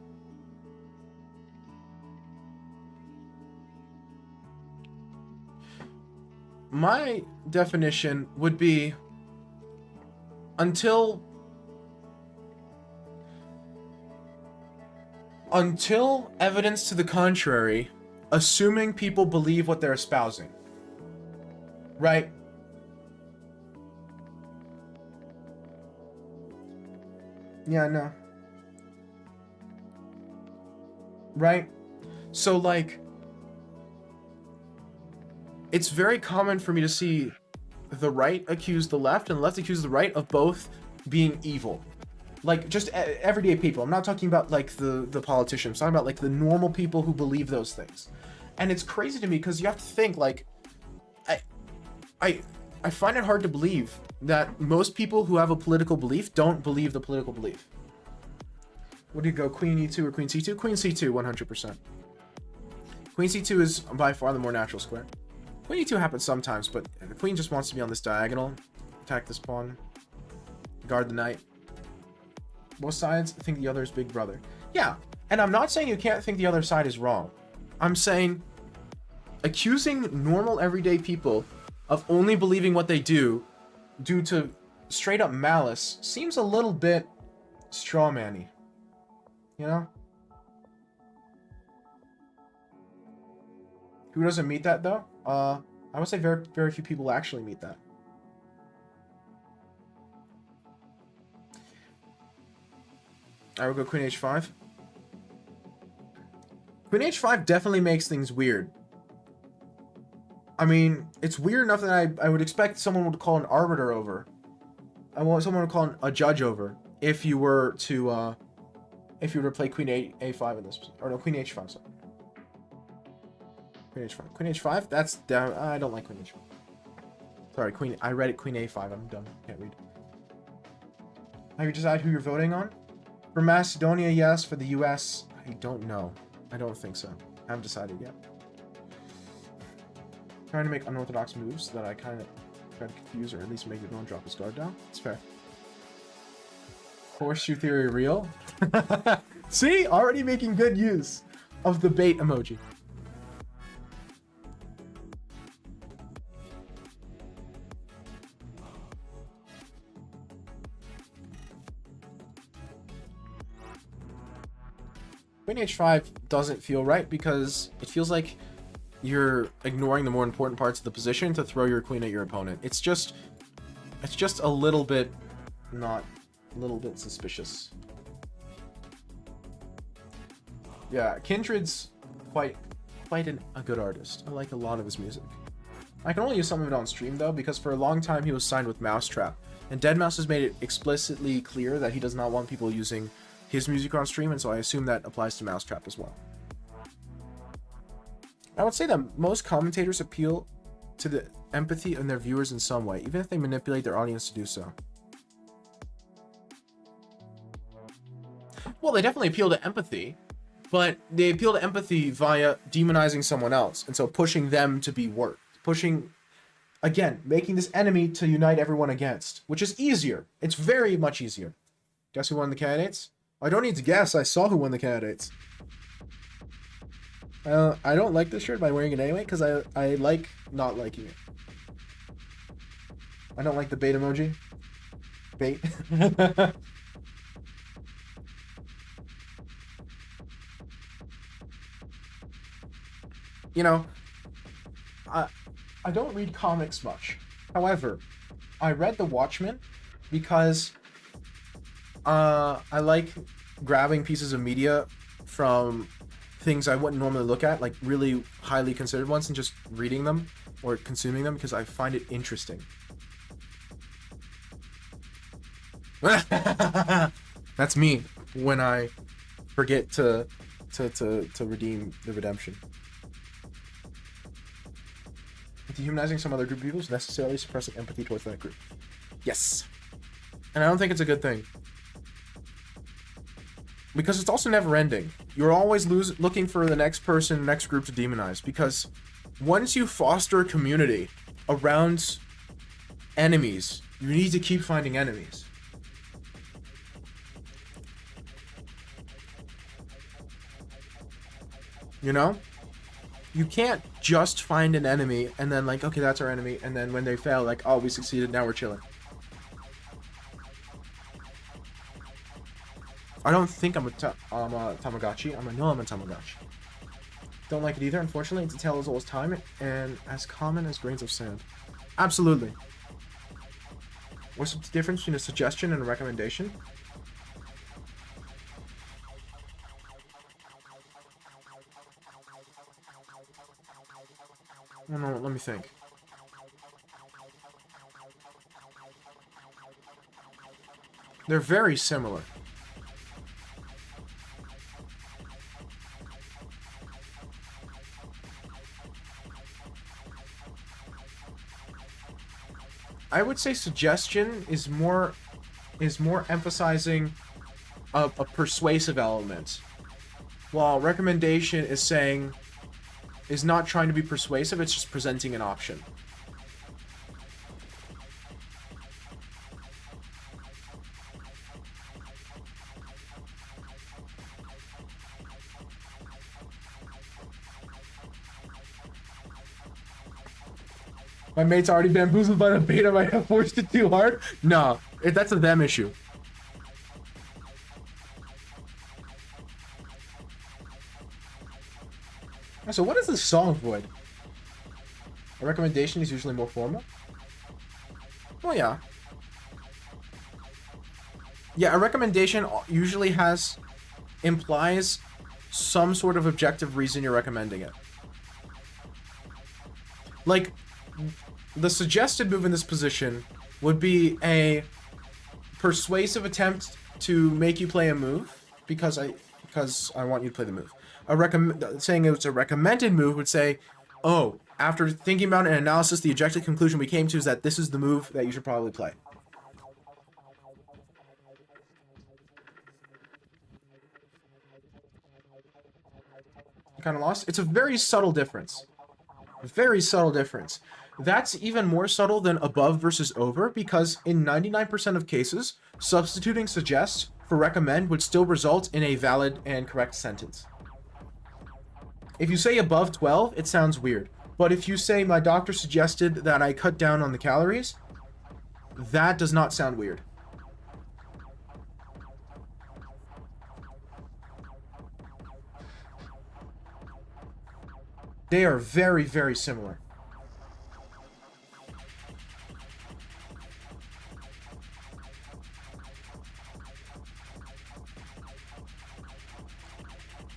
My definition would be until evidence to the contrary, assuming people believe what they're espousing. Right? Yeah, no. Right? So, like, it's very common for me to see the right accuse the left and the left accuse the right of both being evil. Like, just everyday people. I'm not talking about, like, the politicians. I'm talking about, like, the normal people who believe those things. And it's crazy to me because you have to think, like, I find it hard to believe that most people who have a political belief don't believe the political belief. What do you go, Queen E2 or Queen C2? Queen C2, 100%. Queen C2 is by far the more natural square. Queen E2 happens sometimes, but the queen just wants to be on this diagonal. Attack this pawn. Guard the knight. Both sides think the other is big brother. Yeah, and I'm not saying you can't think the other side is wrong. I'm saying accusing normal everyday people of only believing what they do due to straight up malice seems a little bit strawman-y. You know? Who doesn't meet that though? I would say very, very few people actually meet that. I would go Queen H5. Queen H5 definitely makes things weird. I mean, it's weird enough that I would expect someone would call an arbiter over. I want someone to call a judge over if you were to if you were to play queen a5 in this, or no, queen h5, sorry. Queen h5. Queen h5, that's down. I don't like queen h5. Sorry, queen. I read it queen a5. I'm dumb. Can't read. Have you decided who you're voting on? For Macedonia, yes. For the US, I don't know. I don't think so. I haven't decided yet. Trying to make unorthodox moves so that I kind of try to confuse or at least make everyone drop his guard down. It's fair. Horseshoe theory real? See? Already making good use of the bait emoji. Queen h5 doesn't feel right because it feels like you're ignoring the more important parts of the position to throw your queen at your opponent. It's just a little bit suspicious. Yeah, Kindred's quite a good artist. I like a lot of his music. I can only use some of it on stream though, because for a long time he was signed with Mousetrap, and Deadmau5 has made it explicitly clear that he does not want people using his music on stream, and so I assume that applies to Mousetrap as well. I would say that most commentators appeal to the empathy in their viewers in some way, even if they manipulate their audience to do so. Well, they definitely appeal to empathy, but they appeal to empathy via demonizing someone else, and so pushing them to be worse. Pushing, again, making this enemy to unite everyone against, which is easier. It's very much easier. Guess who won the candidates? I don't need to guess. I saw who won the candidates. I don't like this shirt, but I'm wearing it anyway because I like not liking it. I don't like the bait emoji. Bait. You know, I don't read comics much. However, I read The Watchmen because I like grabbing pieces of media from things I wouldn't normally look at, like really highly considered ones, and just reading them or consuming them because I find it interesting. That's me when I forget to redeem the redemption. Dehumanizing some other group of people is necessarily suppressing empathy towards that group. Yes. And I don't think it's a good thing. Because it's also never ending. You're always looking for the next person, next group to demonize. Because once you foster a community around enemies, you need to keep finding enemies. You know? You can't just find an enemy and then like, okay, that's our enemy. And then when they fail, like, oh, we succeeded, now we're chilling. I don't think I'm a Tamagotchi. I'm a Tamagotchi. Don't like it either. Unfortunately, it's a tale as old as time and as common as grains of sand. Absolutely. What's the difference between a suggestion and a recommendation? No, let me think. They're very similar. I would say suggestion is more emphasizing a persuasive element, while recommendation is not trying to be persuasive, it's just presenting an option. My mate's already bamboozled by the bait. I might have forced it too hard. No, that's a them issue. So what is the song void? A recommendation is usually more formal. Well, yeah. Yeah, a recommendation usually implies some sort of objective reason you're recommending it. Like, the suggested move in this position would be a persuasive attempt to make you play a move, because I want you to play the move. Saying it's a recommended move would say, oh, after thinking about an analysis, the objective conclusion we came to is that this is the move that you should probably play. Kind of lost. It's a very subtle difference. Very subtle difference. That's even more subtle than above versus over, because in 99% of cases, substituting suggest for recommend would still result in a valid and correct sentence. If you say above 12, it sounds weird. But if you say my doctor suggested that I cut down on the calories, that does not sound weird. They are very, very similar.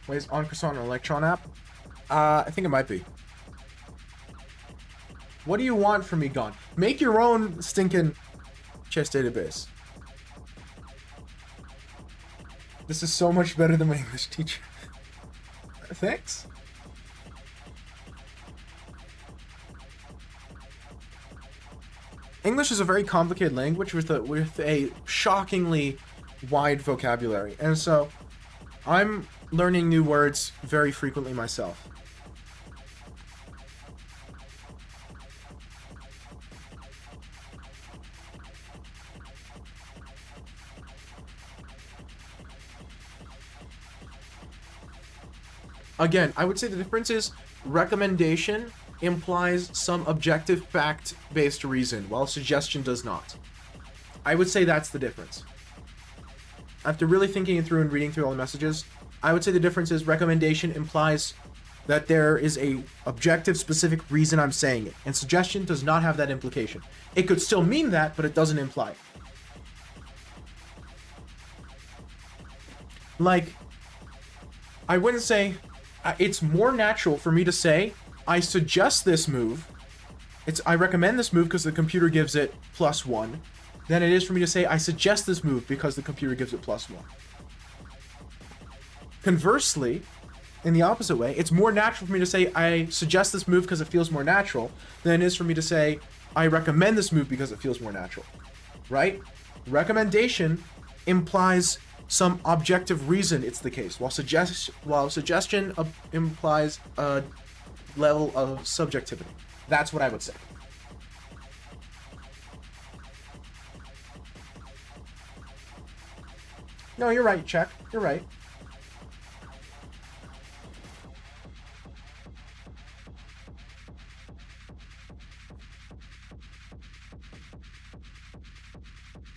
Wait, is on croissant an Electron app? I think it might be. What do you want from me, Gone? Make your own stinking chess database. This is so much better than my English teacher. Thanks. English is a very complicated language with a shockingly wide vocabulary, and so I'm learning new words very frequently myself. Again, I would say the difference is recommendation implies some objective fact-based reason, while suggestion does not. I would say that's the difference. After really thinking it through and reading through all the messages, I would say the difference is recommendation implies that there is a objective specific reason I'm saying it, and suggestion does not have that implication. It could still mean that, but it doesn't imply it. Like, I wouldn't say it's more natural for me to say I suggest this move, I recommend this move because the computer gives it +1, than it is for me to say I suggest this move because the computer gives it +1. Conversely, in the opposite way, it's more natural for me to say I suggest this move because it feels more natural than it is for me to say I recommend this move because it feels more natural. Right? Recommendation implies some objective reason it's the case, while suggestion implies a level of subjectivity. That's what I would say. No, you're right, Check. You're right.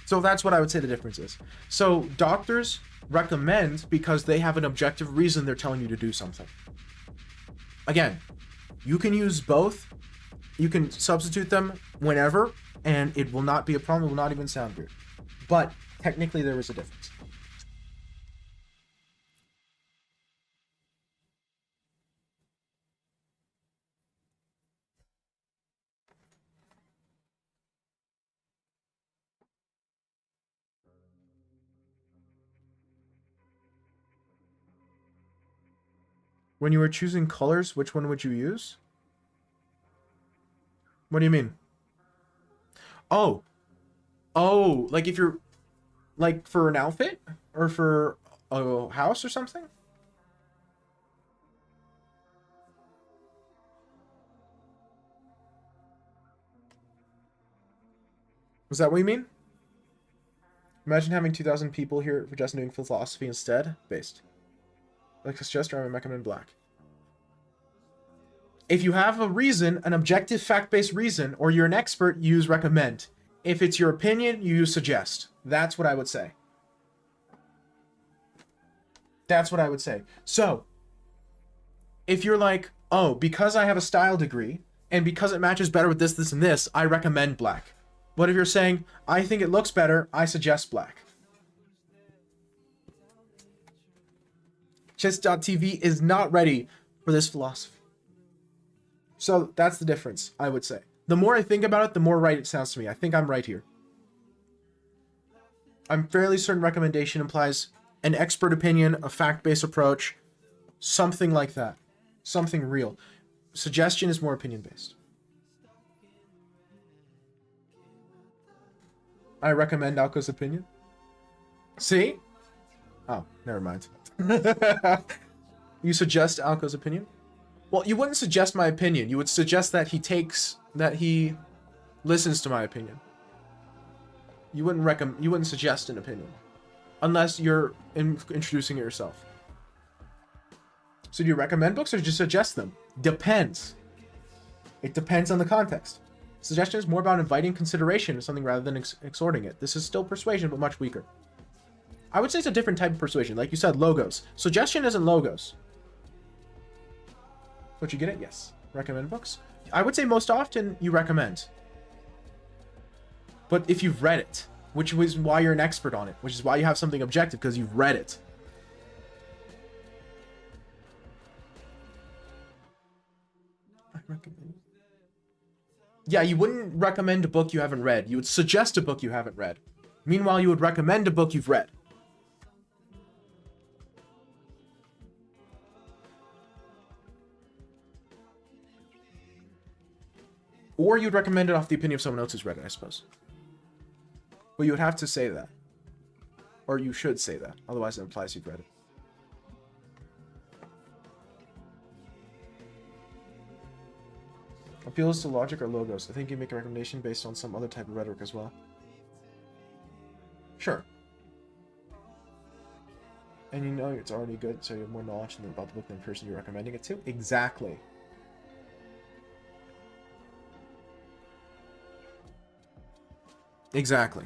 So that's what I would say the difference is. So doctors recommend because they have an objective reason they're telling you to do something. Again, you can use both. You can substitute them whenever, and it will not be a problem. It will not even sound weird. But technically, there is a difference. When you were choosing colors, which one would you use? What do you mean? Oh. Oh, like if you're... Like for an outfit? Or for a house or something? Was that what you mean? Imagine having 2,000 people here for just doing philosophy instead. Based. Like suggest or I recommend black. If you have a reason, an objective fact-based reason, or you're an expert, you use recommend. If it's your opinion, you use suggest. That's what I would say. That's what I would say. So, if you're like, oh, because I have a style degree, and because it matches better with this, this, and this, I recommend black. What if you're saying, I think it looks better, I suggest black? Chess.tv is not ready for this philosophy. So that's the difference, I would say. The more I think about it, the more right it sounds to me. I think I'm right here. I'm fairly certain recommendation implies an expert opinion, a fact-based approach, something like that. Something real. Suggestion is more opinion-based. I recommend Alco's opinion. See? Oh, never mind. You suggest Alco's opinion? Well, you wouldn't suggest my opinion. You would suggest that he listens to my opinion. You wouldn't suggest an opinion. Unless you're introducing it yourself. So do you recommend books or just suggest them? Depends. It depends on the context. Suggestion is more about inviting consideration of something rather than exhorting it. This is still persuasion, but much weaker. I would say it's a different type of persuasion. Like you said, logos. Suggestion isn't logos. Don't you get it? Yes. Recommend books? I would say most often you recommend. But if you've read it, which is why you're an expert on it, which is why you have something objective, because you've read it. I recommend. Yeah, you wouldn't recommend a book you haven't read. You would suggest a book you haven't read. Meanwhile, you would recommend a book you've read. Or you'd recommend it off the opinion of someone else who's read it, I suppose. But you would have to say that. Or you should say that. Otherwise it implies you've read it. Appeals to logic or logos. I think you make a recommendation based on some other type of rhetoric as well. Sure. And you know it's already good, so you have more knowledge about the book than the person you're recommending it to? Exactly. Exactly.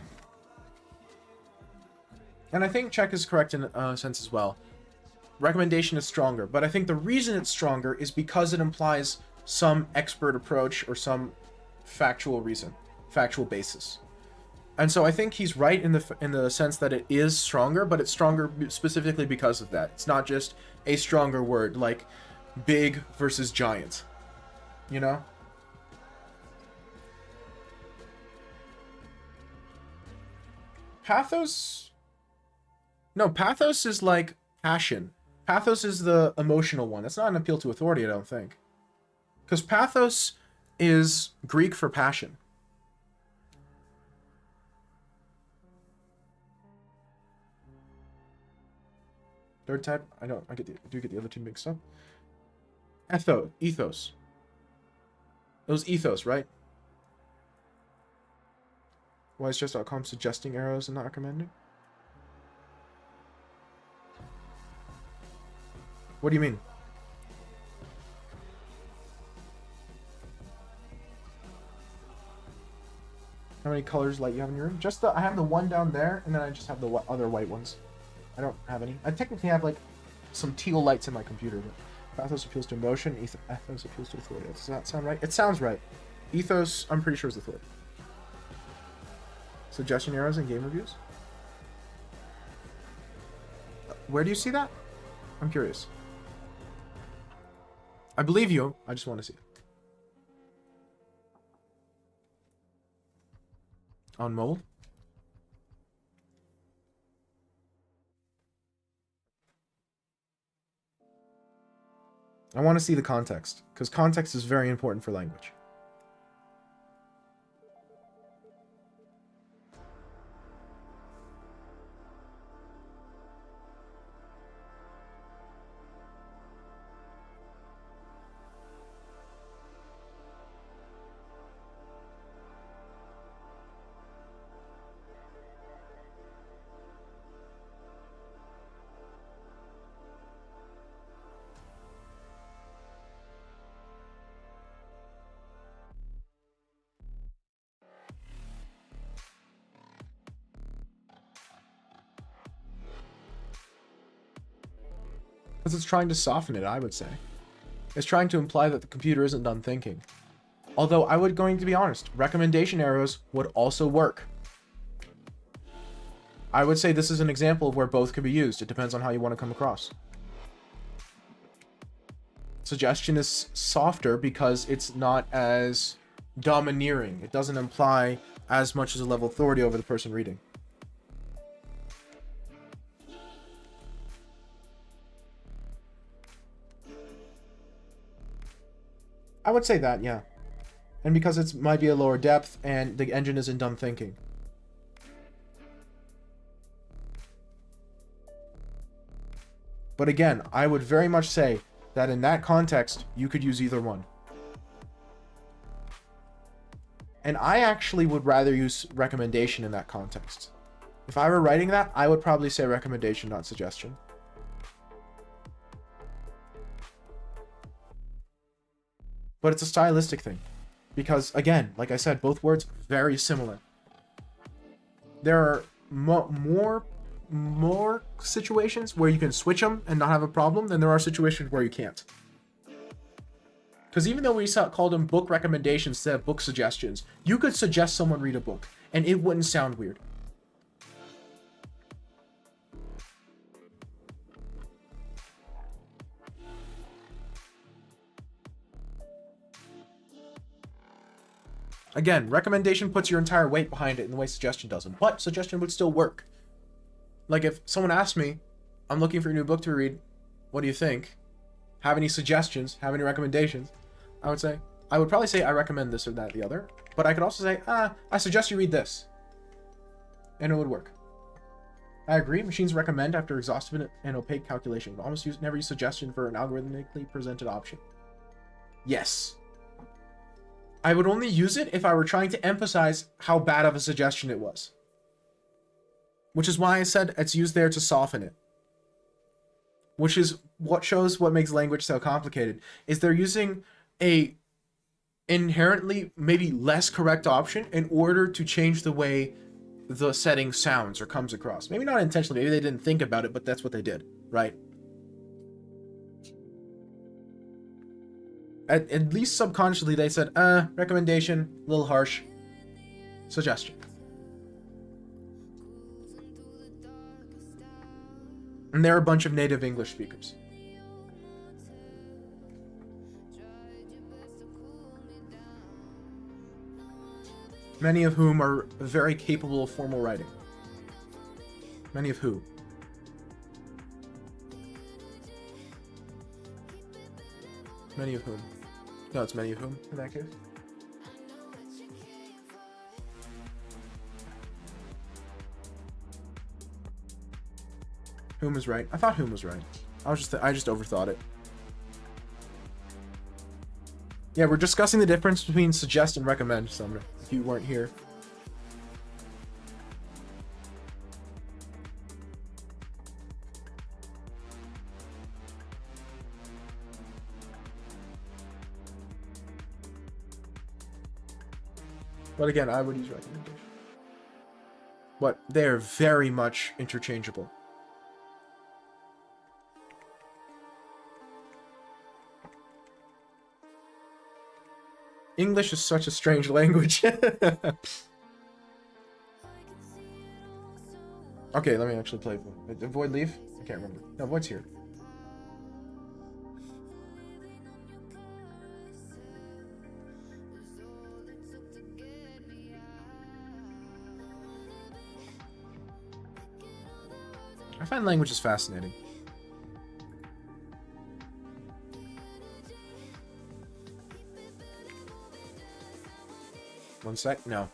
And I think Czech is correct in a sense as well. Recommendation is stronger, but I think the reason it's stronger is because it implies some expert approach or some factual reason, factual basis. And so I think he's right in the sense that it is stronger, but it's stronger specifically because of that. It's not just a stronger word like big versus giant, you know? Pathos? No, pathos is like passion. Pathos is the emotional one. That's not an appeal to authority, I don't think. Because pathos is Greek for passion. Third type? I do get the other two mixed up. Ethos. It was ethos, right? Wisechess.com suggesting arrows and not recommending? What do you mean? How many colors light you have in your room? Just I have the one down there, and then I just have the other white ones. I don't have any. I technically have like some teal lights in my computer. But pathos appeals to emotion. Ethos appeals to authority. Does that sound right? It sounds right. Ethos, I'm pretty sure is authority. Suggestion arrows and game reviews? Where do you see that? I'm curious. I believe you. I just want to see it. On mobile? I want to see the context, because context is very important for language. Because it's trying to soften it, I would say. It's trying to imply that the computer isn't done thinking. Although, I would going to be honest, recommendation arrows would also work. I would say this is an example of where both can be used. It depends on how you want to come across. Suggestion is softer because it's not as domineering. It doesn't imply as much as a level of authority over the person reading. I would say that, yeah. And because it might be a lower depth and the engine isn't done thinking. But again, I would very much say that in that context, you could use either one. And I actually would rather use recommendation in that context. If I were writing that, I would probably say recommendation, not suggestion. But it's a stylistic thing. Because, again, like I said, both words are very similar. There are more situations where you can switch them and not have a problem than there are situations where you can't. Because even though we called them book recommendations instead of book suggestions, you could suggest someone read a book, and it wouldn't sound weird. Again, recommendation puts your entire weight behind it in the way suggestion doesn't, but suggestion would still work. Like if someone asked me, I'm looking for a new book to read, what do you think? Have any suggestions? Have any recommendations? I would probably say I recommend this or that or the other, but I could also say, I suggest you read this. And it would work. I agree, machines recommend after exhaustive and opaque calculation, but almost never use suggestion for an algorithmically presented option. Yes. I would only use it if I were trying to emphasize how bad of a suggestion it was. Which is why I said it's used there to soften it. Which is what shows what makes language so complicated, is they're using a inherently maybe less correct option in order to change the way the setting sounds or comes across. Maybe not intentionally, maybe they didn't think about it, but that's what they did, right? At least subconsciously they said, recommendation, a little harsh. Suggestion. And they're a bunch of native English speakers. Many of whom are very capable of formal writing. Many of who? Many of whom? No, it's many of whom in that case. Whom is right? I thought whom was right. I just overthought it. Yeah, we're discussing the difference between suggest and recommend, Sumner, if you weren't here. But again, I would use recommendation. But they're very much interchangeable. English is such a strange language. Okay, let me actually play. Did Void leave? I can't remember. No, Void's here. I find languages fascinating. One sec? No.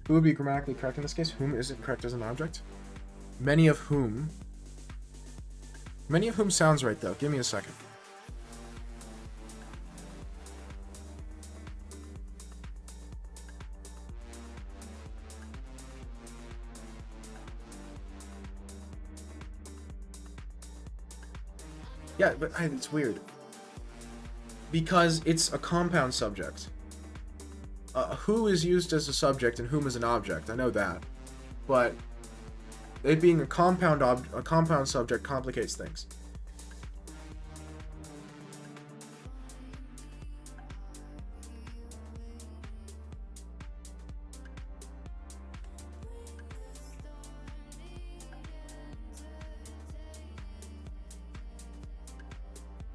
Who would be grammatically correct in this case? Whom isn't correct as an object? Many of whom. Many of whom sounds right, though. Give me a second. Yeah, but it's weird. Because it's a compound subject. Who is used as a subject and whom as an object, I know that. But it being a compound subject complicates things.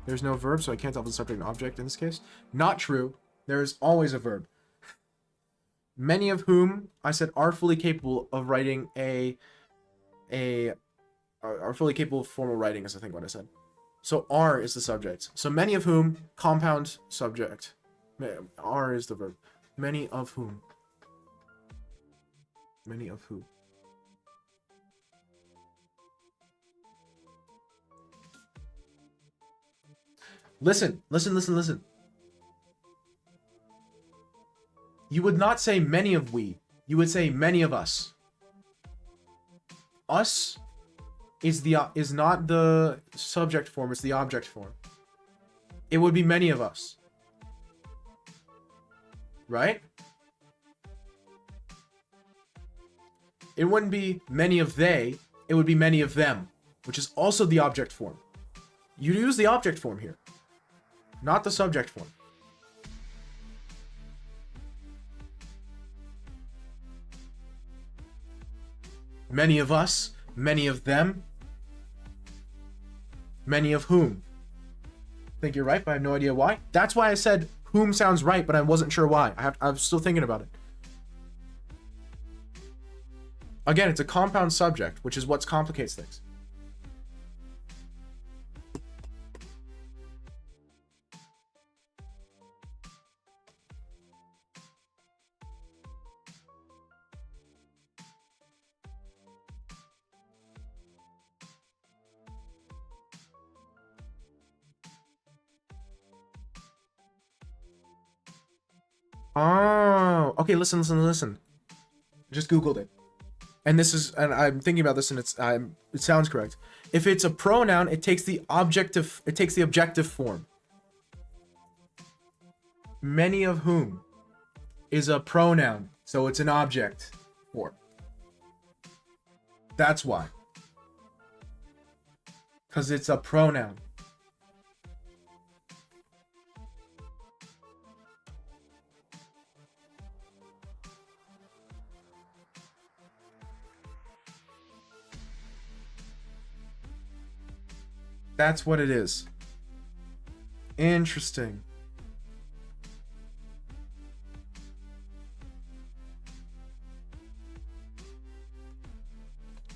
There's no verb, so I can't tell the subject and object in this case. Not true. There is always a verb. Many of whom, I said, are fully capable of writing are fully capable of formal writing is I think what I said. So are is the subject. So many of whom, compound subject. Are is the verb. Many of whom. Many of who. Listen. You would not say many of we. You would say many of us. Us is not the subject form, it's the object form. It would be many of us. Right? It wouldn't be many of they, it would be many of them, which is also the object form. You use the object form here, not the subject form. Many of us, many of them, many of whom. I think you're right, but I have no idea why. That's why I said whom sounds right, but I wasn't sure why. I'm still thinking about it. Again, it's a compound subject, which is what complicates things. Oh, okay. Listen. Just Googled it, and I'm thinking about this, and it sounds correct. If it's a pronoun, it takes the objective form. Many of whom is a pronoun, so it's an object form. That's why. Because it's a pronoun. That's what it is. Interesting.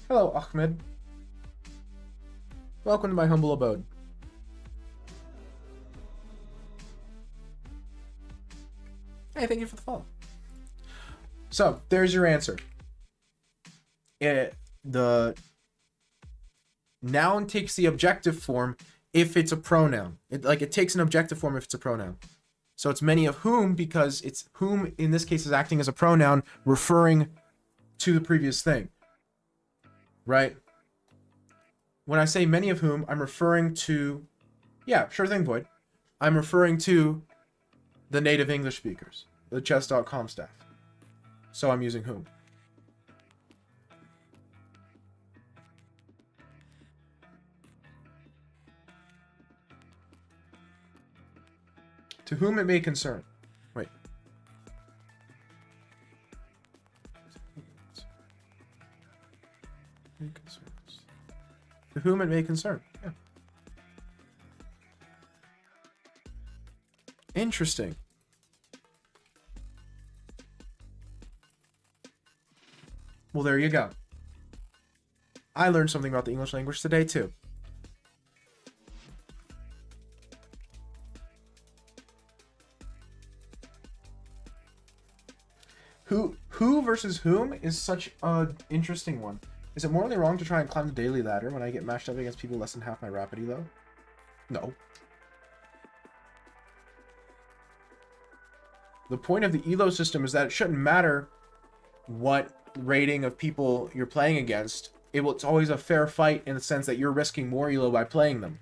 Hello, Ahmed. Welcome to my humble abode. Hey, thank you for the follow. So, there's your answer. The noun takes the objective form if it's a pronoun. It takes an objective form if it's a pronoun. So it's many of whom because it's whom in this case is acting as a pronoun referring to the previous thing. Right? When I say many of whom, I'm referring to... Yeah, sure thing, Void. I'm referring to the native English speakers, the chess.com staff. So I'm using whom. To whom it may concern. Wait. To whom it may concern. Yeah. Interesting. Well, there you go. I learned something about the English language today, too. Who versus whom is such an interesting one. Is it morally wrong to try and climb the daily ladder when I get matched up against people less than half my rapid elo? No. The point of the elo system is that it shouldn't matter what rating of people you're playing against. It's always a fair fight in the sense that you're risking more elo by playing them.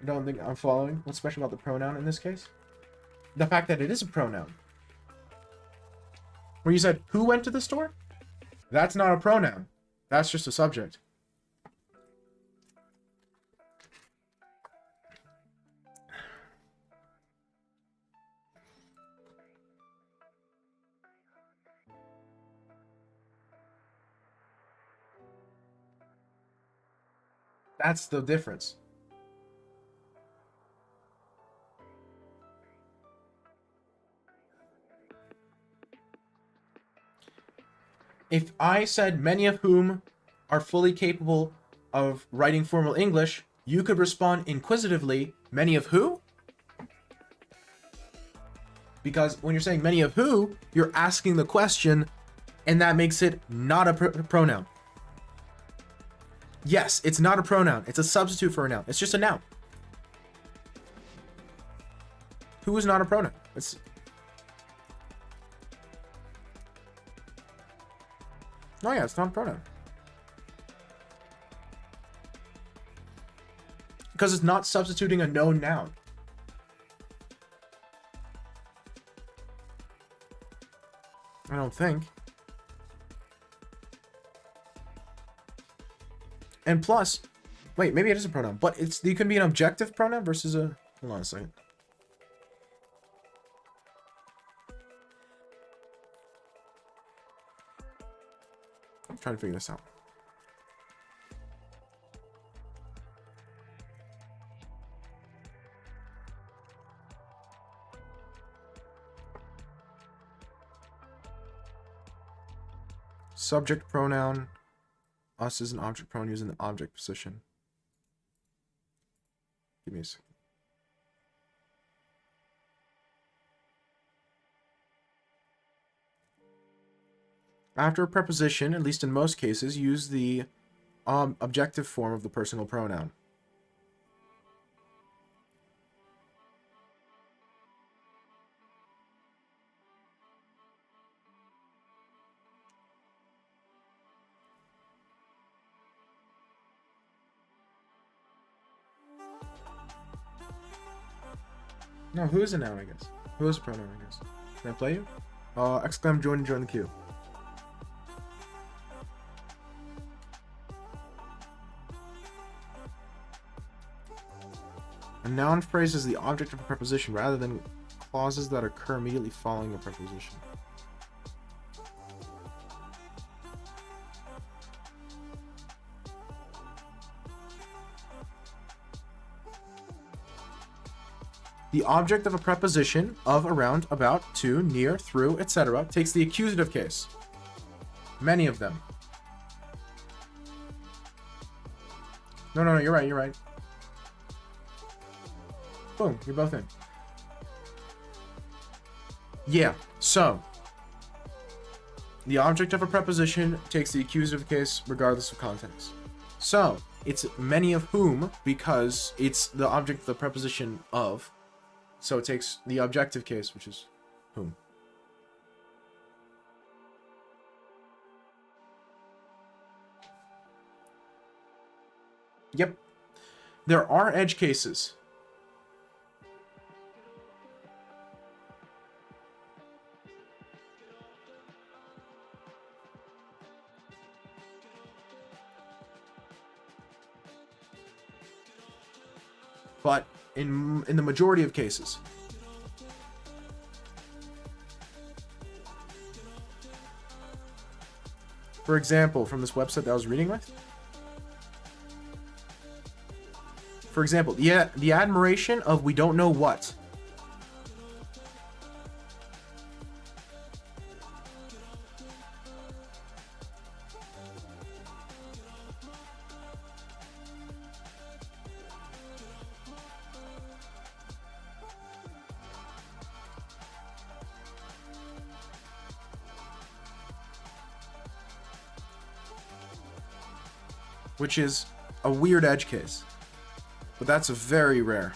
I don't think I'm following. What's special about the pronoun in this case? The fact that it is a pronoun. Where you said, who went to the store? That's not a pronoun. That's just a subject. That's the difference. If I said many of whom are fully capable of writing formal English, you could respond inquisitively, many of who? Because when you're saying many of who, you're asking the question, and that makes it not a pronoun. Yes, it's not a pronoun. It's a substitute for a noun. It's just a noun. Who is not a pronoun? It's... No, yeah, it's not a pronoun. Because it's not substituting a known noun. I don't think. And plus, wait, maybe it is a pronoun, but you can be an objective pronoun versus a... Hold on a second. I'm trying to figure this out. Subject pronoun. Us is an object pronoun using the object position. Give me a second. After a preposition, at least in most cases, use the objective form of the personal pronoun. No, who is a noun, I guess. Who is a pronoun, I guess. Can I play you? Exclaim join the queue. A noun phrase is the object of a preposition rather than clauses that occur immediately following a preposition. The object of a preposition of, around, about, to, near, through, etc. takes the accusative case. Many of them. No, you're right. Boom, you're both in. Yeah, so the object of a preposition takes the accusative case regardless of context. So it's many of whom because it's the object of the preposition of. So it takes the objective case, which is whom. Yep. There are edge cases. But in the majority of cases. For example, from this website that I was reading with. For example, yeah, the admiration of we don't know what. Which is a weird edge case. But that's very rare.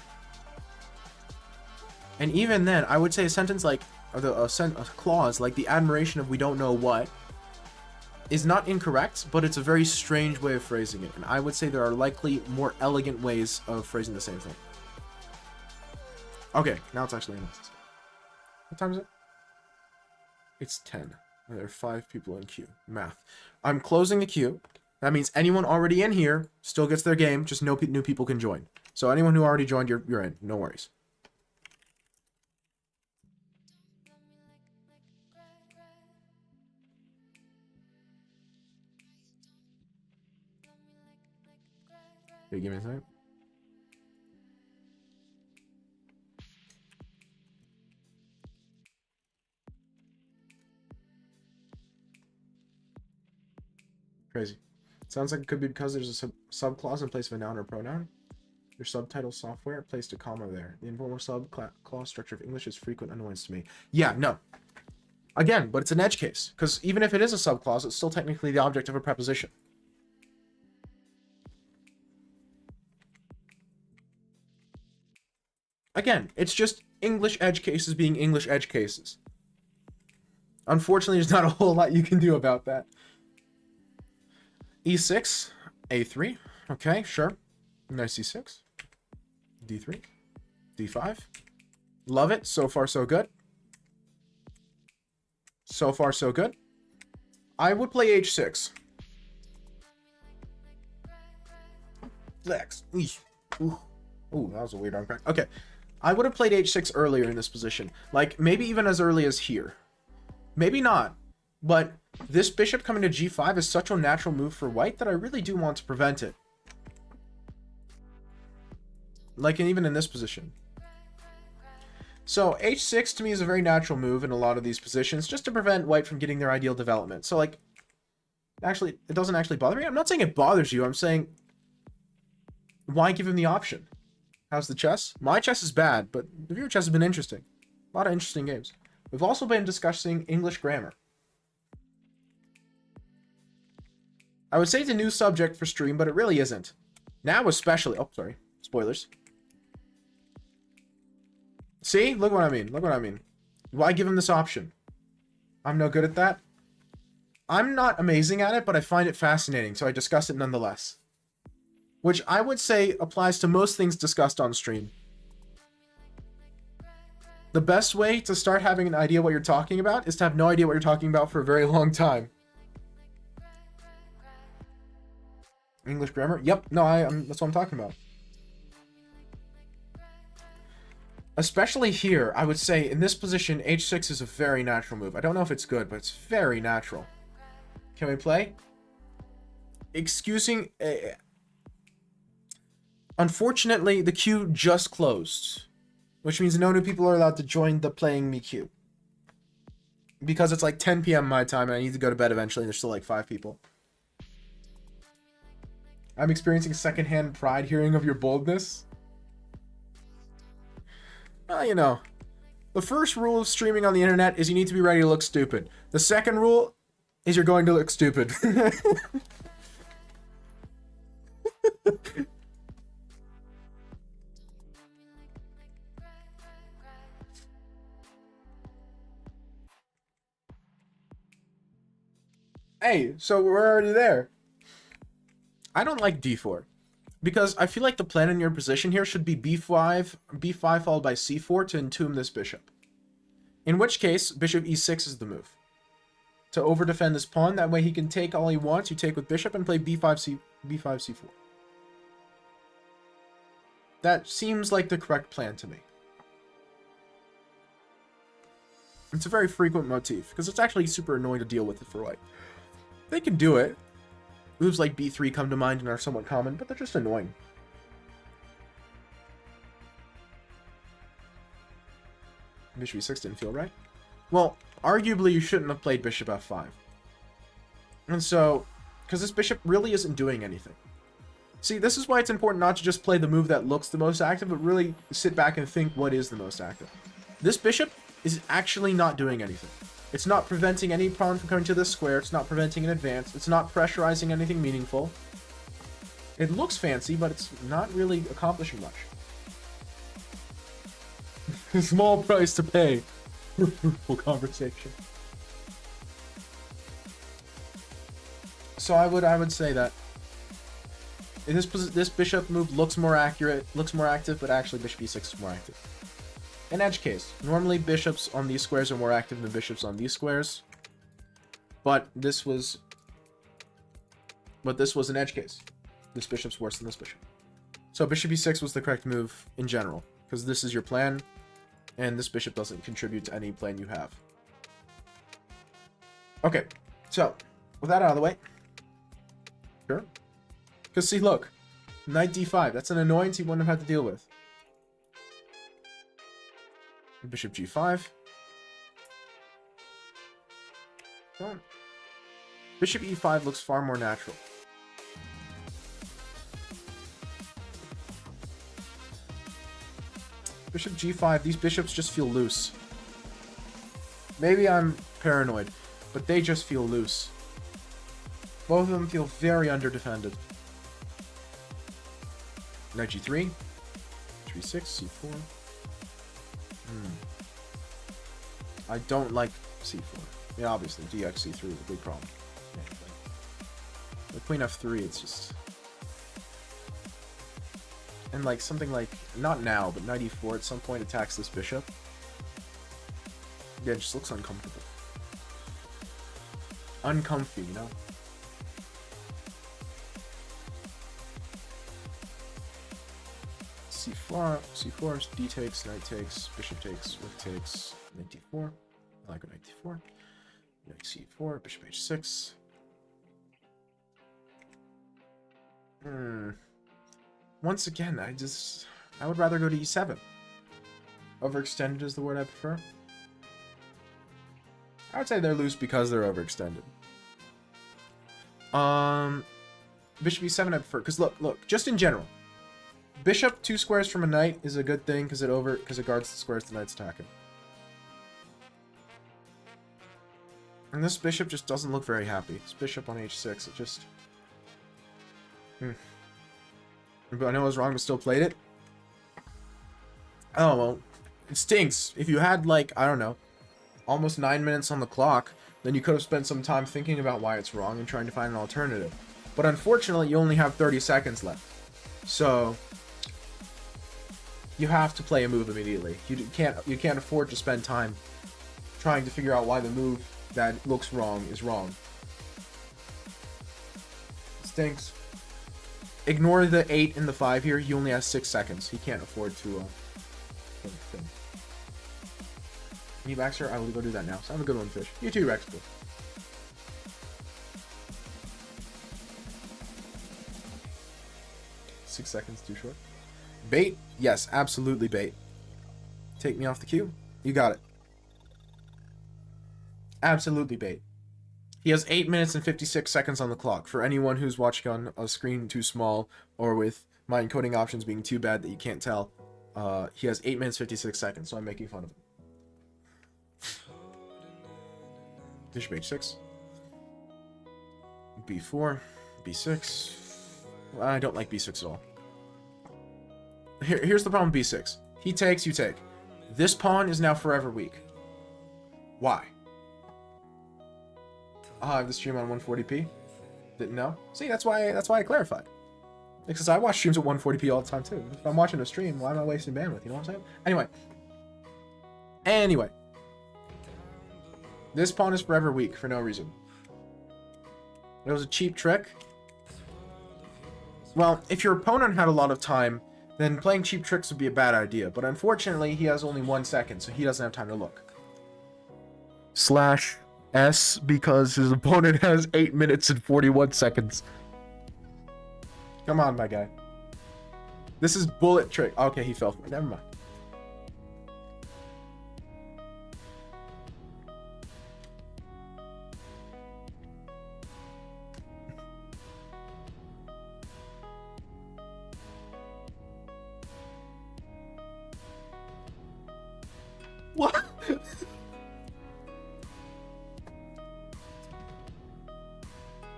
And even then, I would say a sentence like, or a clause like the admiration of we don't know what is not incorrect, but it's a very strange way of phrasing it. And I would say there are likely more elegant ways of phrasing the same thing. Okay, now it's actually enough. What time is it? It's 10. There are 5 people in queue. Math. I'm closing the queue. That means anyone already in here still gets their game, just no new people can join. So anyone who already joined, you're in. No worries. Okay, give me a second. Crazy. Sounds like it could be because there's a sub-clause in place of a noun or pronoun. Your subtitle software placed a comma there. The informal sub-clause structure of English is frequent annoyance to me. Yeah, no. Again, but it's an edge case, because even if it is a subclause, it's still technically the object of a preposition. Again, it's just English edge cases being English edge cases. Unfortunately, there's not a whole lot you can do about that. E6, A3. Okay, sure. Nice E6. D3. D5. Love it. So far, so good. So far, so good. I would play H6. Lex. Ooh, that was a weird arm crack. Okay. I would have played H6 earlier in this position. Like, maybe even as early as here. Maybe not. But this bishop coming to G5 is such a natural move for white that I really do want to prevent it. Like, even in this position. So, H6 to me is a very natural move in a lot of these positions, just to prevent white from getting their ideal development. So, like, actually, it doesn't actually bother me. I'm not saying it bothers you. I'm saying, why give him the option? How's the chess? My chess is bad, but the viewer chess has been interesting. A lot of interesting games. We've also been discussing English grammar. I would say it's a new subject for stream, but it really isn't. Now especially... Oh, sorry. Spoilers. See? Look what I mean. Look what I mean. Why give him this option? I'm no good at that. I'm not amazing at it, but I find it fascinating, so I discuss it nonetheless. Which I would say applies to most things discussed on stream. The best way to start having an idea what you're talking about is to have no idea what you're talking about for a very long time. English grammar? Yep. No, that's what I'm talking about. Especially here, I would say in this position, H6 is a very natural move. I don't know if it's good, but it's very natural. Can we play? Excusing... Unfortunately, the queue just closed. Which means no new people are allowed to join the playing me queue. Because it's like 10 p.m. my time and I need to go to bed eventually and there's still like 5 people. I'm experiencing secondhand pride hearing of your boldness. Well, you know. The first rule of streaming on the internet is you need to be ready to look stupid. The second rule is you're going to look stupid. Hey, so we're already there. I don't like d4 because I feel like the plan in your position here should be b5 followed by c4 to entomb this bishop. In which case, bishop e6 is the move. To over-defend this pawn, that way he can take all he wants, you take with bishop and play b5, c4. That seems like the correct plan to me. It's a very frequent motif, because it's actually super annoying to deal with it for white. They can do it. Moves like b3 come to mind and are somewhat common, but they're just annoying. Bishop e6 didn't feel right. Well, arguably you shouldn't have played bishop f5. And so, because this bishop really isn't doing anything. See, this is why it's important not to just play the move that looks the most active, but really sit back and think what is the most active. This bishop is actually not doing anything. It's not preventing any pawn from coming to this square. It's not preventing an advance. It's not pressurizing anything meaningful. It looks fancy, but it's not really accomplishing much. Small price to pay for fruitful conversation. So I would say that this bishop move looks more accurate, looks more active, but actually bishop e6 is more active. An edge case. Normally bishops on these squares are more active than bishops on these squares. But this was an edge case. This bishop's worse than this bishop. So bishop e6 was the correct move in general, because this is your plan, and this bishop doesn't contribute to any plan you have. Okay, so with that out of the way. Sure. Because see, look. Knight d5. That's an annoyance he wouldn't have had to deal with. Bishop g5. Bishop e5 looks far more natural. Bishop g5, these bishops just feel loose. Maybe I'm paranoid, but they just feel loose. Both of them feel very underdefended. Knight g3, 3-6, c4. I don't like c4. Yeah, obviously, dx c3 is a big problem. With queen f3, it's just... And like something like, not now, but knight e4 at some point attacks this bishop. Yeah, it just looks uncomfortable. Uncomfy, you know? c4, c4, d takes, knight takes, bishop takes, rook takes, knight d4. I like a knight d4. Knight c4, bishop h6. Once again, I would rather go to e7. Overextended is the word I prefer. I would say they're loose because they're overextended. Bishop e7 I prefer, because look, just in general. Bishop 2 squares from a knight is a good thing because it guards the squares the knight's attacking. And this bishop just doesn't look very happy. This bishop on h6, it just... But I know I was wrong, but still played it. Oh, well, it stinks. If you had, like, I don't know, almost 9 minutes on the clock, then you could have spent some time thinking about why it's wrong and trying to find an alternative. But unfortunately, you only have 30 seconds left. So... you have to play a move immediately. You can't afford to spend time trying to figure out why the move that looks wrong is wrong. It stinks. Ignore the 8 and the 5 here. He only has 6 seconds. He can't afford to think. Can you back, sir? I will go do that now. So have a good one, Fish. You too, Respectable. Six seconds too short. Bait? Yes, absolutely bait. Take me off the queue? You got it. Absolutely bait. He has 8 minutes and 56 seconds on the clock. For anyone who's watching on a screen too small or with my encoding options being too bad that you can't tell, he has 8 minutes 56 seconds, so I'm making fun of him. Bishop h6. b4. b6. I don't like b6 at all. Here's the problem with b6. He takes, you take. This pawn is now forever weak. Why? I have the stream on 140p. Didn't know. See, that's why I clarified. Because I watch streams at 140p all the time too. If I'm watching a stream, why am I wasting bandwidth? You know what I'm saying? Anyway. This pawn is forever weak for no reason. It was a cheap trick. Well, if your opponent had a lot of time, then playing cheap tricks would be a bad idea. But unfortunately, he has only 1 second, so he doesn't have time to look. /S because his opponent has 8 minutes and 41 seconds. Come on, my guy. This is bullet trick. Okay, he fell for it. Never mind. What?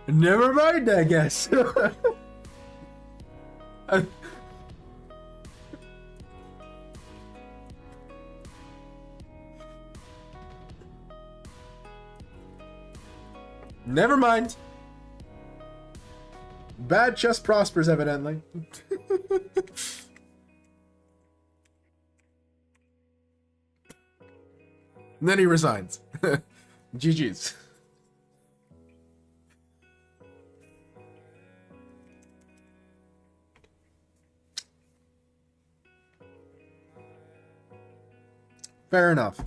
Never mind, I guess. Never mind. Bad chess prospers, evidently. And then he resigns. GG's. Fair enough.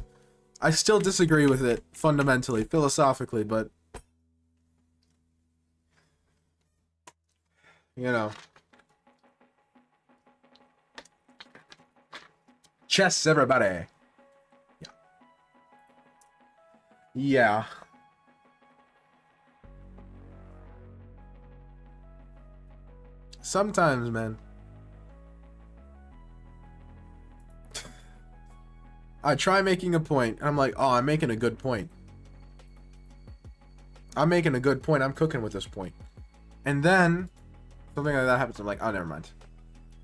I still disagree with it fundamentally, philosophically, but you know. Chess, everybody. Yeah. Sometimes, man. I try making a point, and I'm like, oh, I'm making a good point. I'm making a good point. I'm cooking with this point. And then, something like that happens. I'm like, oh, never mind.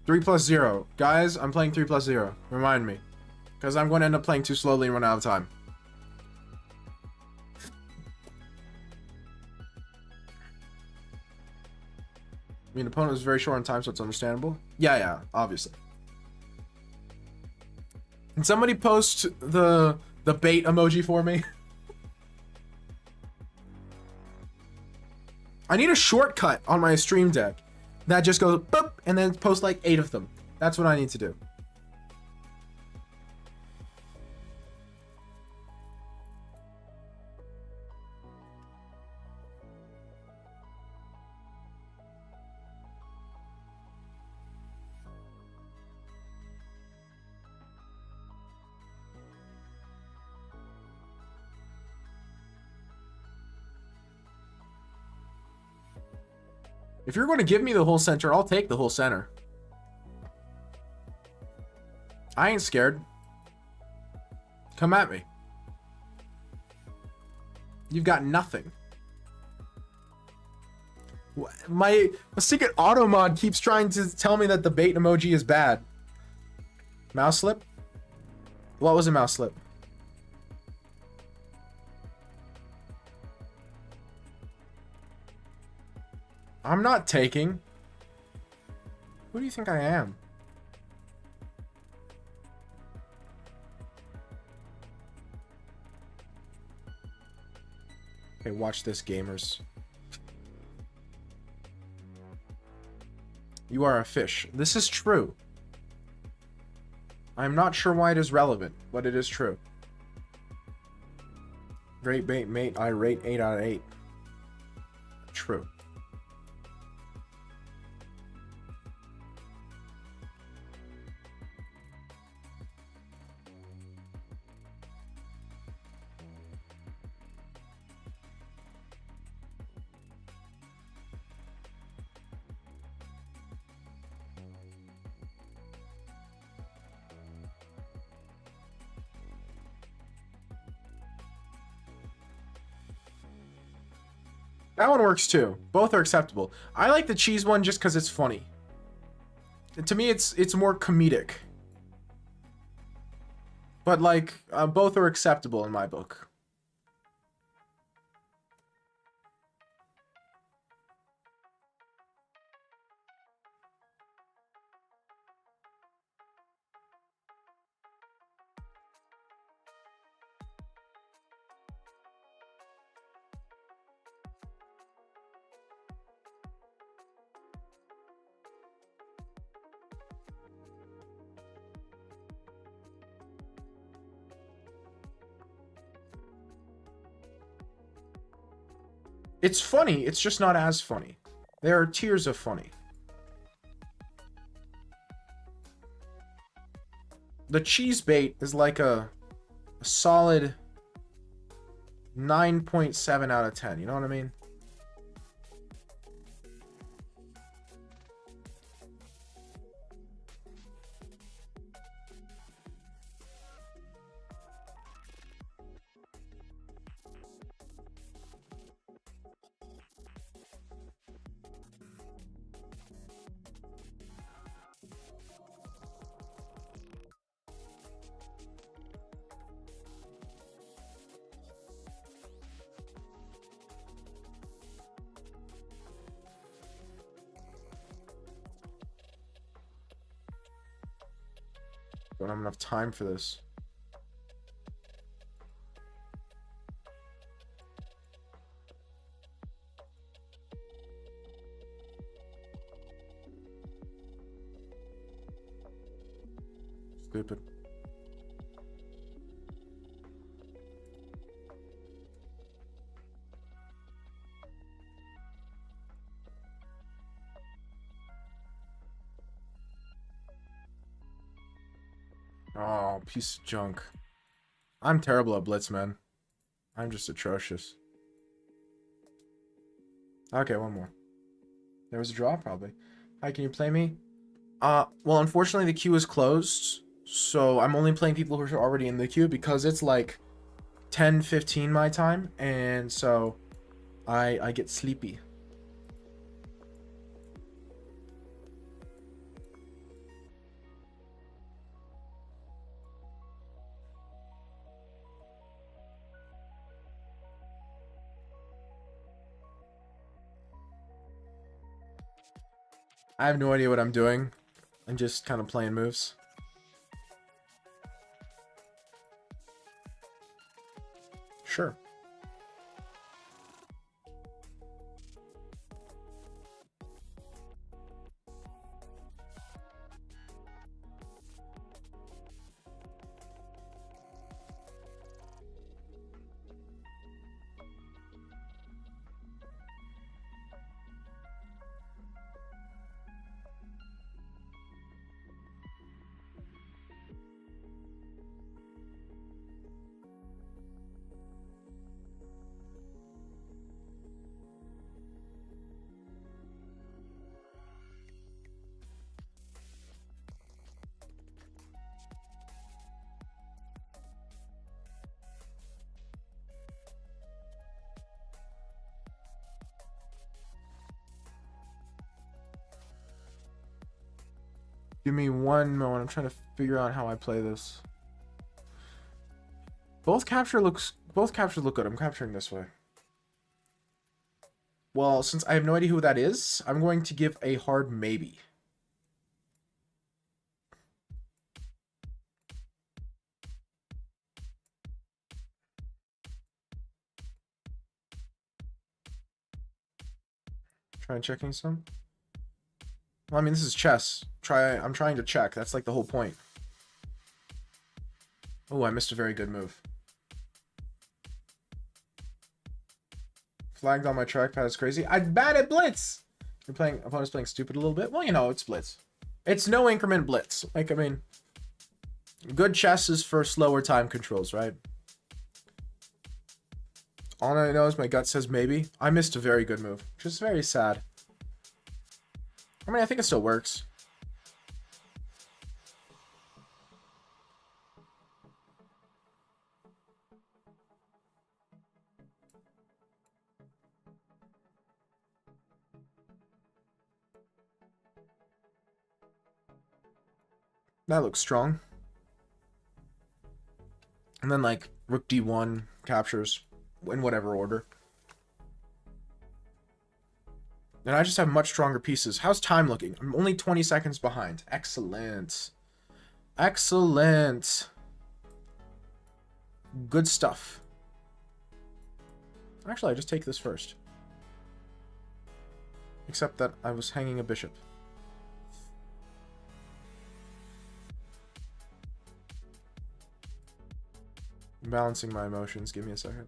3 plus 0. Guys, I'm playing 3 plus 0. Remind me. Because I'm going to end up playing too slowly and run out of time. I mean, opponent was very short on time, so it's understandable. Yeah, obviously. Can somebody post the bait emoji for me? I need a shortcut on my stream deck that just goes boop and then post like 8 of them. That's what I need to do. If you're going to give me the whole center, I'll take the whole center. I ain't scared. Come at me. You've got nothing. My secret auto mod keeps trying to tell me that the bait emoji is bad. Mouse slip? What was a mouse slip? I'm not taking. Who do you think I am? Okay, watch this, gamers. You are a fish. This is true. I'm not sure why it is relevant, but it is true. Great bait, mate. I rate 8 out of 8. True. That one works too. Both are acceptable. I like the cheese one just because it's funny. To me, it's more comedic. But like, both are acceptable in my book. It's funny, it's just not as funny. There are tiers of funny. The cheese bait is like a solid 9.7 out of 10, you know what I mean? Don't have enough time for this. Stupid. Oh, piece of junk. I'm terrible at blitz, man. I'm just atrocious. Okay, one more. There was a draw, probably. Hi, can you play me? Well, unfortunately the queue is closed, so I'm only playing people who are already in the queue because it's like 10:15 my time, and so I get sleepy. I have no idea what I'm doing. I'm just kind of playing moves. Sure. Give me one moment. I'm trying to figure out how I play this. Both captures look good. I'm capturing this way. Well, since I have no idea who that is, I'm going to give a hard maybe. Try checking some. Well, I mean, this is chess. I'm trying to check. That's like the whole point. Oh, I missed a very good move. Flagged on my trackpad is crazy. I'm bad at blitz. You're playing, opponent's playing stupid a little bit. Well, you know, it's blitz. It's no increment blitz. Like, I mean, good chess is for slower time controls, right? All I know is my gut says maybe. I missed a very good move, which is very sad. I mean, I think it still works. That looks strong. And then, like, rook d1 captures in whatever order. And I just have much stronger pieces. How's time looking? I'm only 20 seconds behind. Excellent. Excellent. Good stuff. Actually, I just take this first. Except that I was hanging a bishop. I'm balancing my emotions. Give me a second.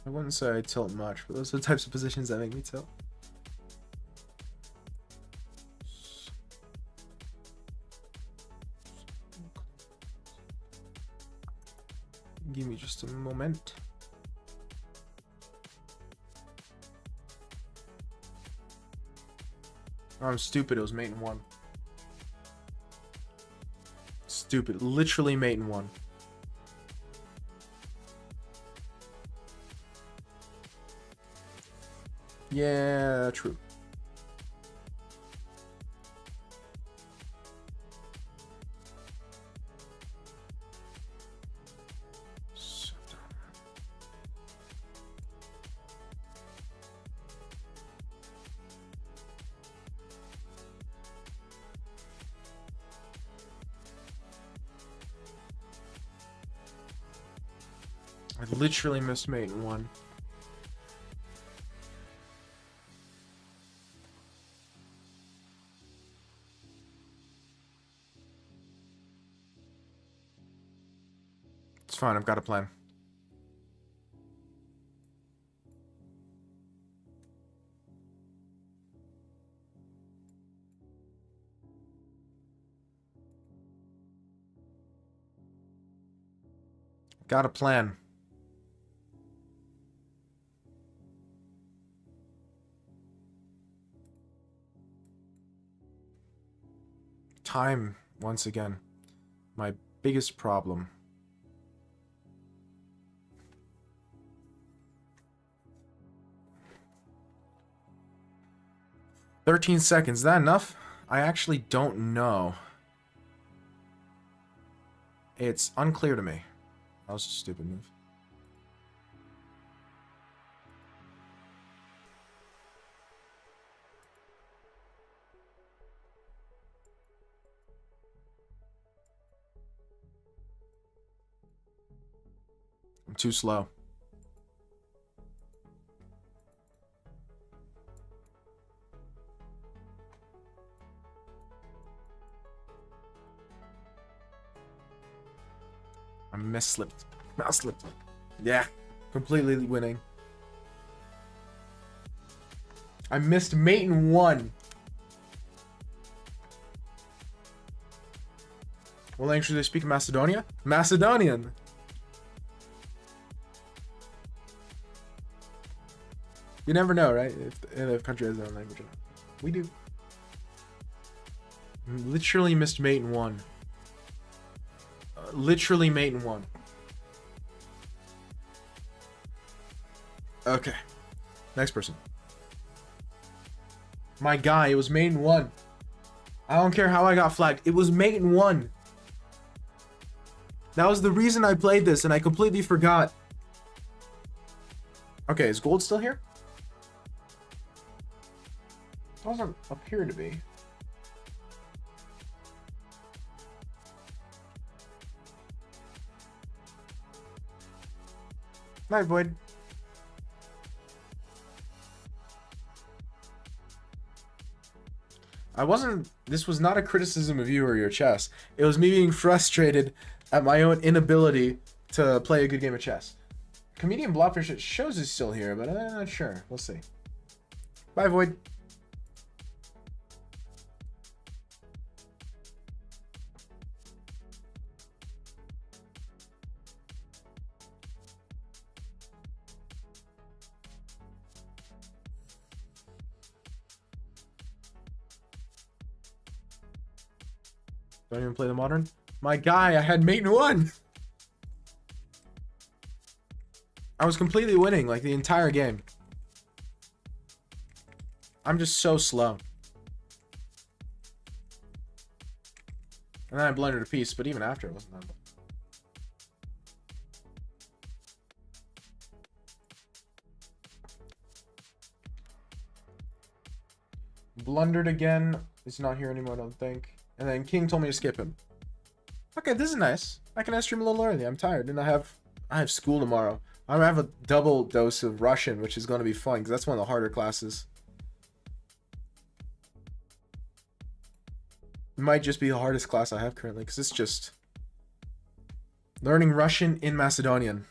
I wouldn't say I tilt much, but those are the types of positions that make me tilt. Give me just a moment. Oh, I'm stupid. It was mate in one. Stupid. Literally mate in one. Yeah, true. I literally missed mate in one. It's fine, I've got a plan. Got a plan. Time, once again. My biggest problem. "13 seconds, is that enough? I actually don't know. It's unclear to me. That was a stupid move. I'm too slow. I misslipped. Mouse slipped. Yeah. Completely winning. I missed mate in 1. What language do they speak in Macedonia? Macedonian. You never know, right? If a country has their own language. We do. Literally missed mate in 1. Literally mate in 1. Okay. Next person. My guy, it was mate in 1. I don't care how I got flagged. It was mate in 1. That was the reason I played this, and I completely forgot. Okay, is gold still here? Doesn't appear to be. Night, Void. This was not a criticism of you or your chess. It was me being frustrated at my own inability to play a good game of chess. Comedian Blobfish, it shows he's still here, but I'm not sure. We'll see. Bye, Void. Don't even play the modern. My guy, I had mate in 1. I was completely winning like the entire game. I'm just so slow. And then I blundered a piece, but even after it wasn't that bad. Blundered again. He's not here anymore, I don't think. And then King told me to skip him. Okay, this is nice. I can stream a little early. I'm tired, and I have school tomorrow. I'm gonna have a double dose of Russian, which is gonna be fun because that's one of the harder classes. It might just be the hardest class I have currently because it's just learning Russian in Macedonian.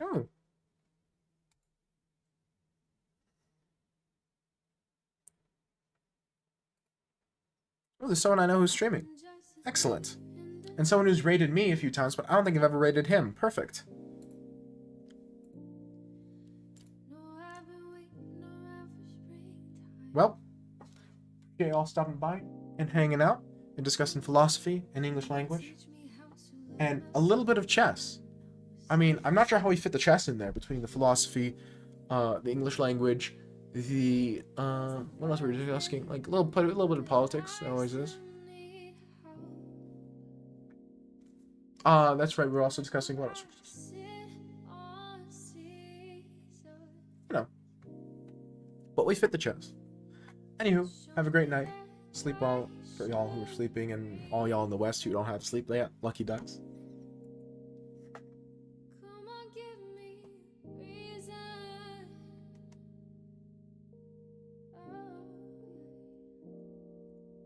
Oh. Oh, there's someone I know who's streaming. Excellent. And someone who's rated me a few times, but I don't think I've ever rated him. Perfect. Well, okay, all stopping by and hanging out and discussing philosophy and English language and a little bit of chess. I mean, I'm not sure how we fit the chess in there between the philosophy, the English language, the what else were we discussing? Like a little bit of politics. It always is. That's right. We're also discussing what else? You know, but we fit the chess. Anywho, have a great night. Sleep well for y'all who are sleeping, and all y'all in the West who don't have to sleep yet. Lucky ducks.